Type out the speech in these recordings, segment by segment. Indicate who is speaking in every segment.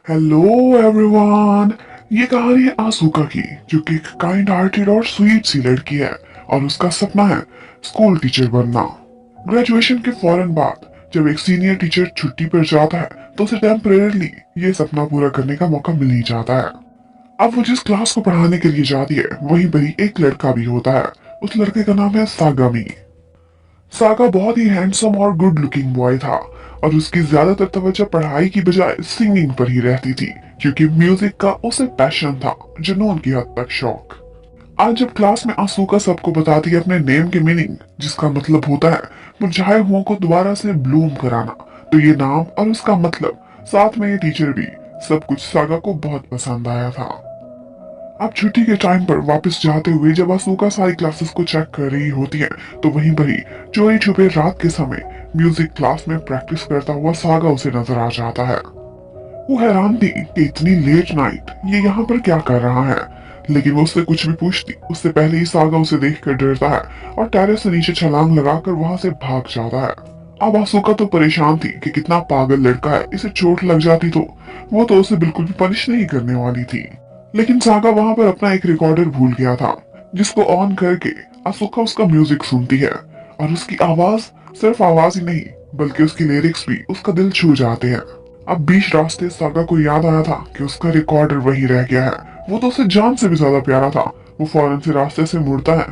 Speaker 1: Hello everyone. ये कहानी है आसूका की, जो कि एक काइंड हार्टेड और स्वीट सी लड़की है और उसका सपना है स्कूल टीचर बनना। ग्रेजुएशन के फौरन बाद जब एक सीनियर टीचर छुट्टी पर जाता है तो उसे टेम्परेरली ये सपना पूरा करने का मौका मिल ही जाता है। अब वो जिस क्लास को पढ़ाने के लिए जाती है वहीं पर ही एक लड़का भी होता है। उस लड़के का नाम है सागामी। सागा बहुत ही हैंडसम और गुड लुकिंग बॉय था और उसकी ज्यादातर तवज्जो पढ़ाई की बजाय सिंगिंग पर ही रहती थी, क्योंकि म्यूजिक का उसे पैशन था, जुनून की हद तक शौक। आज जब क्लास में आसूका सबको बताती है अपने नेम के मीनिंग, जिसका मतलब होता है मुरझाए हुओं को दोबारा से ब्लूम कराना, तो ये नाम और उसका मतलब, साथ में ये टीचर भी, सब कुछ सागा को बहुत पसंद आया था। अब छुट्टी के टाइम पर वापस जाते हुए जब आसूका सारी क्लासेस को चेक कर रही होती है तो वहीं पर ही चोरी छुपे रात के समय म्यूजिक क्लास में प्रैक्टिस करता हुआ सागा उसे नजर आ जाता है। वो हैरान थी कि इतनी लेट नाइट ये यहाँ पर क्या कर रहा है, लेकिन वो उससे कुछ भी पूछती उससे पहले ही सागा उसे देखकर डरता है और टेरेस से नीचे छलांग लगाकर वहां से भाग जाता है। अब आसूका तो परेशान थी कि कितना पागल लड़का है, इसे चोट लग जाती तो वो तो उसे बिल्कुल भी पनिश नहीं करने वाली थी। लेकिन सागा वहां पर अपना एक रिकॉर्डर भूल गया था, जिसको ऑन करके आसूका उसका म्यूजिक सुनती है और उसकी आवाज सिर्फ आवाज ही नहीं बल्कि उसकी लिरिक्स भी उसका दिल छू जाते हैं। अब बीच रास्ते सागा को याद आया था कि उसका रिकॉर्डर वहीं रह गया है। वो तो उसे जान से भी ज्यादा प्यारा था। वो फौरन से रास्ते से मुड़ता है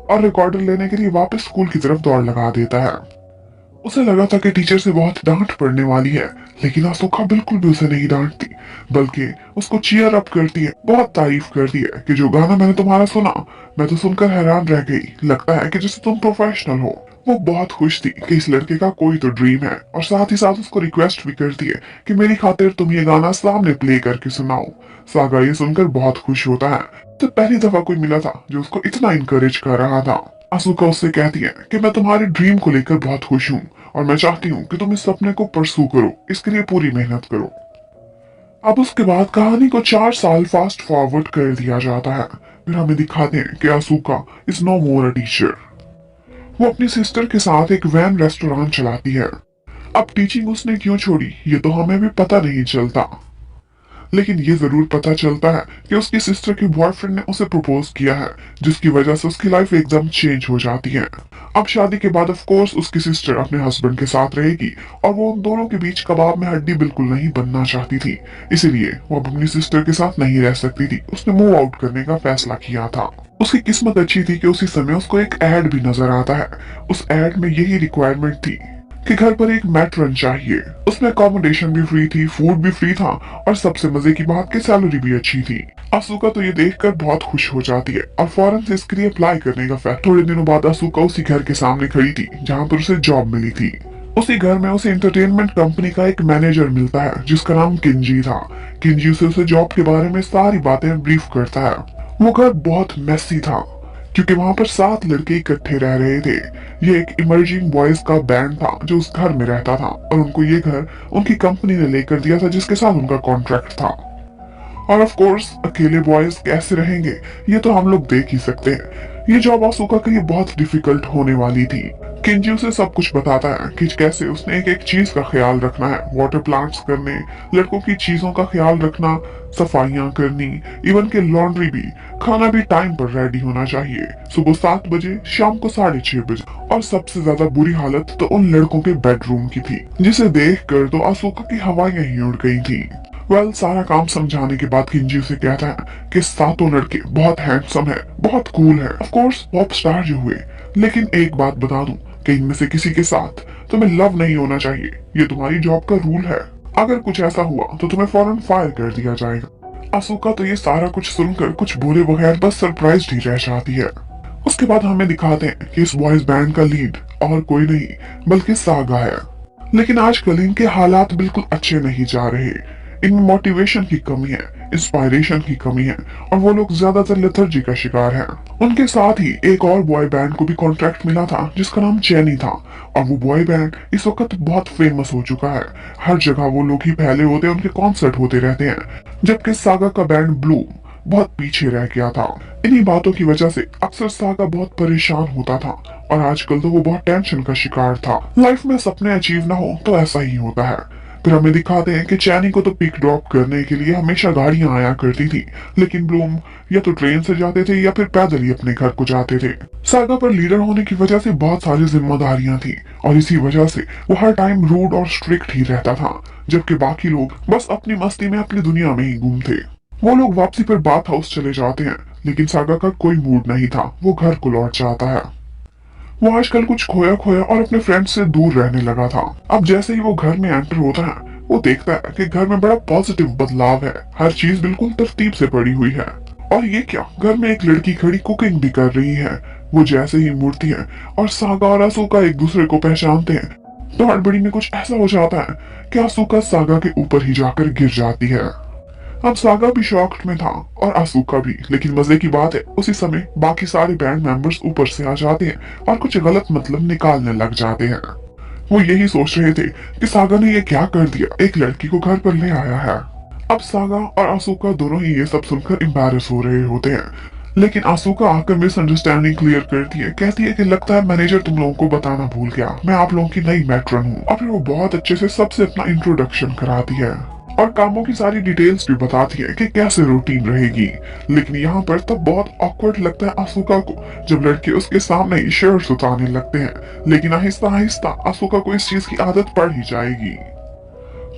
Speaker 1: और रिकॉर्डर लेने के लिए वापस स्कूल की तरफ दौड़ लगा देता है। उसे लगा था कि टीचर से बहुत डांट पड़ने वाली है, लेकिन आसूका बिल्कुल भी उसे नहीं डांटती, बल्कि उसको चीयर अप करती है, बहुत तारीफ करती है कि जो गाना मैंने तुम्हारा सुना, मैं तो सुनकर हैरान रह गई, लगता है कि जैसे तुम प्रोफेशनल हो। वो बहुत खुश थी कि इस लड़के का कोई तो ड्रीम है और साथ ही साथ उसको रिक्वेस्ट भी करती है कि मेरी खातिर तुम ये गाना सामने प्ले करके सुनाओ। सागा ये सुनकर बहुत खुश होता है। तो पहली दफा कोई मिला था जो उसको इतना इंकरेज कर रहा था। आसूका उससे कहती है कि मैं तुम्हारे ड्रीम को लेकर बहुत खुश हूँ और मैं चाहती हूँ कि तुम इस सपने को परसू करो, इसके लिए पूरी मेहनत करो। अब उसके बाद कहानी को 4 साल फास्ट फॉरवर्ड कर दिया जाता है। फिर हमें दिखाते हैं कि Asuka is no more a teacher. वो अपनी सिस्टर के साथ एक वैन रेस्टोरेंट चलाती है। अब टीचिंग उसने क्यों छोड़ी ये तो हमें भी पता नहीं चलता, लेकिन ये जरूर पता चलता है कि उसकी सिस्टर के बॉयफ्रेंड ने उसे प्रपोज किया है, जिसकी वजह से उसकी लाइफ एकदम चेंज हो जाती है। अब शादी के बाद ऑफ कोर्स उसकी सिस्टर अपने हस्बैंड के साथ रहेगी और वो उन दोनों के बीच कबाब में हड्डी बिल्कुल नहीं बनना चाहती थी, इसीलिए वो अपनी सिस्टर के साथ नहीं रह सकती थी। उसने मूव आउट करने का फैसला किया था। उसकी किस्मत अच्छी थी कि उसी समय उसको एक एड भी नजर आता है। उस एड में यही रिक्वायरमेंट थी कि घर पर एक मैट्रन चाहिए। उसमें अकोमोडेशन भी फ्री थी, फूड भी फ्री था और सबसे मजे की बात कि सैलरी भी अच्छी थी। आसूका तो ये देखकर बहुत खुश हो जाती है और फौरन से इसके लिए अप्लाई करने का फैसला। थोड़े दिनों बाद आसूका उसी घर के सामने खड़ी थी जहाँ पर उसे जॉब मिली थी। उसी घर में उसे एंटरटेनमेंट कंपनी का एक मैनेजर मिलता है जिसका नाम किंजी था। किंजी उसे जॉब के बारे में सारी बातें ब्रीफ करता है। वो घर बहुत मेसी था क्योंकि वहां पर 7 लड़के इकट्ठे रह रहे थे। ये एक इमर्जिंग बॉयज का बैंड था जो उस घर में रहता था और उनको ये घर उनकी कंपनी ने लेकर दिया था जिसके साथ उनका कॉन्ट्रैक्ट था। और ऑफ कोर्स अकेले बॉयज कैसे रहेंगे ये तो हम लोग देख ही सकते हैं। ये जॉब आसूका के लिए बहुत डिफिकल्ट होने वाली थी। किंजी उसे सब कुछ बताता है कि कैसे उसने एक एक चीज का ख्याल रखना है, वाटर प्लांट्स करने, लड़कों की चीजों का ख्याल रखना, सफाइयां करनी, इवन के लॉन्ड्री भी, खाना भी टाइम पर रेडी होना चाहिए, सुबह 7 बजे, शाम को 6:30 बजे। और सबसे ज्यादा बुरी हालत तो उन लड़कों के बेडरूम की थी, जिसे देख कर तो आसूका की हवाएं ही उड़ गई थी। सारा काम समझाने के बाद किंजी उसे कहता है कि 7 लड़के बहुत हैंडसम है, बहुत कूल है, ऑफ कोर्स पॉप स्टार जो हुए, लेकिन एक बात बता दूं कि इनमें से किसी के साथ तुम्हें लव नहीं होना चाहिए। ये तुम्हारी जॉब का रूल है। अगर कुछ ऐसा हुआ तो तुम्हें फौरन फायर कर दिया जाएगा। आसूका तो ये सारा कुछ सुनकर कुछ बोले बगैर बस सरप्राइज ही रह जाती है। उसके बाद हमें दिखाते हैं कि इस बॉयज बैंड का लीड और कोई नहीं बल्कि सागा है। लेकिन आजकल इनके हालात बिल्कुल अच्छे नहीं जा रहे। इनमें मोटिवेशन की कमी है, इंस्पायरेशन की कमी है और वो लोग ज्यादातर लेथर्जी का शिकार हैं। उनके साथ ही एक और बॉय बैंड को भी कॉन्ट्रैक्ट मिला था जिसका नाम चैनी था और वो बॉय बैंड इस वक्त बहुत फेमस हो चुका है। हर जगह वो लोग ही फैले होते हैं, उनके कॉन्सर्ट होते रहते हैं, जबकि सागा का बैंड ब्लू बहुत पीछे रह गया था। इन्हीं बातों की वजह से अक्सर सागा बहुत परेशान होता था और आजकल तो वो बहुत टेंशन का शिकार था। लाइफ में सपने अचीव ना हो तो ऐसा ही होता है। फिर हमें दिखाते हैं कि चैनी को तो पिक ड्रॉप करने के लिए हमेशा गाड़ियां आया करती थी, लेकिन ब्लूम या तो ट्रेन से जाते थे या फिर पैदल ही अपने घर को जाते थे। सागा पर लीडर होने की वजह से बहुत सारी जिम्मेदारियां थी और इसी वजह से वो हर टाइम रूड और स्ट्रिक्ट ही रहता था, जबकि बाकी लोग बस अपनी मस्ती में अपनी दुनिया में ही घूमते। वो लोग वापसी पर बाथ हाउस चले जाते हैं, लेकिन सागा का कोई मूड नहीं था, वो घर को लौट जाता है। वो आजकल कुछ खोया खोया और अपने फ्रेंड्स से दूर रहने लगा था। अब जैसे ही वो घर में एंटर होता है, वो देखता है कि घर में बड़ा पॉजिटिव बदलाव है, हर चीज बिल्कुल तरतीब से पड़ी हुई है। और ये क्या, घर में एक लड़की खड़ी कुकिंग भी कर रही है। वो जैसे ही मुड़ती है और सागा और असूका एक दूसरे को पहचानते हैं, तो हड़बड़ी में कुछ ऐसा हो जाता है कि असूका सागा के ऊपर ही जाकर गिर जाती है। अब सागा भी शॉक्ड में था और असूका भी, लेकिन मजे की बात है उसी समय बाकी सारे बैंड मेंबर्स ऊपर से आ जाते हैं और कुछ गलत मतलब निकालने लग जाते हैं। वो यही सोच रहे थे कि सागा ने ये क्या कर दिया, एक लड़की को घर पर ले आया है। अब सागा और असूका दोनों ही ये सब सुनकर एम्बैरेस हो रहे होते हैं, लेकिन असूका आकर मिसअंडरस्टैंडिंग क्लियर करती है, कहती है कि लगता है मैनेजर तुम लोगों को बताना भूल गया, मैं आप लोगों की नई मैट्रन हूँ। और फिर वो बहुत अच्छे से सबसे अपना इंट्रोडक्शन कराती है और कामों की सारी डिटेल्स भी बताती है कि कैसे रूटीन रहेगी। लेकिन यहाँ पर तब बहुत ऑकवर्ड लगता है असूका को, जब लड़के उसके सामने ही शर्ट्स उतारने लगते हैं, लेकिन आहिस्ता आहिस्ता असूका को इस चीज की आदत पड़ ही जाएगी।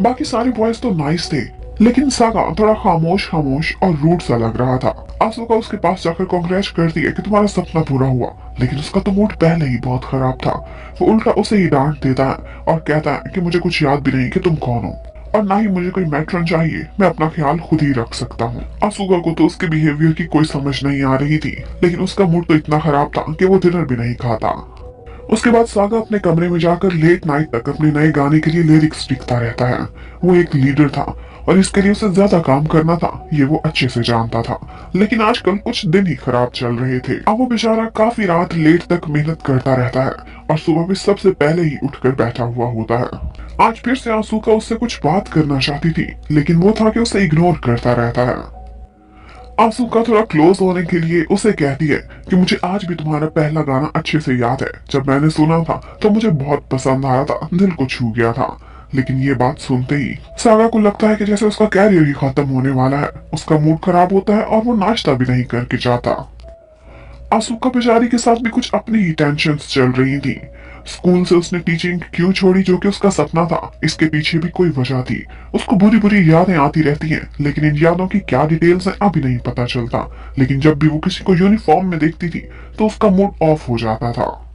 Speaker 1: बाकी सारे बॉयज तो नाइस थे, लेकिन सागा थोड़ा खामोश खामोश और रूड सा लग रहा था। असूका उसके पास जाकर कांग्रेच करती है कि तुम्हारा सपना पूरा हुआ, लेकिन उसका तो मूड पहले ही बहुत खराब था। वो उल्टा उसे ही डांट देता है और कहता है कि मुझे कुछ याद भी नहीं कि तुम कौन हो, और ना ही मुझे कोई मैट्रन चाहिए, मैं अपना ख्याल खुद ही रख सकता हूँ। असूका को तो उसके बिहेवियर की कोई समझ नहीं आ रही थी, लेकिन उसका मूड तो इतना खराब था कि वो डिनर भी नहीं खाता। उसके बाद सागा अपने कमरे में जाकर लेट नाइट तक अपने नए गाने के लिए लिरिक्स लिखता रहता है। वो एक लीडर था और इसके लिए उसे ज्यादा काम करना था, ये वो अच्छे से जानता था, लेकिन आजकल कुछ दिन ही खराब चल रहे थे। अब वो बेचारा काफी रात लेट तक मेहनत करता रहता है और सुबह भी सबसे पहले ही उठकर बैठा हुआ होता है। आज फिर से असूका उससे कुछ बात करना चाहती थी, लेकिन वो था कि उसे इग्नोर करता रहता है। असूका थोड़ा क्लोज होने के लिए उसे कहती है कि मुझे आज भी तुम्हारा पहला गाना अच्छे से याद है, जब मैंने सुना था तो मुझे बहुत पसंद आया था, दिल को छू गया था। लेकिन ये बात सुनते ही सागा को लगता है कि जैसे उसका कैरियर ही खत्म होने वाला है। उसका मूड खराब होता है और वो नाश्ता भी नहीं करके जाता। असूका बेचारी के साथ भी कुछ अपनी ही टेंशन्स चल रही थी। स्कूल से उसने टीचिंग क्यों छोड़ी, जो कि उसका सपना था, इसके पीछे भी कोई वजह थी। उसको बुरी बुरी यादें आती रहती हैं, लेकिन इन यादों की क्या डिटेल्स हैं अभी नहीं पता चलता। लेकिन जब भी वो किसी को यूनिफॉर्म में देखती थी तो उसका मूड ऑफ हो जाता था।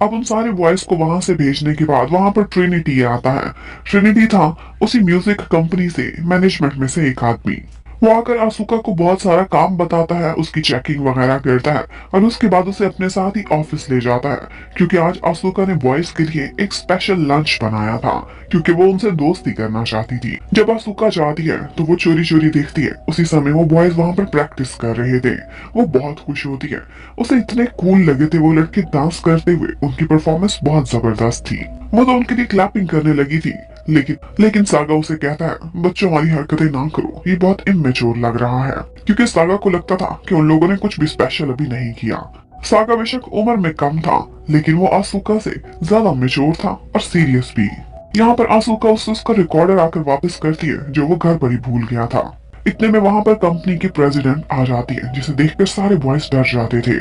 Speaker 1: अब उन सारे बॉयज को वहां से भेजने के बाद वहां पर ट्रिनिटी आता है। ट्रिनिटी था उसी म्यूजिक कंपनी से मैनेजमेंट में से एक आदमी। वो आकर असूका को बहुत सारा काम बताता है, उसकी चेकिंग वगैरह करता है और उसके बाद उसे अपने साथ ही ऑफिस ले जाता है, क्योंकि आज असूका ने बॉयज के लिए एक स्पेशल लंच बनाया था, क्योंकि वो उनसे दोस्ती करना चाहती थी। जब असूका जाती है तो वो चोरी चोरी देखती है, उसी समय वो बॉयज वहां पर प्रैक्टिस कर रहे थे। वो बहुत खुश होती है, उसे इतने कूल लगे थे वो लड़के डांस करते हुए, उनकी परफॉर्मेंस बहुत जबरदस्त थी। वो तो उनके लिए क्लैपिंग करने लगी थी, लेकिन सागा उसे कहता है बच्चों वाली हरकतें ना करो, ये बहुत इमेच्योर लग रहा है, क्योंकि सागा को लगता था कि उन लोगों ने कुछ भी स्पेशल अभी नहीं किया। सागा बेशक उम्र में कम था, लेकिन वो असूका से ज्यादा मेच्योर था और सीरियस भी। यहाँ पर असूका उसका रिकॉर्डर आकर वापस करती है, जो वो घर पर ही भूल गया था। इतने में वहां पर कंपनी की प्रेसिडेंट आ जाती है, जिसे देखकर सारे बॉयज डर जाते थे।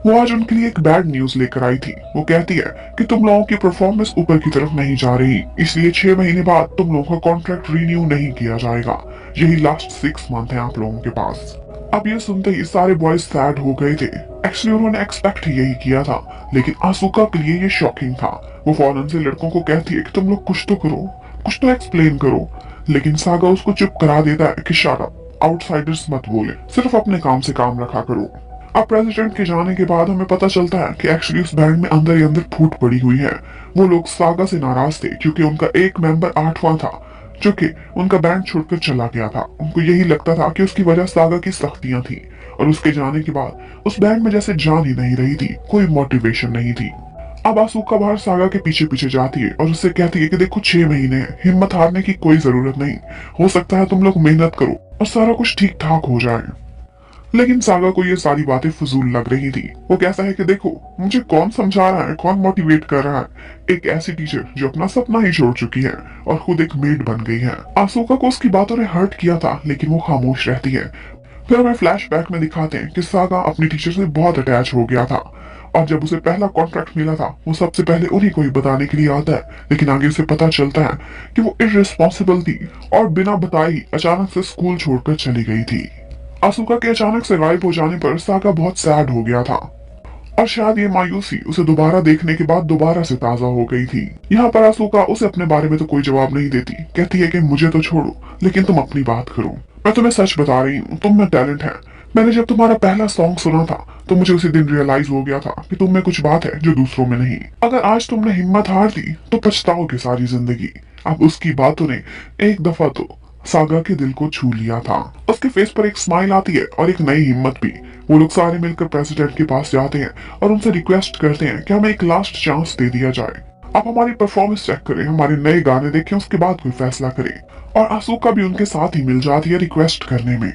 Speaker 1: वो आज उनके लिए एक बैड न्यूज लेकर आई थी। वो कहती है कि तुम लोगों की परफॉर्मेंस ऊपर की तरफ नहीं जा रही, इसलिए 6 महीने बाद तुम लोगों का कॉन्ट्रैक्ट रिन्यू नहीं किया जाएगा। यही लास्ट 6 मंथ है आप लोगों के पास। अब ये सुनते ही सारे बॉयज सैड हो गए थे। एक्चुअली उन्होंने एक्सपेक्ट यही किया था, लेकिन असूका के लिए ये शॉकिंग था। वो फौरन से लड़कों को कहती है कि तुम लोग कुछ तो करो, कुछ तो एक्सप्लेन करो, लेकिन सागा उसको चुप करा देता है कि शट अप, आउटसाइडर्स मत बोले, सिर्फ अपने काम से काम रखा करो। अब प्रेसिडेंट के जाने के बाद हमें पता चलता है कि एक्चुअली उस बैंड में अंदर ही अंदर फूट पड़ी हुई है। वो लोग सागा से नाराज थे क्योंकि उनका एक मेंबर 8वां था, जो कि उनका बैंड छोड़कर चला गया था। उनको यही लगता था कि उसकी वजह सागा की सख्तियां थी, और उसके जाने के बाद उस बैंड में जैसे जान ही नहीं रही थी, कोई मोटिवेशन नहीं थी। अब असूका बाहर सागा के पीछे पीछे जाती है और उससे कहती है कि देखो 6 महीने हैं, हिम्मत हारने की कोई जरूरत नहीं, हो सकता है तुम लोग मेहनत करो और सारा कुछ ठीक ठाक हो जाए। लेकिन सागा को ये सारी बातें फजूल लग रही थी। वो कहता है कि देखो, मुझे कौन समझा रहा है, कौन मोटिवेट कर रहा है। एक ऐसी टीचर जो अपना सपना ही छोड़ चुकी है और खुद एक मेड बन गई है। आसूका को उसकी बातों ने हर्ट किया था, लेकिन वो खामोश रहती है। फिर हमें फ्लैशबैक में दिखाते हैं कि सागा अपनी टीचर से बहुत अटैच हो गया था और जब उसे पहला कॉन्ट्रैक्ट मिला था वो सबसे पहले उन्हीं को ही बताने के लिए आता है, लेकिन आगे उसे पता चलता है कि वो इररिस्पॉन्सिबल थी और बिना बताए ही अचानक से स्कूल छोड़कर चली गई थी। आसूका के अचानक से गायब हो जाने पर सागा बहुत सैड हो गया था और शायद ये मायूसी उसे दोबारा देखने के बाद दोबारा से ताजा हो गई थी। यहाँ पर आसूका उसे अपने बारे में तो कोई जवाब नहीं देती, कहती है कि मुझे तो छोड़ो, लेकिन तुम अपनी बात करो। मैं तुम्हें सच बता रही हूँ, तुम में टैलेंट है। मैंने जब तुम्हारा पहला सॉन्ग सुना था तो मुझे उसी दिन रियलाइज हो गया था कि तुम में कुछ बात है जो दूसरों में नहीं। अगर आज तुमने हिम्मत हार दी तो पछताओगे सारी जिंदगी। अब उसकी बातों ने एक दफा तो सागा के दिल को छू लिया था। उसके फेस पर एक स्माइल आती है और एक नई हिम्मत भी। वो लोग सारे मिलकर प्रेसिडेंट के पास जाते हैं और उनसे रिक्वेस्ट करते हैं कि हमें एक लास्ट चांस दे दिया जाए। आप हमारी परफॉर्मेंस चेक करें, हमारे नए गाने देखें, उसके बाद कोई फैसला करें। और आसूका भी उनके साथ ही मिल जाती है रिक्वेस्ट करने में।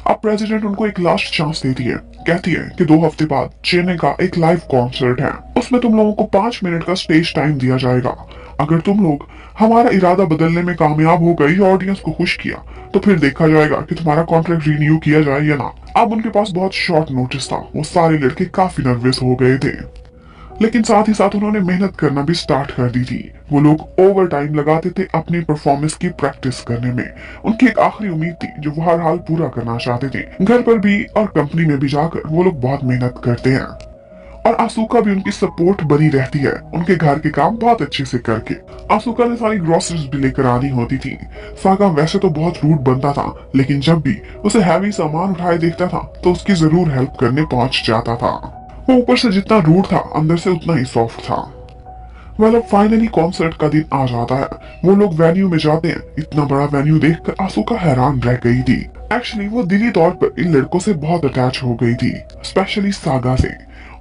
Speaker 1: अब प्रेसिडेंट उनको एक लास्ट चांस देती है, कहती है कि 2 हफ्ते बाद चेन्नई का एक लाइव कॉन्सर्ट है, उसमें तुम लोगों को 5 मिनट का स्टेज टाइम दिया जाएगा। अगर तुम लोग हमारा इरादा बदलने में कामयाब हो गए या ऑडियंस को खुश किया तो फिर देखा जाएगा कि तुम्हारा कॉन्ट्रैक्ट रिन्यू किया जाए या ना। अब उनके पास बहुत शॉर्ट नोटिस था, वो सारे लड़के काफी नर्वस हो गए थे, लेकिन साथ ही साथ उन्होंने मेहनत करना भी स्टार्ट कर दी थी। वो लोग ओवर टाइम लगाते थे अपनी परफॉर्मेंस की प्रैक्टिस करने में। उनकी एक आखिरी उम्मीद थी जो वो हर हाल पूरा करना चाहते थे। घर पर भी और कंपनी में भी जाकर वो लोग बहुत मेहनत करते हैं और आसूका भी उनकी सपोर्ट बनी रहती है, उनके घर के काम बहुत अच्छे से करके। आसूका ने सारी ग्रोसरीज भी लेकर आनी होती थी। सागा वैसे तो बहुत रूड बनता था, लेकिन जब भी उसे हैवी सामान उठाए देखता था तो उसकी जरूर हेल्प करने पहुंच जाता था। वो ऊपर से जितना रूड था अंदर से उतना ही सॉफ्ट था। अब फाइनली कॉन्सर्ट का दिन आ जाता है। वो लोग वेन्यू में जाते हैं। इतना बड़ा वेन्यू देखकर आसूका हैरान रह गई थी। एक्चुअली वो दिली तौर पर इन लड़कों से बहुत अटैच हो गई थी, स्पेशली सागा से।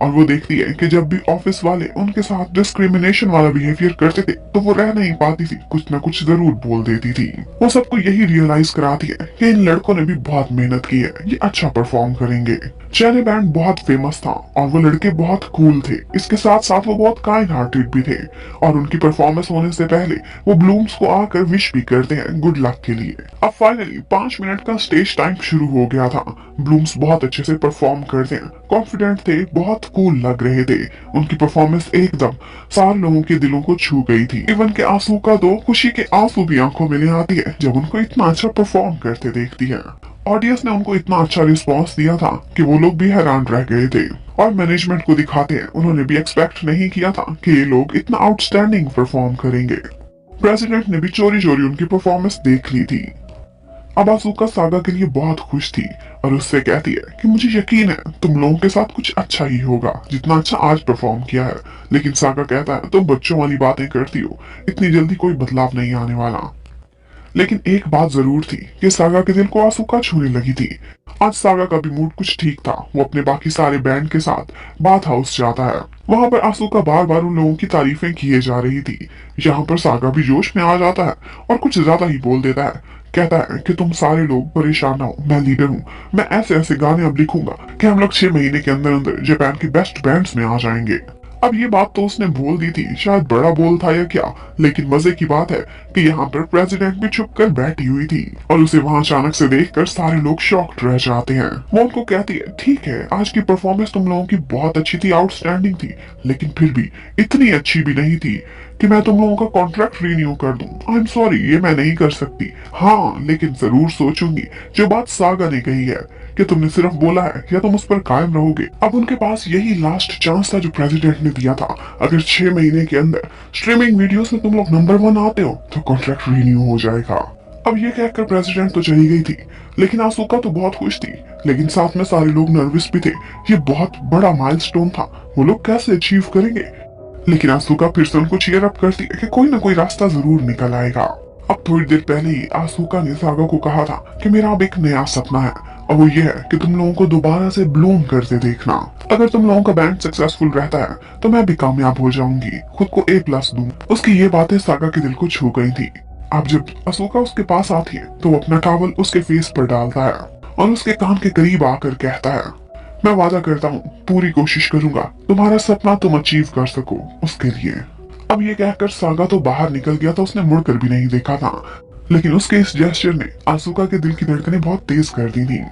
Speaker 1: और वो देखती है कि जब भी ऑफिस वाले उनके साथ डिस्क्रिमिनेशन वाला बिहेवियर करते थे तो वो रह नहीं पाती थी, कुछ ना कुछ जरूर बोल देती थी। वो सबको यही रियलाइज कराती है कि इन लड़कों ने भी बहुत मेहनत की है, ये अच्छा परफॉर्म करेंगे। चैने बैंड बहुत फेमस था और वो लड़के बहुत कूल थे। इसके साथ साथ वो बहुत काइंड हार्टेड भी थे और उनकी परफॉर्मेंस होने से पहले वो ब्लूम्स को आकर विश भी करते हैं गुड लक के लिए। अब फाइनली 5 मिनट का स्टेज टाइम शुरू हो गया था। ब्लूम्स बहुत अच्छे से परफॉर्म करते हैं, कॉन्फिडेंट थे, बहुत कूल लग रहे थे। उनकी परफॉर्मेंस एकदम सारे लोगों के दिलों को छू गई थी। इवन के आसूका तो खुशी के आंसू भी आंखों में ले आती है जब उनको इतना अच्छा परफॉर्म करते देखती है। ऑडियंस ने उनको इतना अच्छा रिस्पांस दिया था कि वो लोग भी हैरान रह गए थे और मैनेजमेंट को दिखाते हैं उन्होंने भी एक्सपेक्ट नहीं किया था कि ये लोग इतना आउटस्टैंडिंग परफॉर्म करेंगे। प्रेसिडेंट ने भी चोरी चोरी उनकी परफॉर्मेंस देख ली थी। अब आसूका सागा के लिए बहुत खुश थी और उससे कहती है कि मुझे यकीन है तुम लोगों के साथ कुछ अच्छा ही होगा, जितना अच्छा आज परफॉर्म किया है। लेकिन सागा कहता है तुम बच्चों वाली बातें करती हो, इतनी जल्दी कोई बदलाव नहीं आने वाला। लेकिन एक बात जरूर थी कि सागा के दिल को आसूका छूने लगी थी। आज सागा का भी मूड कुछ ठीक था। वो अपने बाकी सारे बैंड के साथ बाथ हाउस जाता है। वहां पर आसूका बार बार उन लोगों की तारीफें किए जा रही थी। यहाँ पर सागा भी जोश में आ जाता है और कुछ ज्यादा ही बोल देता है। कहता है कि तुम सारे लोग परेशान ना हो, मैं लीडर हूँ। मैं ऐसे ऐसे गाने अब लिखूंगा कि हम लोग 6 महीने के अंदर अंदर जापान के बेस्ट बैंड्स में आ जाएंगे। अब ये बात तो उसने बोल दी थी, शायद बड़ा बोल था या क्या, लेकिन मजे की बात है कि यहाँ पर प्रेसिडेंट भी छुप कर बैठी हुई थी और उसे वहाँ अचानक से देखकर सारे लोग शॉक्ड रह जाते हैं। वो उनको कहती है ठीक है, आज की परफॉर्मेंस तुम लोगों की बहुत अच्छी थी, आउटस्टैंडिंग थी, लेकिन फिर भी इतनी अच्छी भी नहीं थी कि मैं तुम लोगों का कॉन्ट्रैक्ट रिन्यू कर दूं। आई एम सॉरी, ये मैं नहीं कर सकती। हाँ, लेकिन जरूर सोचूंगी। जो बात सागा ने कही है कि तुमने सिर्फ बोला है या तुम उस पर कायम रहोगे। अब उनके पास यही लास्ट चांस था जो प्रेसिडेंट ने दिया था। अगर 6 महीने के अंदर स्ट्रीमिंग वीडियोस में तुम लोग नंबर 1 आते हो तो कॉन्ट्रैक्ट रिन्यू हो जाएगा। अब ये कहकर प्रेसिडेंट तो चली गई थी, लेकिन आसूका तो बहुत खुश थी, लेकिन साथ में सारे लोग नर्वस भी थे। ये बहुत बड़ा माइलस्टोन था, वो लोग कैसे अचीव करेंगे। लेकिन आसूका फिर से उनको चीयर अप करती है कि कोई ना कोई रास्ता जरूर निकल आएगा। अब थोड़ी देर पहले ही आसूका ने सागा को कहा था कि मेरा अब एक नया सपना है और वो ये है कि तुम लोगों को दोबारा से ब्लूम करते देखना। अगर तुम लोगों का बैंड सक्सेसफुल रहता है तो मैं भी कामयाब हो जाऊंगी, खुद को A+ दूं। उसकी ये बातें सागा के दिल को छू गई थी। अब जब आसूका उसके पास आती है तो वो अपना टॉवल उसके फेस पर डालता है और उसके कान के करीब आकर कहता है, मैं वादा करता हूँ पूरी कोशिश करूंगा तुम्हारा सपना तुम अचीव कर सको उसके लिए। अब ये कहकर सागा तो बाहर निकल गया था, उसने मुड़कर भी नहीं देखा था। लेकिन उसके इस जेस्चर ने आसुका के दिल की धड़कनें बहुत तेज कर दी थी।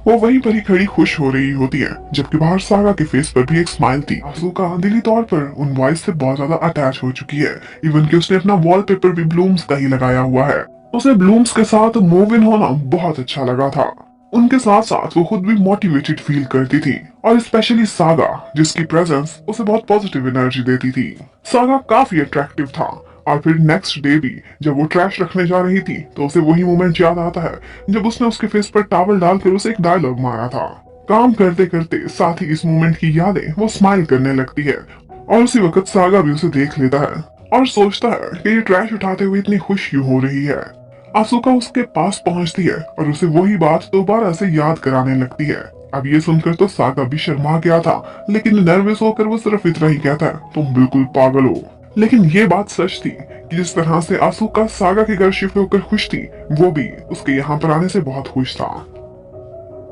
Speaker 1: वो वहीं पर ही खड़ी खुश हो रही होती है, जबकि बाहर सागा के फेस पर भी एक स्माइल थी। आसुका दिली तौर पर उन बॉयज से बहुत ज्यादा अटैच हो चुकी है। इवन कि उसने अपना वॉलपेपर भी ब्लूम्स का ही लगाया हुआ है। उसे ब्लूम्स के साथ मूव इन होना बहुत अच्छा लगा था। उनके साथ साथ वो खुद भी मोटिवेटेड फील करती थी, और स्पेशली सागा जिसकी प्रेजेंस उसे बहुत पॉजिटिव एनर्जी देती थी। सागा काफी अट्रैक्टिव था। और फिर नेक्स्ट डे भी जब वो ट्रैश रखने जा रही थी तो उसे वही मोमेंट याद आता है जब उसने उसके फेस पर टॉवल डालकर उसे एक डायलॉग मारा था। काम करते करते साथ ही इस मोमेंट की यादें वो स्माइल करने लगती है, और उसी वक्त सागा भी उसे देख लेता है और सोचता है कि ये ट्रैश उठाते हुए इतनी खुश क्यों हो रही है। आसुका उसके पास पहुंचती है और उसे वही बात दोबारा से याद कराने लगती है। अब ये सुनकर तो सागा भी शर्मा गया था, लेकिन नर्वस होकर वो सिर्फ इतना ही कहता है, तुम बिल्कुल पागल हो। लेकिन ये बात सच थी कि जिस तरह से आसुका सागा के घर शिफ्ट होकर खुश थी, वो भी उसके यहाँ पर आने से बहुत खुश था।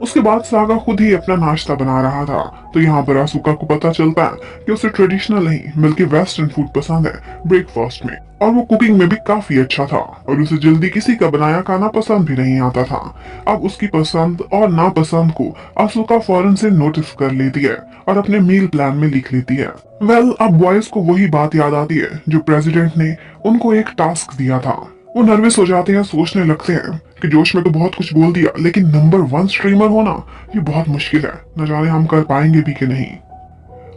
Speaker 1: उसके बाद सागा खुद ही अपना नाश्ता बना रहा था, तो यहाँ पर आसुका को पता चलता है कि उसे ट्रेडिशनल नहीं बल्कि वेस्टर्न फूड पसंद है ब्रेकफास्ट में, और वो कुकिंग में भी काफी अच्छा था, और उसे जल्दी किसी का बनाया खाना पसंद भी नहीं आता था। अब उसकी पसंद और नापसंद को आसुका फौरन से नोटिस कर लेती है और अपने मील प्लान में लिख लेती है। अब बॉयज को वही बात याद आती है जो प्रेसिडेंट ने उनको एक टास्क दिया था। वो नर्वस हो जाते हैं, सोचने लगते हैं कि जोश में तो बहुत कुछ बोल दिया, लेकिन नंबर 1 स्ट्रीमर होना ये बहुत मुश्किल है, न जाने हम कर पाएंगे भी कि नहीं।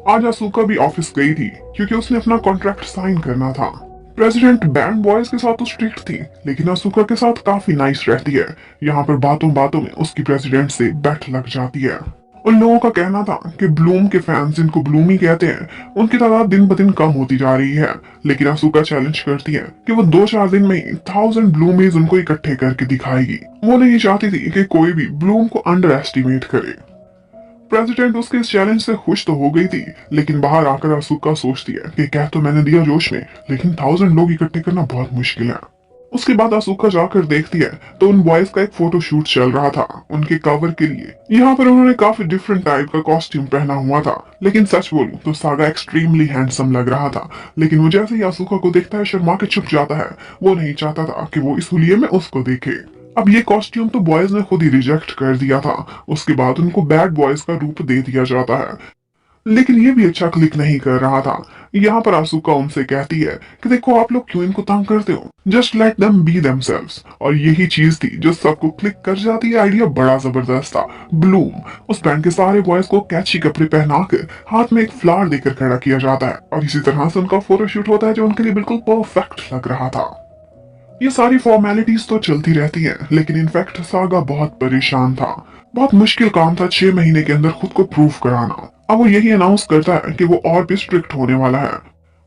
Speaker 1: आज आसुका भी ऑफिस गई थी क्योंकि उसने अपना कॉन्ट्रैक्ट साइन करना था। प्रेसिडेंट बैंड बॉयज के साथ तो स्ट्रिक्ट थी, लेकिन आसुका के साथ काफी नाइस रहती है। यहाँ पर बातों बातों में उसकी प्रेसिडेंट से बैठ लग जाती है। उन लोगों का कहना था कि ब्लूम के फैंस जिनको ब्लूमी कहते हैं, उनकी तादाद दिन ब दिन कम होती जा रही है। लेकिन आसुका चैलेंज करती है कि वो 2-4 दिन में ही 1000 ब्लूमीज उनको इकट्ठे करके दिखाएगी। वो नहीं चाहती थी कि कोई भी ब्लूम को अंडर एस्टिमेट करे। प्रेसिडेंट उसके इस चैलेंज से खुश तो हो गई थी, लेकिन बाहर आकर आसुका सोचती है कि कह तो मैंने दिया जोश में, लेकिन 1000 लोग इकट्ठे करना बहुत मुश्किल है। उसके बाद आसुका जाकर देखती है तो उन बॉयज का एक फोटो शूट चल रहा था उनके कवर के लिए। यहाँ पर उन्होंने काफी डिफरेंट टाइप का कॉस्ट्यूम पहना हुआ था, लेकिन सच बोलूं तो सागा एक्सट्रीमली हैंडसम लग रहा था। लेकिन वो जैसे ही आसुका को देखता है शर्मा के छुप जाता है। वो नहीं चाहता था कि वो इस हुलिये में उसको देखे। अब ये कॉस्ट्यूम तो बॉयज ने खुद ही रिजेक्ट कर दिया था। उसके बाद उनको बैड बॉयज का रूप दे दिया जाता है, लेकिन ये भी अच्छा क्लिक नहीं कर रहा था। यहाँ पर आसुका उनसे कहती है कि देखो आप लोग क्यों इनको तंग करते हो, just let them be themselves. और यही चीज थी जो सबको क्लिक कर जाती है। आइडिया बड़ा जबरदस्त था। ब्लूम उस बैंड के सारे बॉयज को कैची कपड़े पहनाकर हाथ में एक फ्लावर देकर खड़ा किया जाता है, और इसी तरह से उनका फोटोशूट होता है जो उनके लिए बिल्कुल परफेक्ट लग रहा था। ये सारी फॉर्मेलिटीज तो चलती रहती हैं, लेकिन इनफैक्ट सागा बहुत परेशान था। बहुत मुश्किल काम था 6 महीने के अंदर खुद को प्रूव कराना। अब वो यही अनाउंस करता है कि वो और भी स्ट्रिक्ट होने वाला है।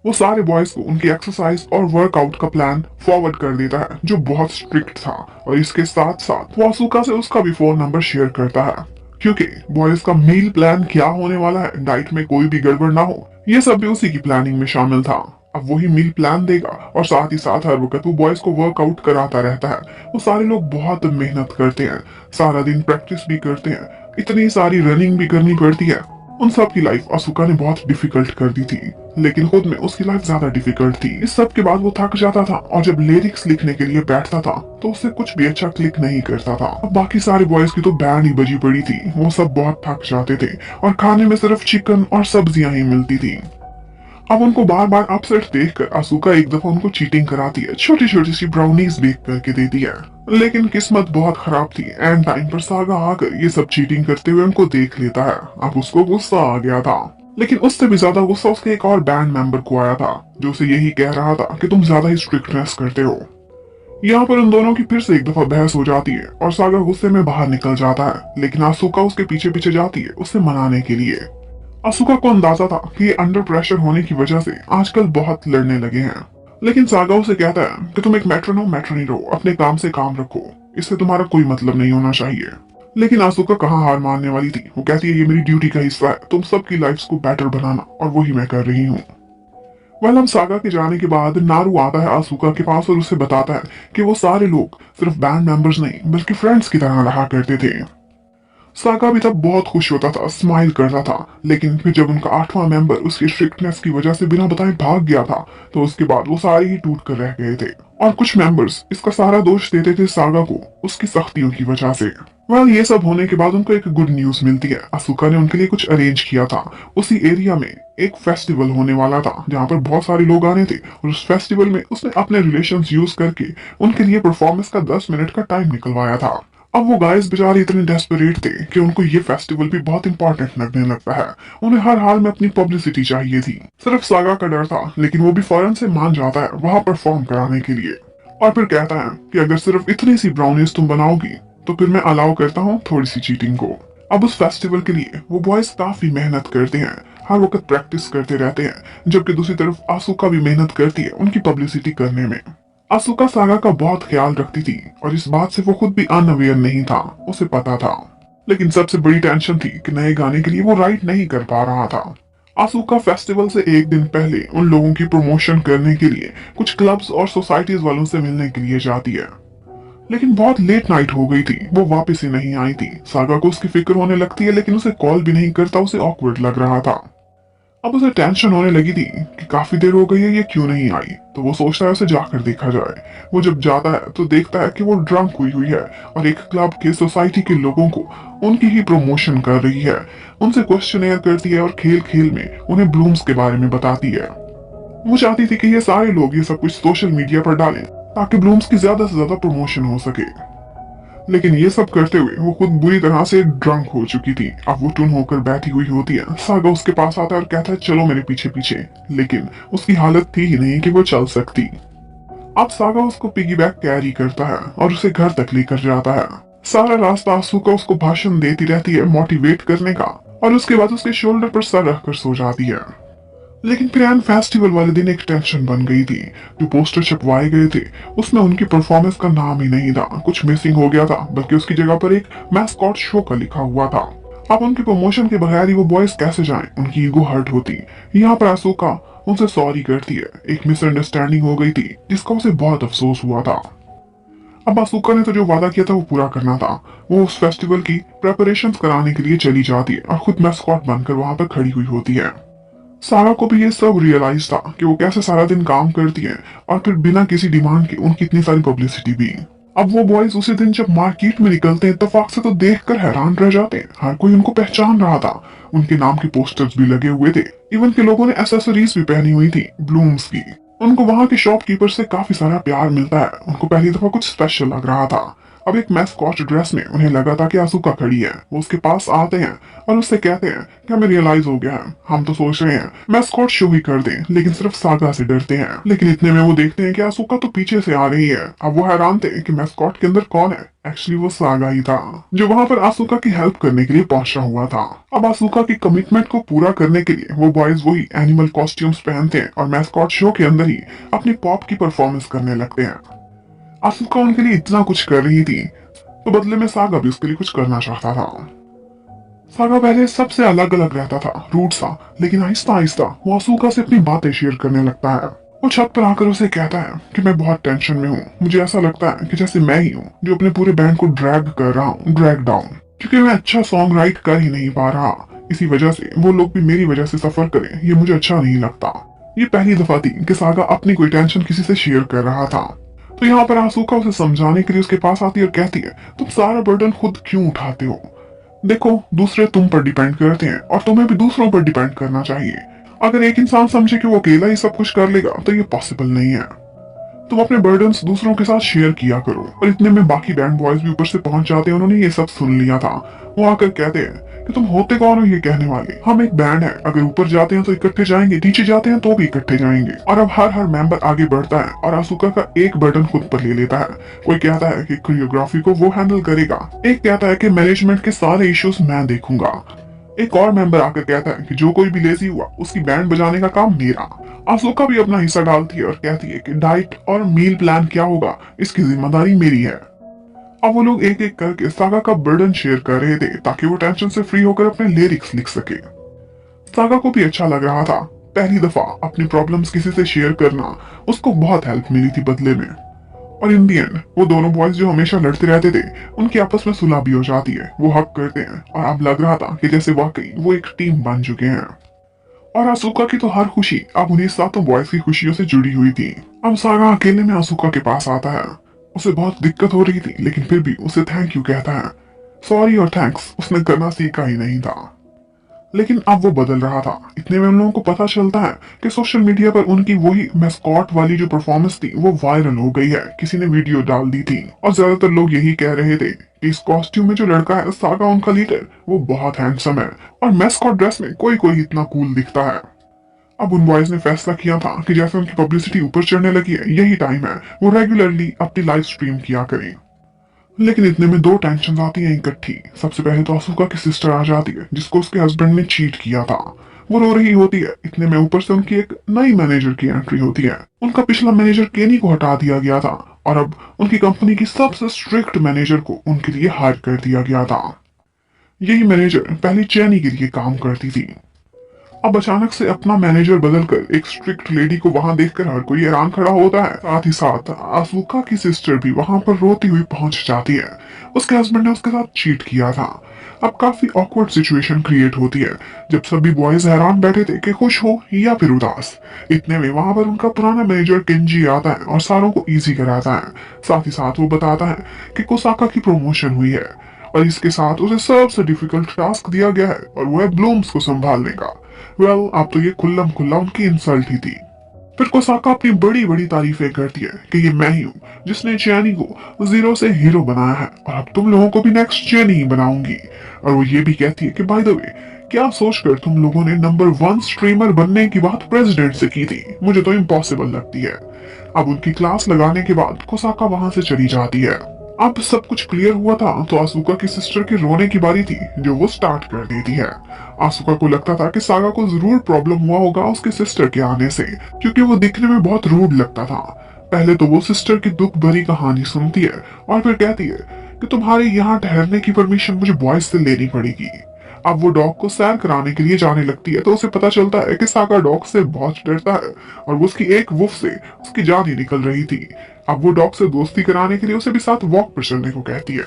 Speaker 1: वो सारे बॉयज को उनकी एक्सरसाइज और वर्कआउट का प्लान फॉरवर्ड कर देता है जो बहुत स्ट्रिक्ट था, और इसके साथ साथ वो आसुका से उसका भी फोन नंबर शेयर करता है, क्योंकि बॉयज का मील प्लान क्या होने वाला है, डाइट में कोई भी गड़बड़ ना हो, ये सब भी उसी की प्लानिंग में शामिल था। अब वही मील प्लान देगा और साथ ही साथ हर वक्त वो बॉयज को वर्कआउट कराता रहता है। वो सारे लोग बहुत मेहनत करते हैं, सारा दिन प्रैक्टिस भी करते हैं, इतनी सारी रनिंग भी करनी पड़ती है। उन सब की लाइफ आसुका ने बहुत डिफिकल्ट कर दी थी, लेकिन खुद में उसकी लाइफ ज्यादा डिफिकल्ट थी। इस सब के बाद वो थक जाता था, और जब लिरिक्स लिखने के लिए बैठता था तो उससे कुछ भी अच्छा क्लिक नहीं करता था। अब बाकी सारे बॉयज की तो बैंड ही बजी पड़ी थी। वो सब बहुत थक जाते थे, और खाने में सिर्फ चिकन और सब्जियां ही मिलती थी। अब उनको बार बार अपसेट देखकर आसुका एक दफा उनको चीटिंग कराती है, छोटी छोटी सी ब्राउनीज बेक करके देती है। लेकिन किस्मत बहुत खराब थी। एंड टाइम पर सागा आकर ये सब चीटिंग करते हुए उनको देख लेता है। अब उसको गुस्सा आ गया था, लेकिन उससे भी ज्यादा गुस्सा उसके एक और बैंड मेंबर को आया था, जो उसे यही कह रहा था कि तुम ज्यादा ही स्ट्रिक्टनेस करते हो। यहाँ पर उन दोनों की फिर से एक दफा बहस हो जाती है, और सागा गुस्से में बाहर निकल जाता है, लेकिन आसुका उसके पीछे पीछे जाती है उसे मनाने के लिए। आसुका को अंदाजा था कि ये अंडर प्रेशर होने की वजह से आजकल बहुत लड़ने लगे हैं, लेकिन सागा उसे कहता है कि तुम एक मैट्रोनी रहो, अपने काम से काम रखो, इससे तुम्हारा कोई मतलब नहीं होना चाहिए। लेकिन आसुका कहाँ हार मानने वाली थी। वो कहती है ये मेरी ड्यूटी का हिस्सा है, तुम सबकी लाइफ्स को बेटर बनाना, और वही मैं कर रही हूँ। हम सागा के जाने के बाद नारू आता है आसुका के पास और उसे बताता है कि वो सारे लोग सिर्फ बैंड मेंबर्स नहीं बल्कि फ्रेंड्स की तरह रहा करते थे। सागा भी तब बहुत खुश होता था, स्माइल करता था, लेकिन फिर जब उनका 8वां मेंबर उसकी स्ट्रिक्टनेस की वजह से बिना बताए भाग गया था, तो उसके बाद वो सारे ही टूट कर रह गए थे। और कुछ मेंबर्स इसका सारा दोष देते थे सागा को, उसकी सख्तियों की वजह से। ये सब होने के बाद उनको एक गुड न्यूज मिलती है। असुका ने उनके लिए कुछ अरेंज किया था। उसी एरिया में एक फेस्टिवल होने वाला था जहाँ पर बहुत सारे लोग आने थे, और उस फेस्टिवल में उसने अपने रिलेशंस यूज करके उनके लिए परफॉर्मेंस का 10 मिनट का टाइम निकलवाया था। अब वो गाइस बेचारे इतने डेस्परेट थे कि उनको ये फेस्टिवल भी बहुत इंपॉर्टेंट लगने लगता है। उन्हें हर हाल में अपनी पब्लिसिटी चाहिए थी। सिर्फ सागा का डर था, लेकिन वो भी फौरन से मान जाता है वहां परफॉर्म कराने के लिए, और फिर कहता है कि अगर सिर्फ इतनी सी ब्राउनीज तुम बनाओगी तो फिर मैं अलाउ करता हूँ थोड़ी सी चीटिंग को। अब उस फेस्टिवल के लिए वो बॉयज काफी मेहनत करते हैं, हर वक्त प्रैक्टिस करते रहते हैं, जबकि दूसरी तरफ आसुका भी मेहनत करती है उनकी पब्लिसिटी करने में। आसुका सागा का बहुत ख्याल रखती थी, और इस बात से वो खुद भी अनअवेयर नहीं था, उसे पता था। लेकिन सबसे बड़ी टेंशन थी कि नए गाने के लिए वो राइट नहीं कर पा रहा था। आसुका फेस्टिवल से एक दिन पहले उन लोगों की प्रमोशन करने के लिए कुछ क्लब्स और सोसाइटीज वालों से मिलने के लिए जाती है, लेकिन बहुत लेट नाइट हो गई थी, वो वापस ही नहीं आई थी। सागा को उसकी फिक्र होने लगती है, लेकिन उसे कॉल भी नहीं करता, उसे ऑकवर्ड लग रहा था। अब उसे टेंशन होने लगी थी कि काफी देर हो गई है, ये क्यों नहीं आई। तो वो सोचता है उसे जाकर देखा जाए। वो जब जाता है तो देखता है कि वो ड्रंक हुई हुई है और एक क्लब के सोसाइटी के लोगों को उनकी ही प्रमोशन कर रही है। उनसे क्वेश्चन करती है और खेल खेल में उन्हें ब्लूम्स के बारे में बताती है। वो चाहती थी कि ये सारे लोग ये सब कुछ सोशल मीडिया पर डालें ताकि ब्लूम्स की ज्यादा से ज्यादा प्रमोशन हो सके, लेकिन ये सब करते हुए वो खुद बुरी तरह से ड्रंक हो चुकी थी। अब वो टुन होकर बैठी हुई होती है। सागा उसके पास आता है और कहता है चलो मेरे पीछे पीछे, लेकिन उसकी हालत थी ही नहीं कि वो चल सकती। अब सागा उसको पिगी बैक कैरी करता है और उसे घर तक लेकर जाता है। सारा रास्ता आसुका उसको भाषण देती रहती है मोटिवेट करने का, और उसके बाद उसके शोल्डर पर सर रखकर सो जाती है। लेकिन फिर एन फेस्टिवल वाले दिन एक टेंशन बन गई थी। जो पोस्टर छपवाए गए थे उसमें उनकी परफॉर्मेंस का नाम ही नहीं था, कुछ मिसिंग हो गया था, बल्कि उसकी जगह पर एक मैस्कॉट शो का लिखा हुआ था। अब उनके प्रमोशन के बगैर ही वो बॉयज कैसे जाएं? उनकी ईगो हर्ट होती। यहाँ पर आसुका उनसे सॉरी करती है। एक मिसअंडरस्टैंडिंग हो गई थी जिसका उसे बहुत अफसोस हुआ था। अब आसुका ने तो जो वादा किया था वो पूरा करना था। वो उस फेस्टिवल की प्रेपरेशंस कराने के लिए चली जाती है और खुद मैस्कॉट बनकर वहां पर खड़ी हुई होती है। सारा को भी ये सब रियलाइज था कि वो कैसे सारा दिन काम करती है और फिर बिना किसी डिमांड के उनकी इतनी सारी पब्लिसिटी भी। अब वो बॉयज उसी दिन जब मार्केट में निकलते हैं इत्तेफाक से तो देखकर हैरान रह जाते हैं। हर कोई उनको पहचान रहा था। उनके नाम के पोस्टर्स भी लगे हुए थे। इवन के लोगों ने एसेसरीज भी पहनी हुई थी ब्लूम्स की। उनको वहां के शॉपकीपर से काफी सारा प्यार मिलता है। उनको पहली दफा कुछ स्पेशल लग रहा था। अब एक मैस्कॉट ड्रेस में उन्हें लगा था कि आसुका खड़ी है। वो उसके पास आते हैं और उससे कहते हैं कि हमें रियलाइज हो गया है, हम तो सोच रहे हैं मैस्कॉट शो ही कर दें, लेकिन सिर्फ सागा से डरते हैं। लेकिन इतने में वो देखते हैं कि आसुका तो पीछे से आ रही है। अब वो हैरान थे कि मैस्कॉट के अंदर कौन है। एक्चुअली वो सागा ही था, जो वहां पर आसुका की हेल्प करने के लिए पहुंचा हुआ था। अब आसुका की कमिटमेंट को पूरा करने के लिए वो बॉयज वही एनिमल कॉस्ट्यूम्स पहनते हैं और मैस्कॉट शो के अंदर ही अपनी पॉप की परफॉर्मेंस करने लगते हैं। आसुका उनके लिए इतना कुछ कर रही थी, तो बदले में सागा भी उसके लिए कुछ करना चाहता था। सागा पहले सबसे अलग अलग रहता था, रूट सा, लेकिन आहिस्ता आहिस्ता वो आसुका से अपनी बातें शेयर करने लगता है। वो छत पर आकर उसे कहता है कि मैं बहुत टेंशन में हूँ। मुझे ऐसा लगता है कि जैसे मैं ही हूँ जो अपने पूरे बैंड को ड्रैग कर रहा हूँ, ड्रैग डाउन, क्योंकि मैं अच्छा सॉन्ग राइट कर ही नहीं पा रहा। इसी वजह से वो लोग भी मेरी वजह से सफर करें, ये मुझे अच्छा नहीं लगता। ये पहली दफा थी कि सागा अपनी कोई टेंशन किसी से शेयर कर रहा था। तो यहाँ पर आसुका उसे समझाने के लिए उसके पास आती है और कहती है तुम सारा बर्डन खुद क्यों उठाते हो? देखो, दूसरे तुम पर डिपेंड करते हैं और तुम्हें भी दूसरों पर डिपेंड करना चाहिए। अगर एक इंसान समझे कि वो अकेला ही सब कुछ कर लेगा तो ये पॉसिबल नहीं है। तुम अपने बर्डन्स दूसरों के साथ शेयर किया करो। और इतने में बाकी बैंड बॉयज भी ऊपर से पहुंच जाते हैं। उन्होंने ये सब सुन लिया था। वो आकर कहते हैं कि तुम होते कौन हो ये कहने वाले? हम एक बैंड है, अगर ऊपर जाते हैं तो इकट्ठे जाएंगे, नीचे जाते हैं तो भी इकट्ठे जाएंगे। और अब हर मेंबर आगे बढ़ता है और आसुका का एक बर्डन खुद पर ले लेता है। कोई कहता है कि कोरियोग्राफी को वो हैंडल करेगा, एक कहता है कि मैनेजमेंट के सारे इश्यूज मैं देखूंगा, एक और मेंबर आकर कहता है कि जो कोई भी लेजी हुआ उसकी बैंड बजाने का काम मेरा। आसुका भी अपना हिस्सा डालती है और कहती है कि डाइट और मील प्लान क्या होगा इसकी जिम्मेदारी मेरी है। अब वो लोग एक एक करके सागा का बर्डन शेयर कर रहे थे ताकि वो टेंशन से फ्री होकर अपने लिरिक्स लिख सके। सागा को भी अच्छा लग रहा था। पहली दफा अपनी प्रॉब्लम्स किसी से शेयर करना उसको बहुत हेल्प मिली थी बदले में। और इन दी एंड वो दोनों बॉयज जो हमेशा लड़ते रहते थे उनकी आपस में सुलह भी हो जाती है, वो हक करते हैं और अब लग रहा था कि जैसे वाकई वो एक टीम बन चुके हैं। और आसुका की तो हर खुशी अब उन्हीं सातों बॉयज की खुशियों से जुड़ी हुई थी। अब सागा अकेले में आसुका के पास आता है, उसे बहुत दिक्कत हो रही थी लेकिन फिर भी उसे थैंक यू कहता है। सॉरी और थैंक्स उसने करना सीखा ही नहीं था, लेकिन अब वो बदल रहा था। इतने में उन लोगों को पता चलता है कि सोशल मीडिया पर उनकी वही मैस्कॉट वाली जो परफॉर्मेंस थी वो वायरल हो गई है, किसी ने वीडियो डाल दी थी और ज्यादातर लोग यही कह रहे थे कि इस कॉस्ट्यूम में जो लड़का है सागा उनका लीडर वो बहुत हैंडसम है और मैस्कॉट ड्रेस में कोई कोई इतना कूल दिखता है। अब उन बॉयज ने फैसला किया था कि जैसे उनकी पब्लिसिटी ऊपर चढ़ने लगी है यही टाइम है वो रेगुलरली अपनी लाइव स्ट्रीम किया करें। लेकिन इतने में दो टेंशन आती हैं इकट्ठी। सबसे पहले तो आसुका की सिस्टर आ जाती है जिसको उसके हस्बैंड ने चीट किया था, वो रो रही होती है। इतने में ऊपर से उनकी एक नई मैनेजर की एंट्री होती है। उनका पिछला मैनेजर केनी को हटा दिया गया था और अब उनकी कंपनी की सबसे स्ट्रिक्ट मैनेजर को उनके लिए हायर कर दिया गया था। यही मैनेजर पहले चैनी के लिए काम करती थी। अब अचानक से अपना मैनेजर बदलकर एक स्ट्रिक्ट लेडी को वहां देखकर हर कोई हैरान खड़ा होता है। साथ ही साथ आसुका की सिस्टर भी वहां पर रोती हुई पहुंच जाती है, उसके हस्बैंड ने उसके साथ चीट किया था। अब काफी ऑकवर्ड सिचुएशन क्रिएट होती है जब सभी बॉयज हैरान बैठे थे कि खुश हो या फिर उदास। इतने में वहां पर उनका पुराना मैनेजर केंजी आता है और सारों को इजी कराता है। साथ ही साथ वो बताता है कि कोसाका की प्रमोशन हुई है और इसके साथ उसे सबसे डिफिकल्ट टास्क दिया गया है और वो है ब्लूम्स को संभालने का। वेल, अब तो ये खुल्लम खुल्ला उनकी इंसल्ट ही थी। फिर कोसाका अपनी बड़ी बड़ी तारीफें करती है कि ये मैं ही हूँ जिसने चैनी को जीरो से हीरो बनाया है और अब तुम लोगों को भी नेक्स्ट चैनी ही बनाऊंगी। और वो ये भी कहती है कि बाय द वे, क्या सोचकर तुम लोगों ने नंबर 1 स्ट्रीमर बनने की बात प्रेसिडेंट से की थी, मुझे तो इम्पॉसिबल लगती है। अब उनकी क्लास लगाने के बाद कोसाका वहां से चली जाती है। अब सब कुछ क्लियर हुआ था तो आसुका की सिस्टर के रोने की बारी थी जो वो स्टार्ट कर देती है। आसुका को लगता था कि सागा को जरूर प्रॉब्लम हुआ होगा उसके सिस्टर के आने से, क्योंकि वो दिखने में बहुत रूड लगता था। पहले तो वो सिस्टर की दुख भरी कहानी सुनती है और फिर कहती है कि तुम्हारे यहाँ ठहरने की परमिशन मुझे बॉयज से लेनी पड़ेगी। अब वो डॉग को सैर कराने के लिए जाने लगती है तो उसे पता चलता है कि सागा डॉग से बहुत डरता है और वो उसकी एक वुफ से उसकी जान ही निकल रही थी। अब वो डॉग से दोस्ती कराने के लिए उसे भी साथ वॉक पर चलने को कहती है।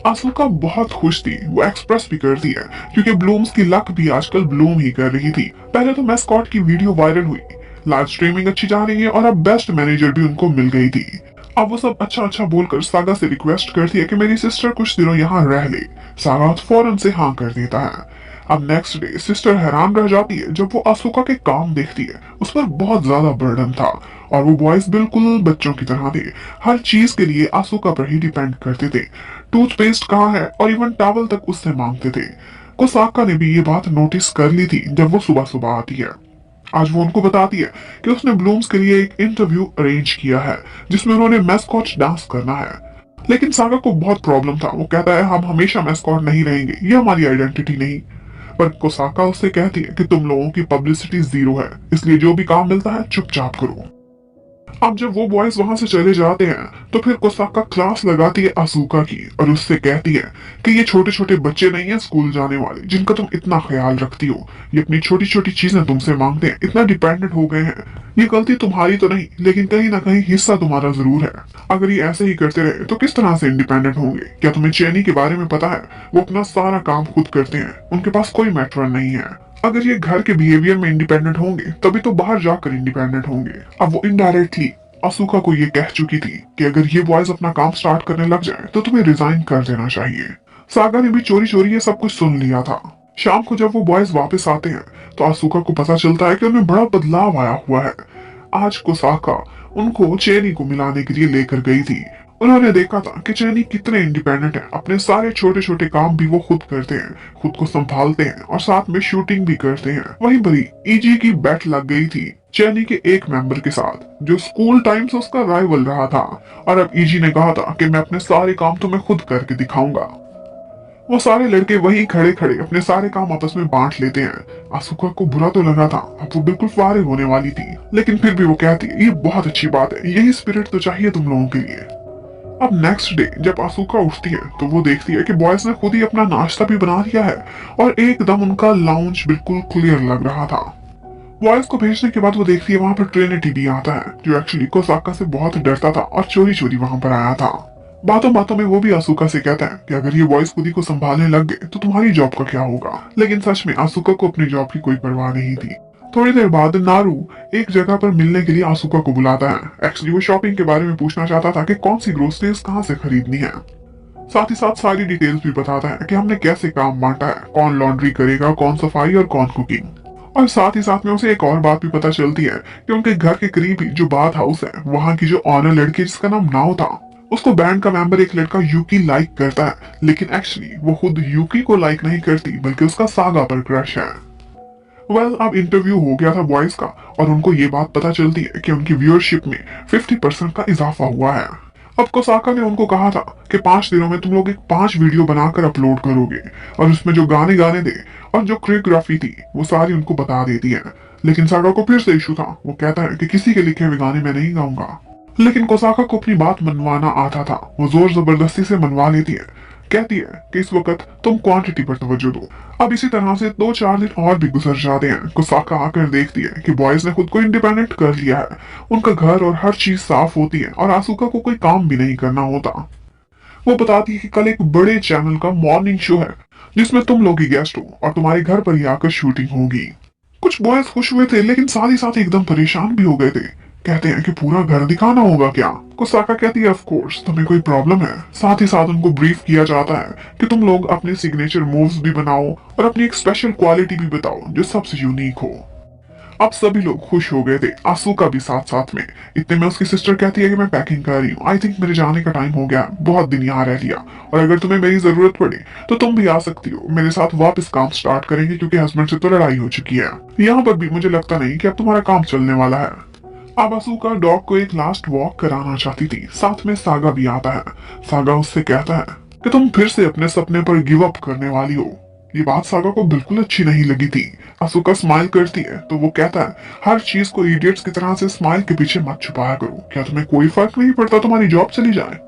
Speaker 1: आसुका बहुत खुश थी, वो एक्सप्रेस भी करती है क्योंकि ब्लूम्स की लक भी आजकल ब्लूम ही कर रही थी। पहले तो मैस्कॉट की वीडियो वायरल हुई, लाइव स्ट्रीमिंग अच्छी जा रही है और अब बेस्ट मैनेजर भी उनको मिल गई थी। अब वो सब अच्छा अच्छा बोलकर सागा से रिक्वेस्ट करती है कि मेरी सिस्टर कुछ दिनों यहाँ रह ले। सागा फौरन से हाँ कर देता है। अब नेक्स्ट डे सिस्टर हैरान रह जाती है जब वो आसुका के काम देखती है। उस पर बहुत ज्यादा बर्डन था और वो बॉयज बिल्कुल बच्चों की तरह थे, हर चीज के लिए आसुका पर ही डिपेंड करते थे। टूथपेस्ट कहाँ है और इवन टॉवल तक उससे मांगते थे। कोसाका ने भी ये बात नोटिस कर ली थी जब वो सुबह सुबह आती है। आज वो उनको बताती है कि उसने ब्लूम्स के लिए एक इंटरव्यू अरेंज किया है जिसमें उन्होंने मैस्कॉट डांस करना है। लेकिन सागा को बहुत प्रॉब्लम था, वो कहता है हम हमेशा मैस्कॉट नहीं रहेंगे, ये हमारी आइडेंटिटी नहीं। पर कोसाका उससे कहती है कि तुम लोगों की पब्लिसिटी जीरो है, इसलिए जो भी काम मिलता है चुपचाप करो। अब जब वो बॉयज वहां से चले जाते हैं तो फिर कोसाका क्लास लगाती है आसुका की और उससे कहती है कि ये छोटे छोटे बच्चे नहीं है स्कूल जाने वाले जिनका तुम इतना ख्याल रखती हो, ये अपनी छोटी छोटी चीजें तुमसे मांगते हैं, इतना डिपेंडेंट हो गए हैं। ये गलती तुम्हारी तो नहीं लेकिन कहीं ना कहीं हिस्सा तुम्हारा जरूर है। अगर ये ऐसे ही करते रहे तो किस तरह से इंडिपेंडेंट होंगे? क्या तुम्हें चैनी के बारे में पता है? वो अपना सारा काम खुद करते हैं, उनके पास कोई मैटर नहीं है। अगर ये घर के बिहेवियर में इंडिपेंडेंट होंगे तभी तो बाहर जाकर इंडिपेंडेंट होंगे। अब वो इनडायरेक्टली आसुका को ये कह चुकी थी कि अगर ये बॉयज अपना काम स्टार्ट करने लग जाए तो तुम्हें रिजाइन कर देना चाहिए। सागा ने भी चोरी चोरी ये सब कुछ सुन लिया था। शाम को जब वो बॉयज वापस आते हैं तो आसुका को पता चलता है कि उनमें बड़ा बदलाव आया हुआ है। आज कोसाका उनको चेनी को मिलाने के लिए लेकर गई थी। उन्होंने देखा था कि चैनी कितने इंडिपेंडेंट हैं, अपने सारे छोटे छोटे काम भी वो खुद करते हैं, खुद को संभालते हैं और साथ में शूटिंग भी करते हैं। वहीं पर ईजी की बैट लग गई थी चैनी के एक मेंबर के साथ जो स्कूल टाइम से उसका राइवल रहा था और अब ईजी ने कहा था कि मैं अपने सारे काम तो मैं खुद करके दिखाऊंगा। वो सारे लड़के वहीं खड़े खड़े अपने सारे काम आपस में बांट लेते हैं। आसुका को बुरा तो लगा था, अब वो बिल्कुल फारिग होने वाली थी, लेकिन फिर भी वो कहती है ये बहुत अच्छी बात है, यही स्पिरिट तो चाहिए तुम लोगों के लिए। अब नेक्स्ट डे जब आसुका उठती है तो वो देखती है कि बॉयज ने खुद ही अपना नाश्ता भी बना दिया है और एकदम उनका लाउंज बिल्कुल क्लियर लग रहा था। बॉयज को भेजने के बाद वो देखती है वहां पर ट्रिनिटी भी आता है, जो एक्चुअली कोसाका से बहुत डरता था और चोरी चोरी वहां पर आया था। बातों बातों में वो भी आसुका से कहता है कि अगर ये बॉयज खुद ही को संभालने लग गए तो तुम्हारी जॉब का क्या होगा। लेकिन सच में आसुका को अपनी जॉब की कोई परवाह नहीं थी। थोड़ी देर बाद नारू एक जगह पर मिलने के लिए आसुका को बुलाता है। एक्चुअली वो शॉपिंग के बारे में पूछना चाहता था कि कौन सी ग्रोसरीज कहाँ से खरीदनी है। साथ ही साथ सारी डिटेल्स भी बताता है कि हमने कैसे काम बांटा है, कौन लॉन्ड्री करेगा, कौन सफाई और कौन कुकिंग। और साथ ही साथ में उसे एक और बात भी पता चलती है कि उनके घर के करीब ही जो बाथ हाउस है, वहाँ की जो ऑनर लड़की जिसका नाम नाओ था, उसको बैंड का मेंबर एक लड़का यूकी लाइक करता है। लेकिन एक्चुअली वो खुद यूकी को लाइक नहीं करती बल्कि उसका सागा पर क्रश है। अब इंटरव्यू हो गया था बॉयज का और उनको ये बात पता चलती है कि उनकी व्यूअरशिप में 50% का इजाफा हुआ है। अब कोसाका ने उनको कहा था कि 5 दिनों में तुम लोग एक 5 वीडियो बनाकर अपलोड करोगे और उसमें जो गाने गाने थे और जो कोरियोग्राफी थी वो सारी उनको बता देती है। लेकिन सागा को फिर से इशू था। वो कहता है कि किसी के लिखे हुए गाने मैं नहीं गाऊंगा। लेकिन कोसाका को अपनी बात मनवाना आता था। वो जोर जबरदस्ती से मनवा लेती है। कहती है कि इस वक्त तुम क्वांटिटी पर तवज्जो दो। अब इसी तरह से 2-4 दिन और भी गुजर जाते हैं। कोसाका आकर देखती है कि बॉयज ने खुद को इंडिपेंडेंट कर लिया है। उनका घर और हर चीज साफ होती है और आसुका को कोई काम भी नहीं करना होता। वो बताती है कि कल एक बड़े चैनल का मॉर्निंग शो है जिसमें तुम लोग ही गेस्ट हो और तुम्हारे घर पर ही आकर शूटिंग होगी। कुछ बॉयज खुश हुए थे लेकिन साथ ही साथ एकदम परेशान भी हो गए थे। कहते हैं कि पूरा घर दिखाना होगा क्या। कोसाका कहती है ऑफ कोर्स, तुम्हें कोई प्रॉब्लम है। साथ ही साथ उनको ब्रीफ किया जाता है कि तुम लोग अपने सिग्नेचर मूव्स भी बनाओ और अपनी एक स्पेशल क्वालिटी भी बताओ जो सबसे यूनिक हो। अब सभी लोग खुश हो गए थे, आसुका भी साथ साथ में। इतने में उसकी सिस्टर कहती है कि मैं पैकिंग कर रही हूँ, आई थिंक मेरे जाने का टाइम हो गया, बहुत दिन यहाँ रह लिया और अगर तुम्हें मेरी जरूरत पड़े तो तुम भी आ सकती हो। मेरे साथ वापस काम स्टार्ट करेंगे क्योंकि हस्बैंड से तो लड़ाई हो चुकी है। यहाँ पर भी मुझे लगता नहीं कि अब तुम्हारा काम चलने वाला है। अब आसुका डॉग को एक लास्ट वॉक कराना चाहती थी। साथ में सागा भी आता है। सागा उससे कहता है कि तुम फिर से अपने सपने पर गिव अप करने वाली हो। ये बात सागा को बिल्कुल अच्छी नहीं लगी थी। आसुका स्माइल करती है तो वो कहता है हर चीज को इडियट्स की तरह से स्माइल के पीछे मत छुपाया करो। क्या तुम्हें कोई फर्क नहीं पड़ता तुम्हारी जॉब चली जाए?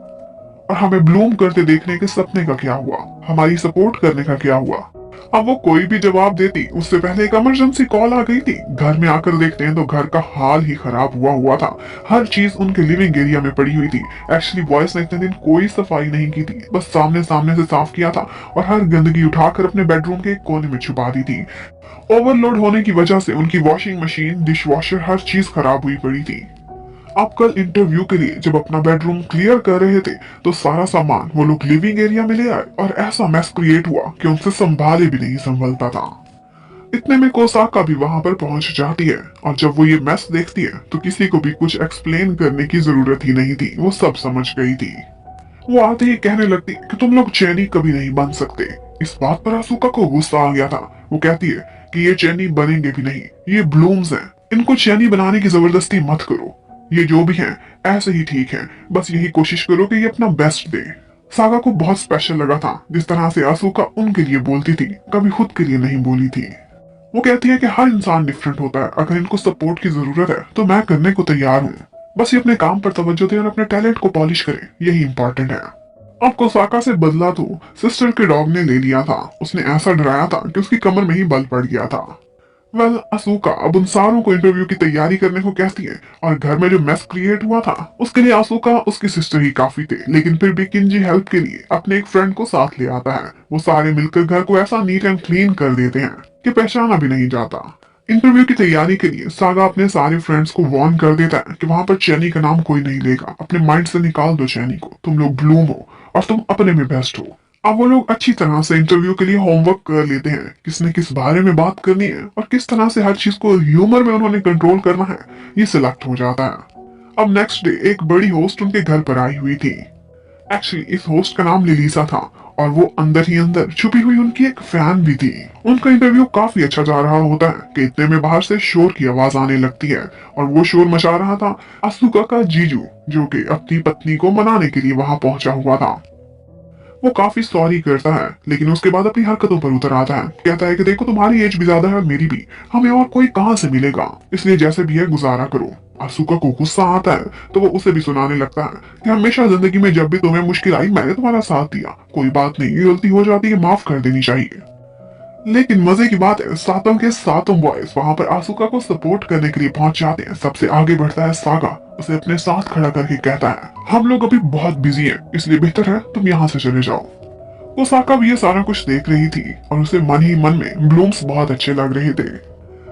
Speaker 1: और हमें ब्लूम करते देखने के सपने का क्या हुआ? हमारी सपोर्ट करने का क्या हुआ? अब वो कोई भी जवाब देती उससे पहले एक इमरजेंसी कॉल आ गई थी। घर में आकर देखते हैं तो घर का हाल ही खराब हुआ था। हर चीज उनके लिविंग एरिया में पड़ी हुई थी। एक्चुअली बॉयज ने इतने दिन कोई सफाई नहीं की थी, बस सामने सामने से साफ किया था और हर गंदगी उठाकर अपने बेडरूम के एक कोने में छुपा दी थी। ओवरलोड होने की वजह से उनकी वॉशिंग मशीन, डिश वॉशर, हर चीज खराब हुई पड़ी थी। अब कल इंटरव्यू के लिए जब अपना बेडरूम क्लियर कर रहे थे तो सारा सामान वो लोग लिविंग एरिया में ले आए और ऐसा मैस क्रिएट हुआ कि उनसे संभाले भी नहीं संभलता था। इतने में कोसाका भी वहां पर पहुंच जाती है और जब वो ये मैस देखती है तो किसी को भी कुछ एक्सप्लेन करने की जरूरत ही नहीं थी, वो सब समझ गई थी। वो आते ही कहने लगती कि तुम लोग चैनी कभी नहीं बन सकते। इस बात पर आसुका को गुस्सा आ गया था। वो कहती है कि ये चैनी बनेंगे भी नहीं, ये ब्लूम्स हैं, इनको चैनी बनाने की जबरदस्ती मत करो। ये जो भी हैं ऐसे ही ठीक है, बस यही कोशिश करो कि ये अपना बेस्ट दे। सागा को बहुत स्पेशल लगा था जिस तरह से आसुका उनके लिए बोलती थी, कभी खुद के लिए नहीं बोली थी। वो कहती है कि हर इंसान डिफरेंट होता है, अगर इनको सपोर्ट की जरूरत है तो मैं करने को तैयार हूँ। बस ये अपने काम पर तवज्जो दें और अपने टैलेंट को पॉलिश करें, यही इंपॉर्टेंट है। अब कोसाका से बदला तो सिस्टर के डॉग ने ले लिया था। उसने ऐसा डराया था कि उसकी कमर में ही बल पड़ गया था। आसुका अब उन सारों को इंटरव्यू की तैयारी करने को कहती है और घर में जो मैस क्रिएट हुआ था उसके लिए आसुका उसकी सिस्टर ही काफी थे। लेकिन फिर भी किंजी हेल्प के लिए अपने एक फ्रेंड को साथ ले आता है। वो सारे मिलकर घर को ऐसा नीट एंड क्लीन कर देते हैं कि पहचाना भी नहीं जाता। इंटरव्यू की तैयारी के लिए सागा अपने सारे फ्रेंड्स को वार्न कर देता है कि वहां पर चैनी का नाम कोई नहीं लेगा, अपने माइंड से निकाल दो चैनी को, तुम लोग ब्लूम हो और तुम अपने में बेस्ट हो। अब वो लोग अच्छी तरह से इंटरव्यू के लिए होमवर्क कर लेते हैं, किसने किस बारे में बात करनी है और किस तरह से हर चीज को ह्यूमर में उन्होंने कंट्रोल करना है, ये सिलेक्ट हो जाता है। अब नेक्स्ट डे एक बड़ी होस्ट उनके घर पर आई हुई थी। एक्चुअली इस होस्ट का नाम लिलीसा था और वो अंदर ही अंदर छुपी हुई उनकी एक फैन भी थी। उनका इंटरव्यू काफी अच्छा जा रहा होता है कि इतने में बाहर से शोर की आवाज आने लगती है और वो शोर मचा रहा था आसुका का जीजू, जो कि अपनी पत्नी को मनाने के लिए वहां पहुंचा हुआ था। वो काफी सॉरी करता है लेकिन उसके बाद अपनी हरकतों पर उतर आता है। कहता है कि देखो तुम्हारी एज भी ज्यादा है और मेरी भी, हमें और कोई कहां से मिलेगा, इसलिए जैसे भी है गुजारा करो। आसुका को गुस्सा आता है तो वो उसे भी सुनाने लगता है कि हमेशा जिंदगी में जब भी तुम्हें मुश्किल आई मैंने तुम्हारा साथ दिया, कोई बात नहीं, गलती हो जाती है, माफ कर देनी चाहिए। लेकिन मजे की बात है, सातों के सातों बॉयज वहां पर आसुका को सपोर्ट करने के लिए पहुंच जाते हैं। सबसे आगे बढ़ता है सागा, उसे अपने साथ खड़ा करके कहता है हम लोग अभी बहुत बिजी हैं, इसलिए बेहतर है तुम यहाँ से चले जाओ। ओसाका भी ये सारा कुछ देख रही थी और उसे मन ही मन में ब्लूम्स बहुत अच्छे लग रहे थे।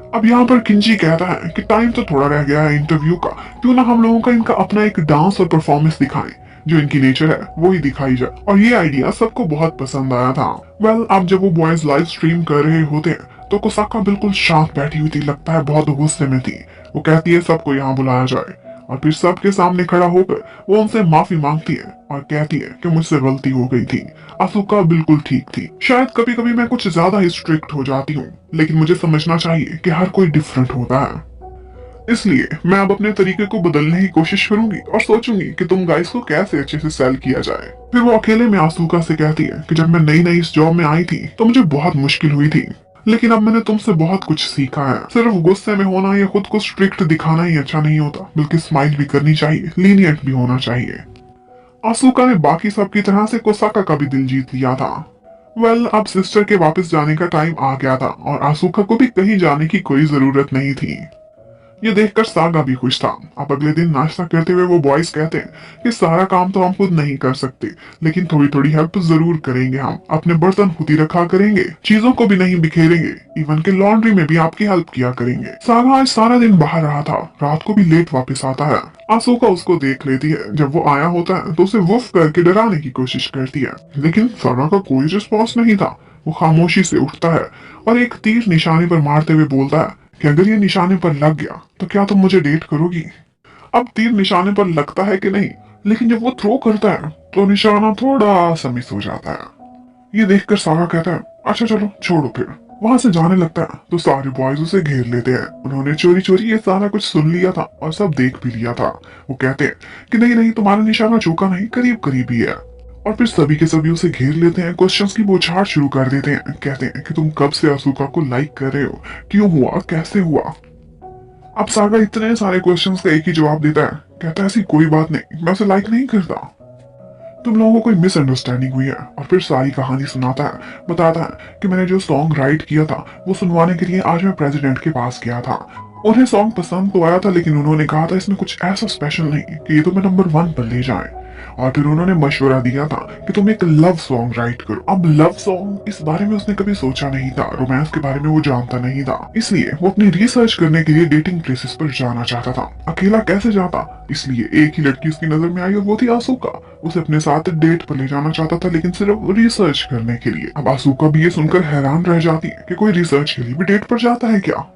Speaker 1: अब यहाँ पर किंजी कहता है कि टाइम तो थोड़ा रह गया है इंटरव्यू का, क्यों ना हम लोगों का इनका अपना एक डांस और परफॉर्मेंस दिखाएं, जो इनकी नेचर है वो ही दिखाई जाए। और ये आइडिया सबको बहुत पसंद आया था। वेल, अब जब वो बॉयज लाइव स्ट्रीम कर रहे होते हैं तो कोसाका बिल्कुल शांत बैठी हुई थी, लगता है बहुत गुस्से में थी। वो कहती है सबको यहाँ बुलाया जाए और फिर सबके सामने खड़ा होकर वो उनसे माफी मांगती है और कहती है कि मुझसे गलती हो गई थी। आसुका बिल्कुल ठीक थी। शायद कभी कभी मैं कुछ ज्यादा ही स्ट्रिक्ट हो जाती हूँ, लेकिन मुझे समझना चाहिए कि हर कोई डिफरेंट होता है। इसलिए मैं अब अपने तरीके को बदलने की कोशिश करूंगी और सोचूंगी कि तुम गाइस को कैसे अच्छे से सेल किया जाए। फिर वो अकेले में आसुका से कहती है कि जब मैं नई नई इस जॉब में आई थी तो मुझे बहुत मुश्किल हुई थी, लेकिन अब मैंने तुमसे बहुत कुछ सीखा है। सिर्फ गुस्से में होना या खुद को स्ट्रिक्ट दिखाना ही अच्छा नहीं होता, बल्कि स्माइल भी करनी चाहिए, लीनियंट भी होना चाहिए। आसुका ने बाकी सब की तरह से कोसाका का भी दिल जीत लिया था। वेल, अब सिस्टर के वापस जाने का टाइम आ गया था और आसुका को भी कहीं जाने की कोई जरूरत नहीं थी। ये देखकर सागा भी खुश था। अब अगले दिन नाश्ता करते हुए वो बॉयज कहते हैं कि सारा काम तो हम खुद नहीं कर सकते, लेकिन थोड़ी थोड़ी हेल्प जरूर करेंगे। हम अपने बर्तन खुद ही रखा करेंगे, चीजों को भी नहीं बिखेरेंगे, इवन के लॉन्ड्री में भी आपकी हेल्प किया करेंगे। सागा आज सारा दिन बाहर रहा था, रात को भी लेट वापस आता है। आसुका उसको देख लेती है। जब वो आया होता है तो उसे वुफ करके डराने की कोशिश करती है, लेकिन सागा का कोई रिस्पॉन्स नहीं था। वो खामोशी से उठता है और एक तीर निशाने पर मारते हुए बोलता है कि अगर ये निशाने पर लग गया तो क्या तुम मुझे डेट करोगी। अब तीर निशाने पर लगता है कि नहीं, लेकिन जब वो थ्रो करता है तो निशाना थोड़ा सा मिस हो जाता है। ये देखकर सागा कहता है अच्छा चलो छोड़ो। फिर वहां से जाने लगता है तो सारे बॉयज उसे घेर लेते हैं। उन्होंने चोरी चोरी ये सारा कुछ सुन लिया था और सब देख भी लिया था। वो कहते हैं कि नहीं नहीं, तुम्हारा निशाना चूका नहीं, करीब करीब ही है। और फिर सभी के सभी उसे घेर लेते हैं, क्वेश्चंस की बौछार शुरू कर देते हैं। कहते हैं कि तुम कब से आसुका को लाइक कर रहे हो, क्यों हुआ, कैसे हुआ। अब सागा इतने सारे क्वेश्चंस का एक ही जवाब देता है, कहता है ऐसी कोई बात नहीं, मैं उसे लाइक नहीं करता, तुम लोगों को कोई मिसअंडरस्टैंडिंग हुई है। और फिर सारी कहानी सुनाता है, बताता है कि मैंने जो सॉन्ग राइट किया था वो सुनवाने के लिए आज मैं प्रेसिडेंट के पास गया था। उन्हें सॉन्ग पसंद तो आया था, लेकिन उन्होंने कहा था इसमें कुछ ऐसा स्पेशल नहीं कि ये तुम्हें नंबर 1 पर ले जाए। और फिर उन्होंने मशवरा दिया था कि तुम एक लव सॉन्ग राइट करो। अब लव सॉन्ग, इस बारे में उसने कभी सोचा नहीं था, रोमांस के बारे में वो जानता नहीं था, इसलिए वो अपनी रिसर्च करने के लिए डेटिंग प्लेसेस पर जाना चाहता था। अकेला कैसे जाता, इसलिए एक ही लड़की उसकी नजर में आई और वो थी आसुका। उसे अपने साथ डेट पर ले जाना चाहता था, लेकिन सिर्फ रिसर्च करने के लिए। अब आसुका भी ये सुनकर हैरान रह जाती है कि कोई रिसर्च के लिए भी डेट पर जाता है क्या।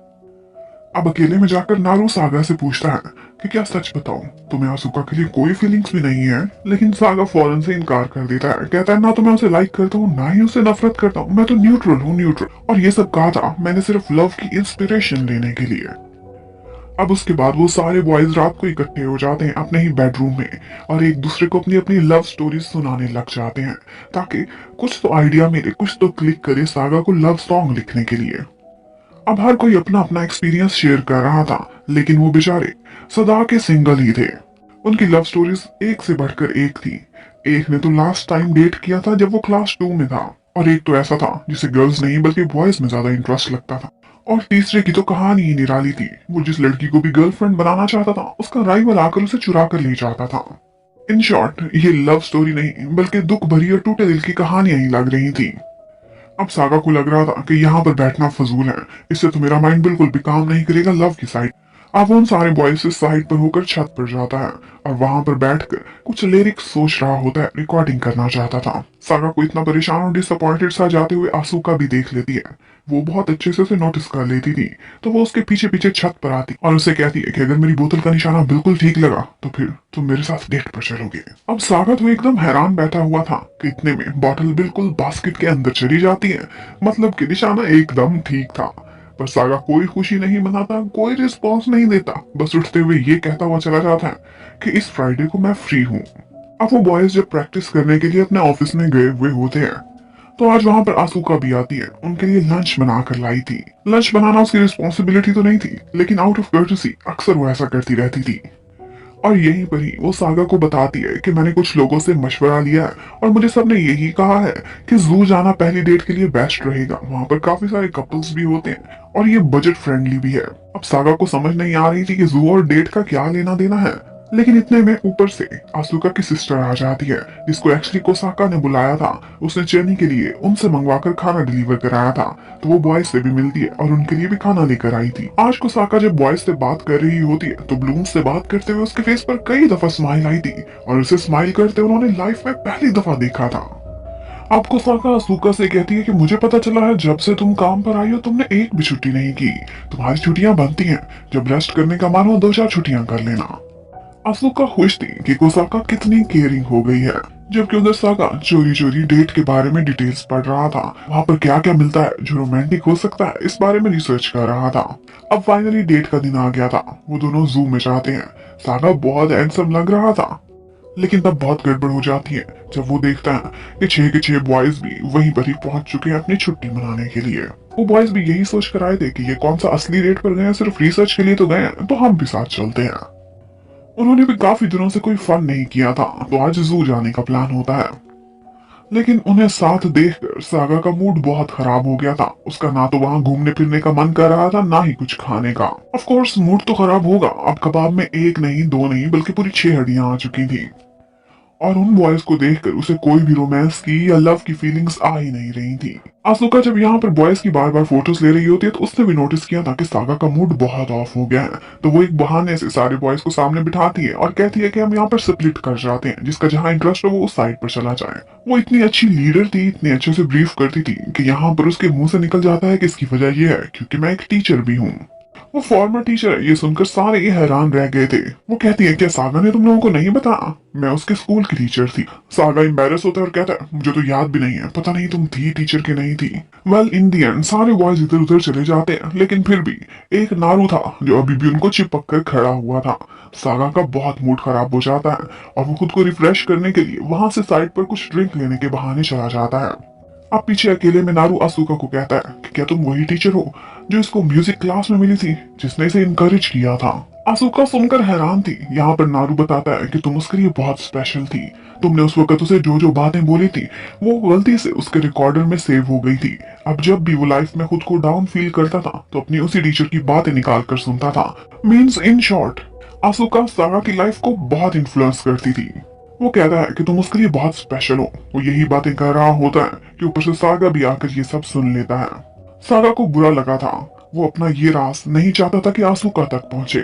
Speaker 1: अब अकेले में जाकर नारू सागा से पूछता है कि क्या सच बताऊं, तुम्हें आसुका के लिए कोई फीलिंग्स भी नहीं है। लेकिन सागा फौरन से इनकार कर देता है, कहता है ना तो मैं उसे लाइक करता हूँ ना ही उसे नफरत करता हूँ, मैं तो न्यूट्रल हूँ, न्यूट्रल। और ये सब कहा था मैंने सिर्फ लव की इंस्पिरेशन लेने के लिए। अब उसके बाद वो सारे बॉयज रात को इकट्ठे हो जाते हैं अपने ही बेडरूम में और एक दूसरे को अपनी अपनी लव स्टोरीज सुनाने लग जाते हैं, ताकि कुछ तो आइडिया मिले, कुछ तो क्लिक करे सागा को लव सॉन्ग लिखने के लिए। अब हर कोई अपना अपना एक्सपीरियंस शेयर कर रहा था, लेकिन वो बेचारे सदा के सिंगल ही थे। उनकी लव स्टोरीज एक से बढ़कर एक थी। एक ने तो लास्ट टाइम डेट किया था जब वो क्लास 2 में था, और एक तो ऐसा था जिसे गर्ल्स नहीं बल्कि बॉयज में ज्यादा इंटरेस्ट लगता था। और तीसरे की तो कहानी ही निराली थी। वो जिस लड़की को भी गर्लफ्रेंड बनाना चाहता था, उसका राइवल आकर उसे चुरा कर ले जाता था। इन शॉर्ट, ये लव स्टोरी नहीं बल्कि दुख भरी और टूटे दिल की कहानियां ही लग रही थी। अब सागा को लग रहा था कि यहाँ पर बैठना फजूल है, इससे तो मेरा माइंड बिल्कुल भी काम नहीं करेगा लव की साइड। अब वो उन सारे बॉयज से साइड पर होकर छत पर जाता है और वहां पर बैठकर कुछ लिरिक्स सोच रहा होता है, रिकॉर्डिंग करना चाहता था। सागा को इतना परेशान और डिसअपॉइंटेड सा जाते हुए आसुका भी देख लेती है। वो बहुत अच्छे से उसे नोटिस कर लेती थी, तो वो उसके पीछे पीछे छत पर आती और उसे कहती है कि अगर मेरी बोतल का निशाना बिल्कुल ठीक लगा तो फिर तुम मेरे साथ डेट पर चलोगे। अब सागा तो एकदम हैरान बैठा हुआ था कि इतने में बॉटल बिल्कुल बास्केट के अंदर चली जाती है, मतलब कि निशाना एकदम ठीक था। पर सागा कोई खुशी नहीं मनाता, कोई रिस्पॉन्स नहीं देता, बस उठते हुए ये कहता हुआ चला जाता है कि इस फ्राइडे को मैं फ्री हूँ। अब वो बॉयज जब प्रैक्टिस करने के लिए अपने ऑफिस में गए हुए होते हैं, तो आज वहां पर आसुका भी आती है। उनके लिए लंच बनाकर लाई थी। लंच बनाना उसकी रिस्पॉन्सिबिलिटी तो नहीं थी, लेकिन आउट ऑफ कर्टसी अक्सर वो ऐसा करती रहती थी। और यहीं पर ही वो सागा को बताती है कि मैंने कुछ लोगों से मशवरा लिया है और मुझे सबने यही कहा है कि जू जाना पहली डेट के लिए बेस्ट रहेगा। वहाँ पर काफी सारे कपल्स भी होते हैं और ये बजट फ्रेंडली भी है। अब सागा को समझ नहीं आ रही थी कि जू और डेट का क्या लेना देना है, लेकिन इतने में ऊपर से आसुका की सिस्टर आ जाती है, जिसको एक्चुअली कोसाका ने बुलाया था। उसने चेनी के लिए उनसे मंगवाकर खाना डिलीवर कराया था, तो वो बॉयज से भी मिलती है और उनके लिए भी खाना लेकर आई थी। आज कोसाका जब बॉयज से बात कर रही होती है तो ब्लूम से बात करते हुए उसके फेस पर कई दफा स्माइल आई थी और उसे स्माइल करते उन्होंने लाइफ में पहली दफा देखा था। अब कोसाका आसुका से कहती है कि मुझे पता चला है जब से तुम काम पर आई हो तुमने एक भी छुट्टी नहीं की। तुम्हारी छुट्टियां बनती हैं, जब रेस्ट करने का मन हो 2-4 छुट्टियां कर लेना। आसुका खुश थी कि कोसाका कितनी केयरिंग हो गई है, जबकि उधर सागा चोरी चोरी डेट के बारे में डिटेल्स पढ़ रहा था। वहाँ पर क्या क्या मिलता है जो रोमांटिक हो सकता है, इस बारे में रिसर्च कर रहा था। अब फाइनली डेट का दिन आ गया था। वो दोनों जू में जाते हैं। सागा बहुत हैंडसम लग रहा था, लेकिन तब बहुत गड़बड़ हो जाती है जब वो देखता है कि 6 के 6 बॉयज भी वहीं पर ही पहुंच चुके हैं अपनी छुट्टी मनाने के लिए। वो बॉयज भी यही सोच कर आए थे कि ये कौन सा असली डेट पर गए हैं, सिर्फ रिसर्च के लिए तो गए हैं, तो हम भी साथ चलते हैं। उन्होंने भी काफी दिनों से कोई फन नहीं किया था, तो आज जू जाने का प्लान होता है। लेकिन उन्हें साथ देखकर सागा का मूड बहुत खराब हो गया था। उसका ना तो वहां घूमने फिरने का मन कर रहा था, ना ही कुछ खाने का। ऑफ कोर्स मूड तो खराब होगा। अब कबाब में एक नहीं, दो नहीं, बल्कि पूरी 6 हड्डियां आ चुकी थी और उन बॉयज को देखकर उसे कोई भी रोमांस की या लव की फीलिंग्स आ ही नहीं रही थी। आसुका जब यहाँ पर बॉयज की बार बार फोटोज ले रही होती है तो उसने भी नोटिस किया था कि सागा का मूड बहुत ऑफ हो गया है। तो वो एक बहाने से सारे बॉयज को सामने बिठाती है और कहती है कि हम यहाँ पर स्प्लिट कर जाते हैं, जिसका जहाँ इंटरेस्ट हो वो उस साइड पर चला जाए। वो इतनी अच्छी लीडर थी, इतने अच्छे से ब्रीफ करती थी कि यहाँ पर उसके मुंह से निकल जाता है कि इसकी वजह यह है क्योंकि मैं एक टीचर भी हूँ। वो फॉर्मर टीचर है। ये सुनकर सारे ही हैरान रह गए थे। वो कहती है क्या सागा ने तुम लोगों को नहीं बताया, मैं उसके स्कूल की टीचर थी। सागा एम्बेरस होता है और कहता है मुझे तो याद भी नहीं है, पता नहीं तुम थी टीचर की नहीं थी। वेल इन दी एंड सारे बॉयज इधर उधर चले जाते हैं, लेकिन फिर भी एक नारू था जो अभी भी उनको चिपक कर खड़ा हुआ था। सागा का बहुत मूड खराब हो जाता है और वो खुद को रिफ्रेश करने के लिए वहां से साइड पर कुछ ड्रिंक लेने के बहाने चला जाता है। अब पीछे अकेले में नारू आसुका को कहता है कि क्या तुम वही टीचर हो जो इसको म्यूजिक क्लास में मिली थी, जिसने इसे इनकरेज किया था। आसुका सुनकर हैरान थी। यहाँ पर नारू बताता है कि तुम उसके लिए बहुत स्पेशल थी। तुमने उस वक्त उसे जो जो बातें बोली थी वो गलती से उसके रिकॉर्डर में सेव हो गई थी। अब जब भी वो लाइफ में खुद को डाउन फील करता था तो अपनी उसी टीचर की बातें निकाल कर सुनता था। मीन्स इन शॉर्ट आसुका सागा की लाइफ को बहुत इन्फ्लुएंस करती थी। वो कहता है कि तुम उसके लिए बहुत स्पेशल हो। वो यही बातें कर रहा होता है कि ऊपर से सागा भी आकर ये सब सुन लेता है। सागा को बुरा लगा था। वो अपना ये राज नहीं चाहता था कि आसुका तक पहुंचे।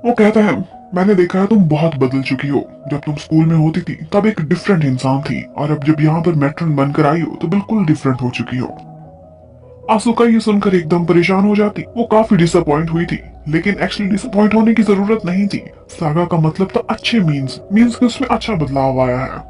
Speaker 1: वो कहता है मैंने देखा है तुम बहुत बदल चुकी हो। जब तुम स्कूल में होती थी तब एक डिफरेंट इंसान थी और अब जब यहाँ पर मैट्रन बनकर आई हो तो बिल्कुल डिफरेंट हो चुकी हो। आसुका ये सुनकर एकदम परेशान हो जाती। वो काफी डिसअपॉइंट हुई थी, लेकिन एक्चुअली डिसअपॉइंट होने की जरूरत नहीं थी। सागा का मतलब था अच्छे मीन्स कि उसमें अच्छा बदलाव आया है।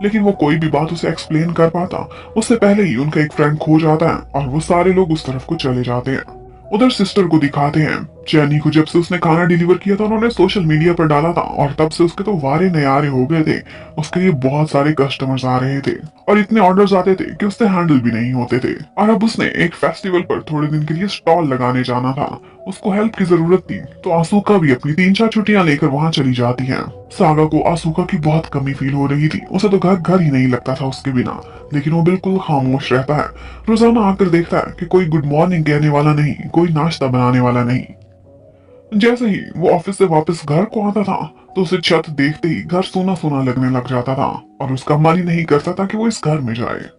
Speaker 1: लेकिन वो कोई भी बात उसे एक्सप्लेन कर पाता उससे पहले ही उनका एक फ्रेंड खो जाता है और वो सारे लोग उस तरफ को चले जाते हैं। उधर सिस्टर को दिखाते हैं। चैनी को जब से उसने खाना डिलीवर किया था उन्होंने सोशल मीडिया पर डाला था और तब से उसके तो वारे नयारे हो गए थे। उसके लिए बहुत सारे कस्टमर्स आ रहे थे और इतने ऑर्डर्स आते थे कि उससे हैंडल भी नहीं होते थे। और अब उसने एक फेस्टिवल पर थोड़े दिन के लिए स्टॉल लगाने जाना था। उसको हेल्प की जरूरत थी तो आसुका भी अपनी 3-4 छुट्टियां लेकर वहां चली जाती है। सागा को आसुका की बहुत कमी फील हो रही थी। उसे तो घर घर ही नहीं लगता था उसके बिना, लेकिन वो बिल्कुल खामोश रहता है। रोजाना आकर देखता है कि कोई गुड मॉर्निंग कहने वाला नहीं, कोई नाश्ता बनाने वाला नहीं। जैसे ही वो ऑफिस से वापस घर को आता था तो उसे छत देखते ही घर सोना सोना लगने लग जाता था और उसका मन ही नहीं करता था कि वो इस घर में जाए।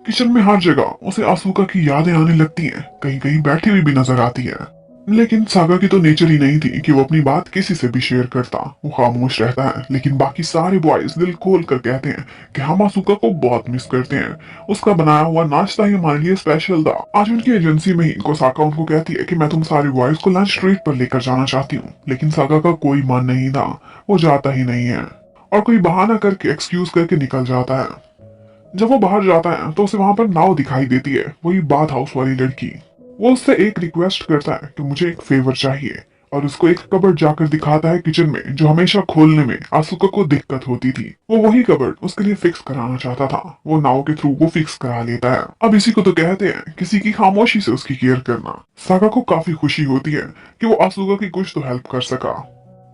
Speaker 1: किचन में हर जगह उसे आसुका की यादें आने लगती हैं, कहीं कहीं बैठी हुई भी नजर आती है। लेकिन सागा की तो नेचर ही नहीं थी कि वो अपनी बात किसी से भी शेयर करता। वो खामोश रहता है, लेकिन बाकी सारे बॉयज दिल खोल कर कहते हैं कि हम आसुका को बहुत मिस करते हैं। उसका बनाया हुआ नाश्ता ही हमारे लिए स्पेशल था। आज उनकी एजेंसी में ही कोसाका उनको कहती है कि मैं तुम सारे बॉयज को लंच ट्रीट पर लेकर जाना चाहती हूँ, लेकिन सागा का कोई मन नहीं था। वो जाता ही नहीं है और कोई बहाना करके एक्सक्यूज करके निकल जाता है। जब वो बाहर जाता है तो उसे वहां पर नाव दिखाई देती है, वही बाथ हाउस वाली लड़की। वो उससे एक रिक्वेस्ट करता है कि मुझे एक फेवर चाहिए और उसको एक कबर्ड जाकर दिखाता है किचन में, जो हमेशा खोलने में आसुका को दिक्कत होती थी। वो वही कबर्ड उसके लिए फिक्स कराना चाहता था। वो नाव के थ्रू वो फिक्स करा लेता है। अब इसी को तो कहते हैं किसी की खामोशी से उसकी केयर करना। सागा को काफी खुशी होती है कि वो आसुका की कुछ तो हेल्प कर सका।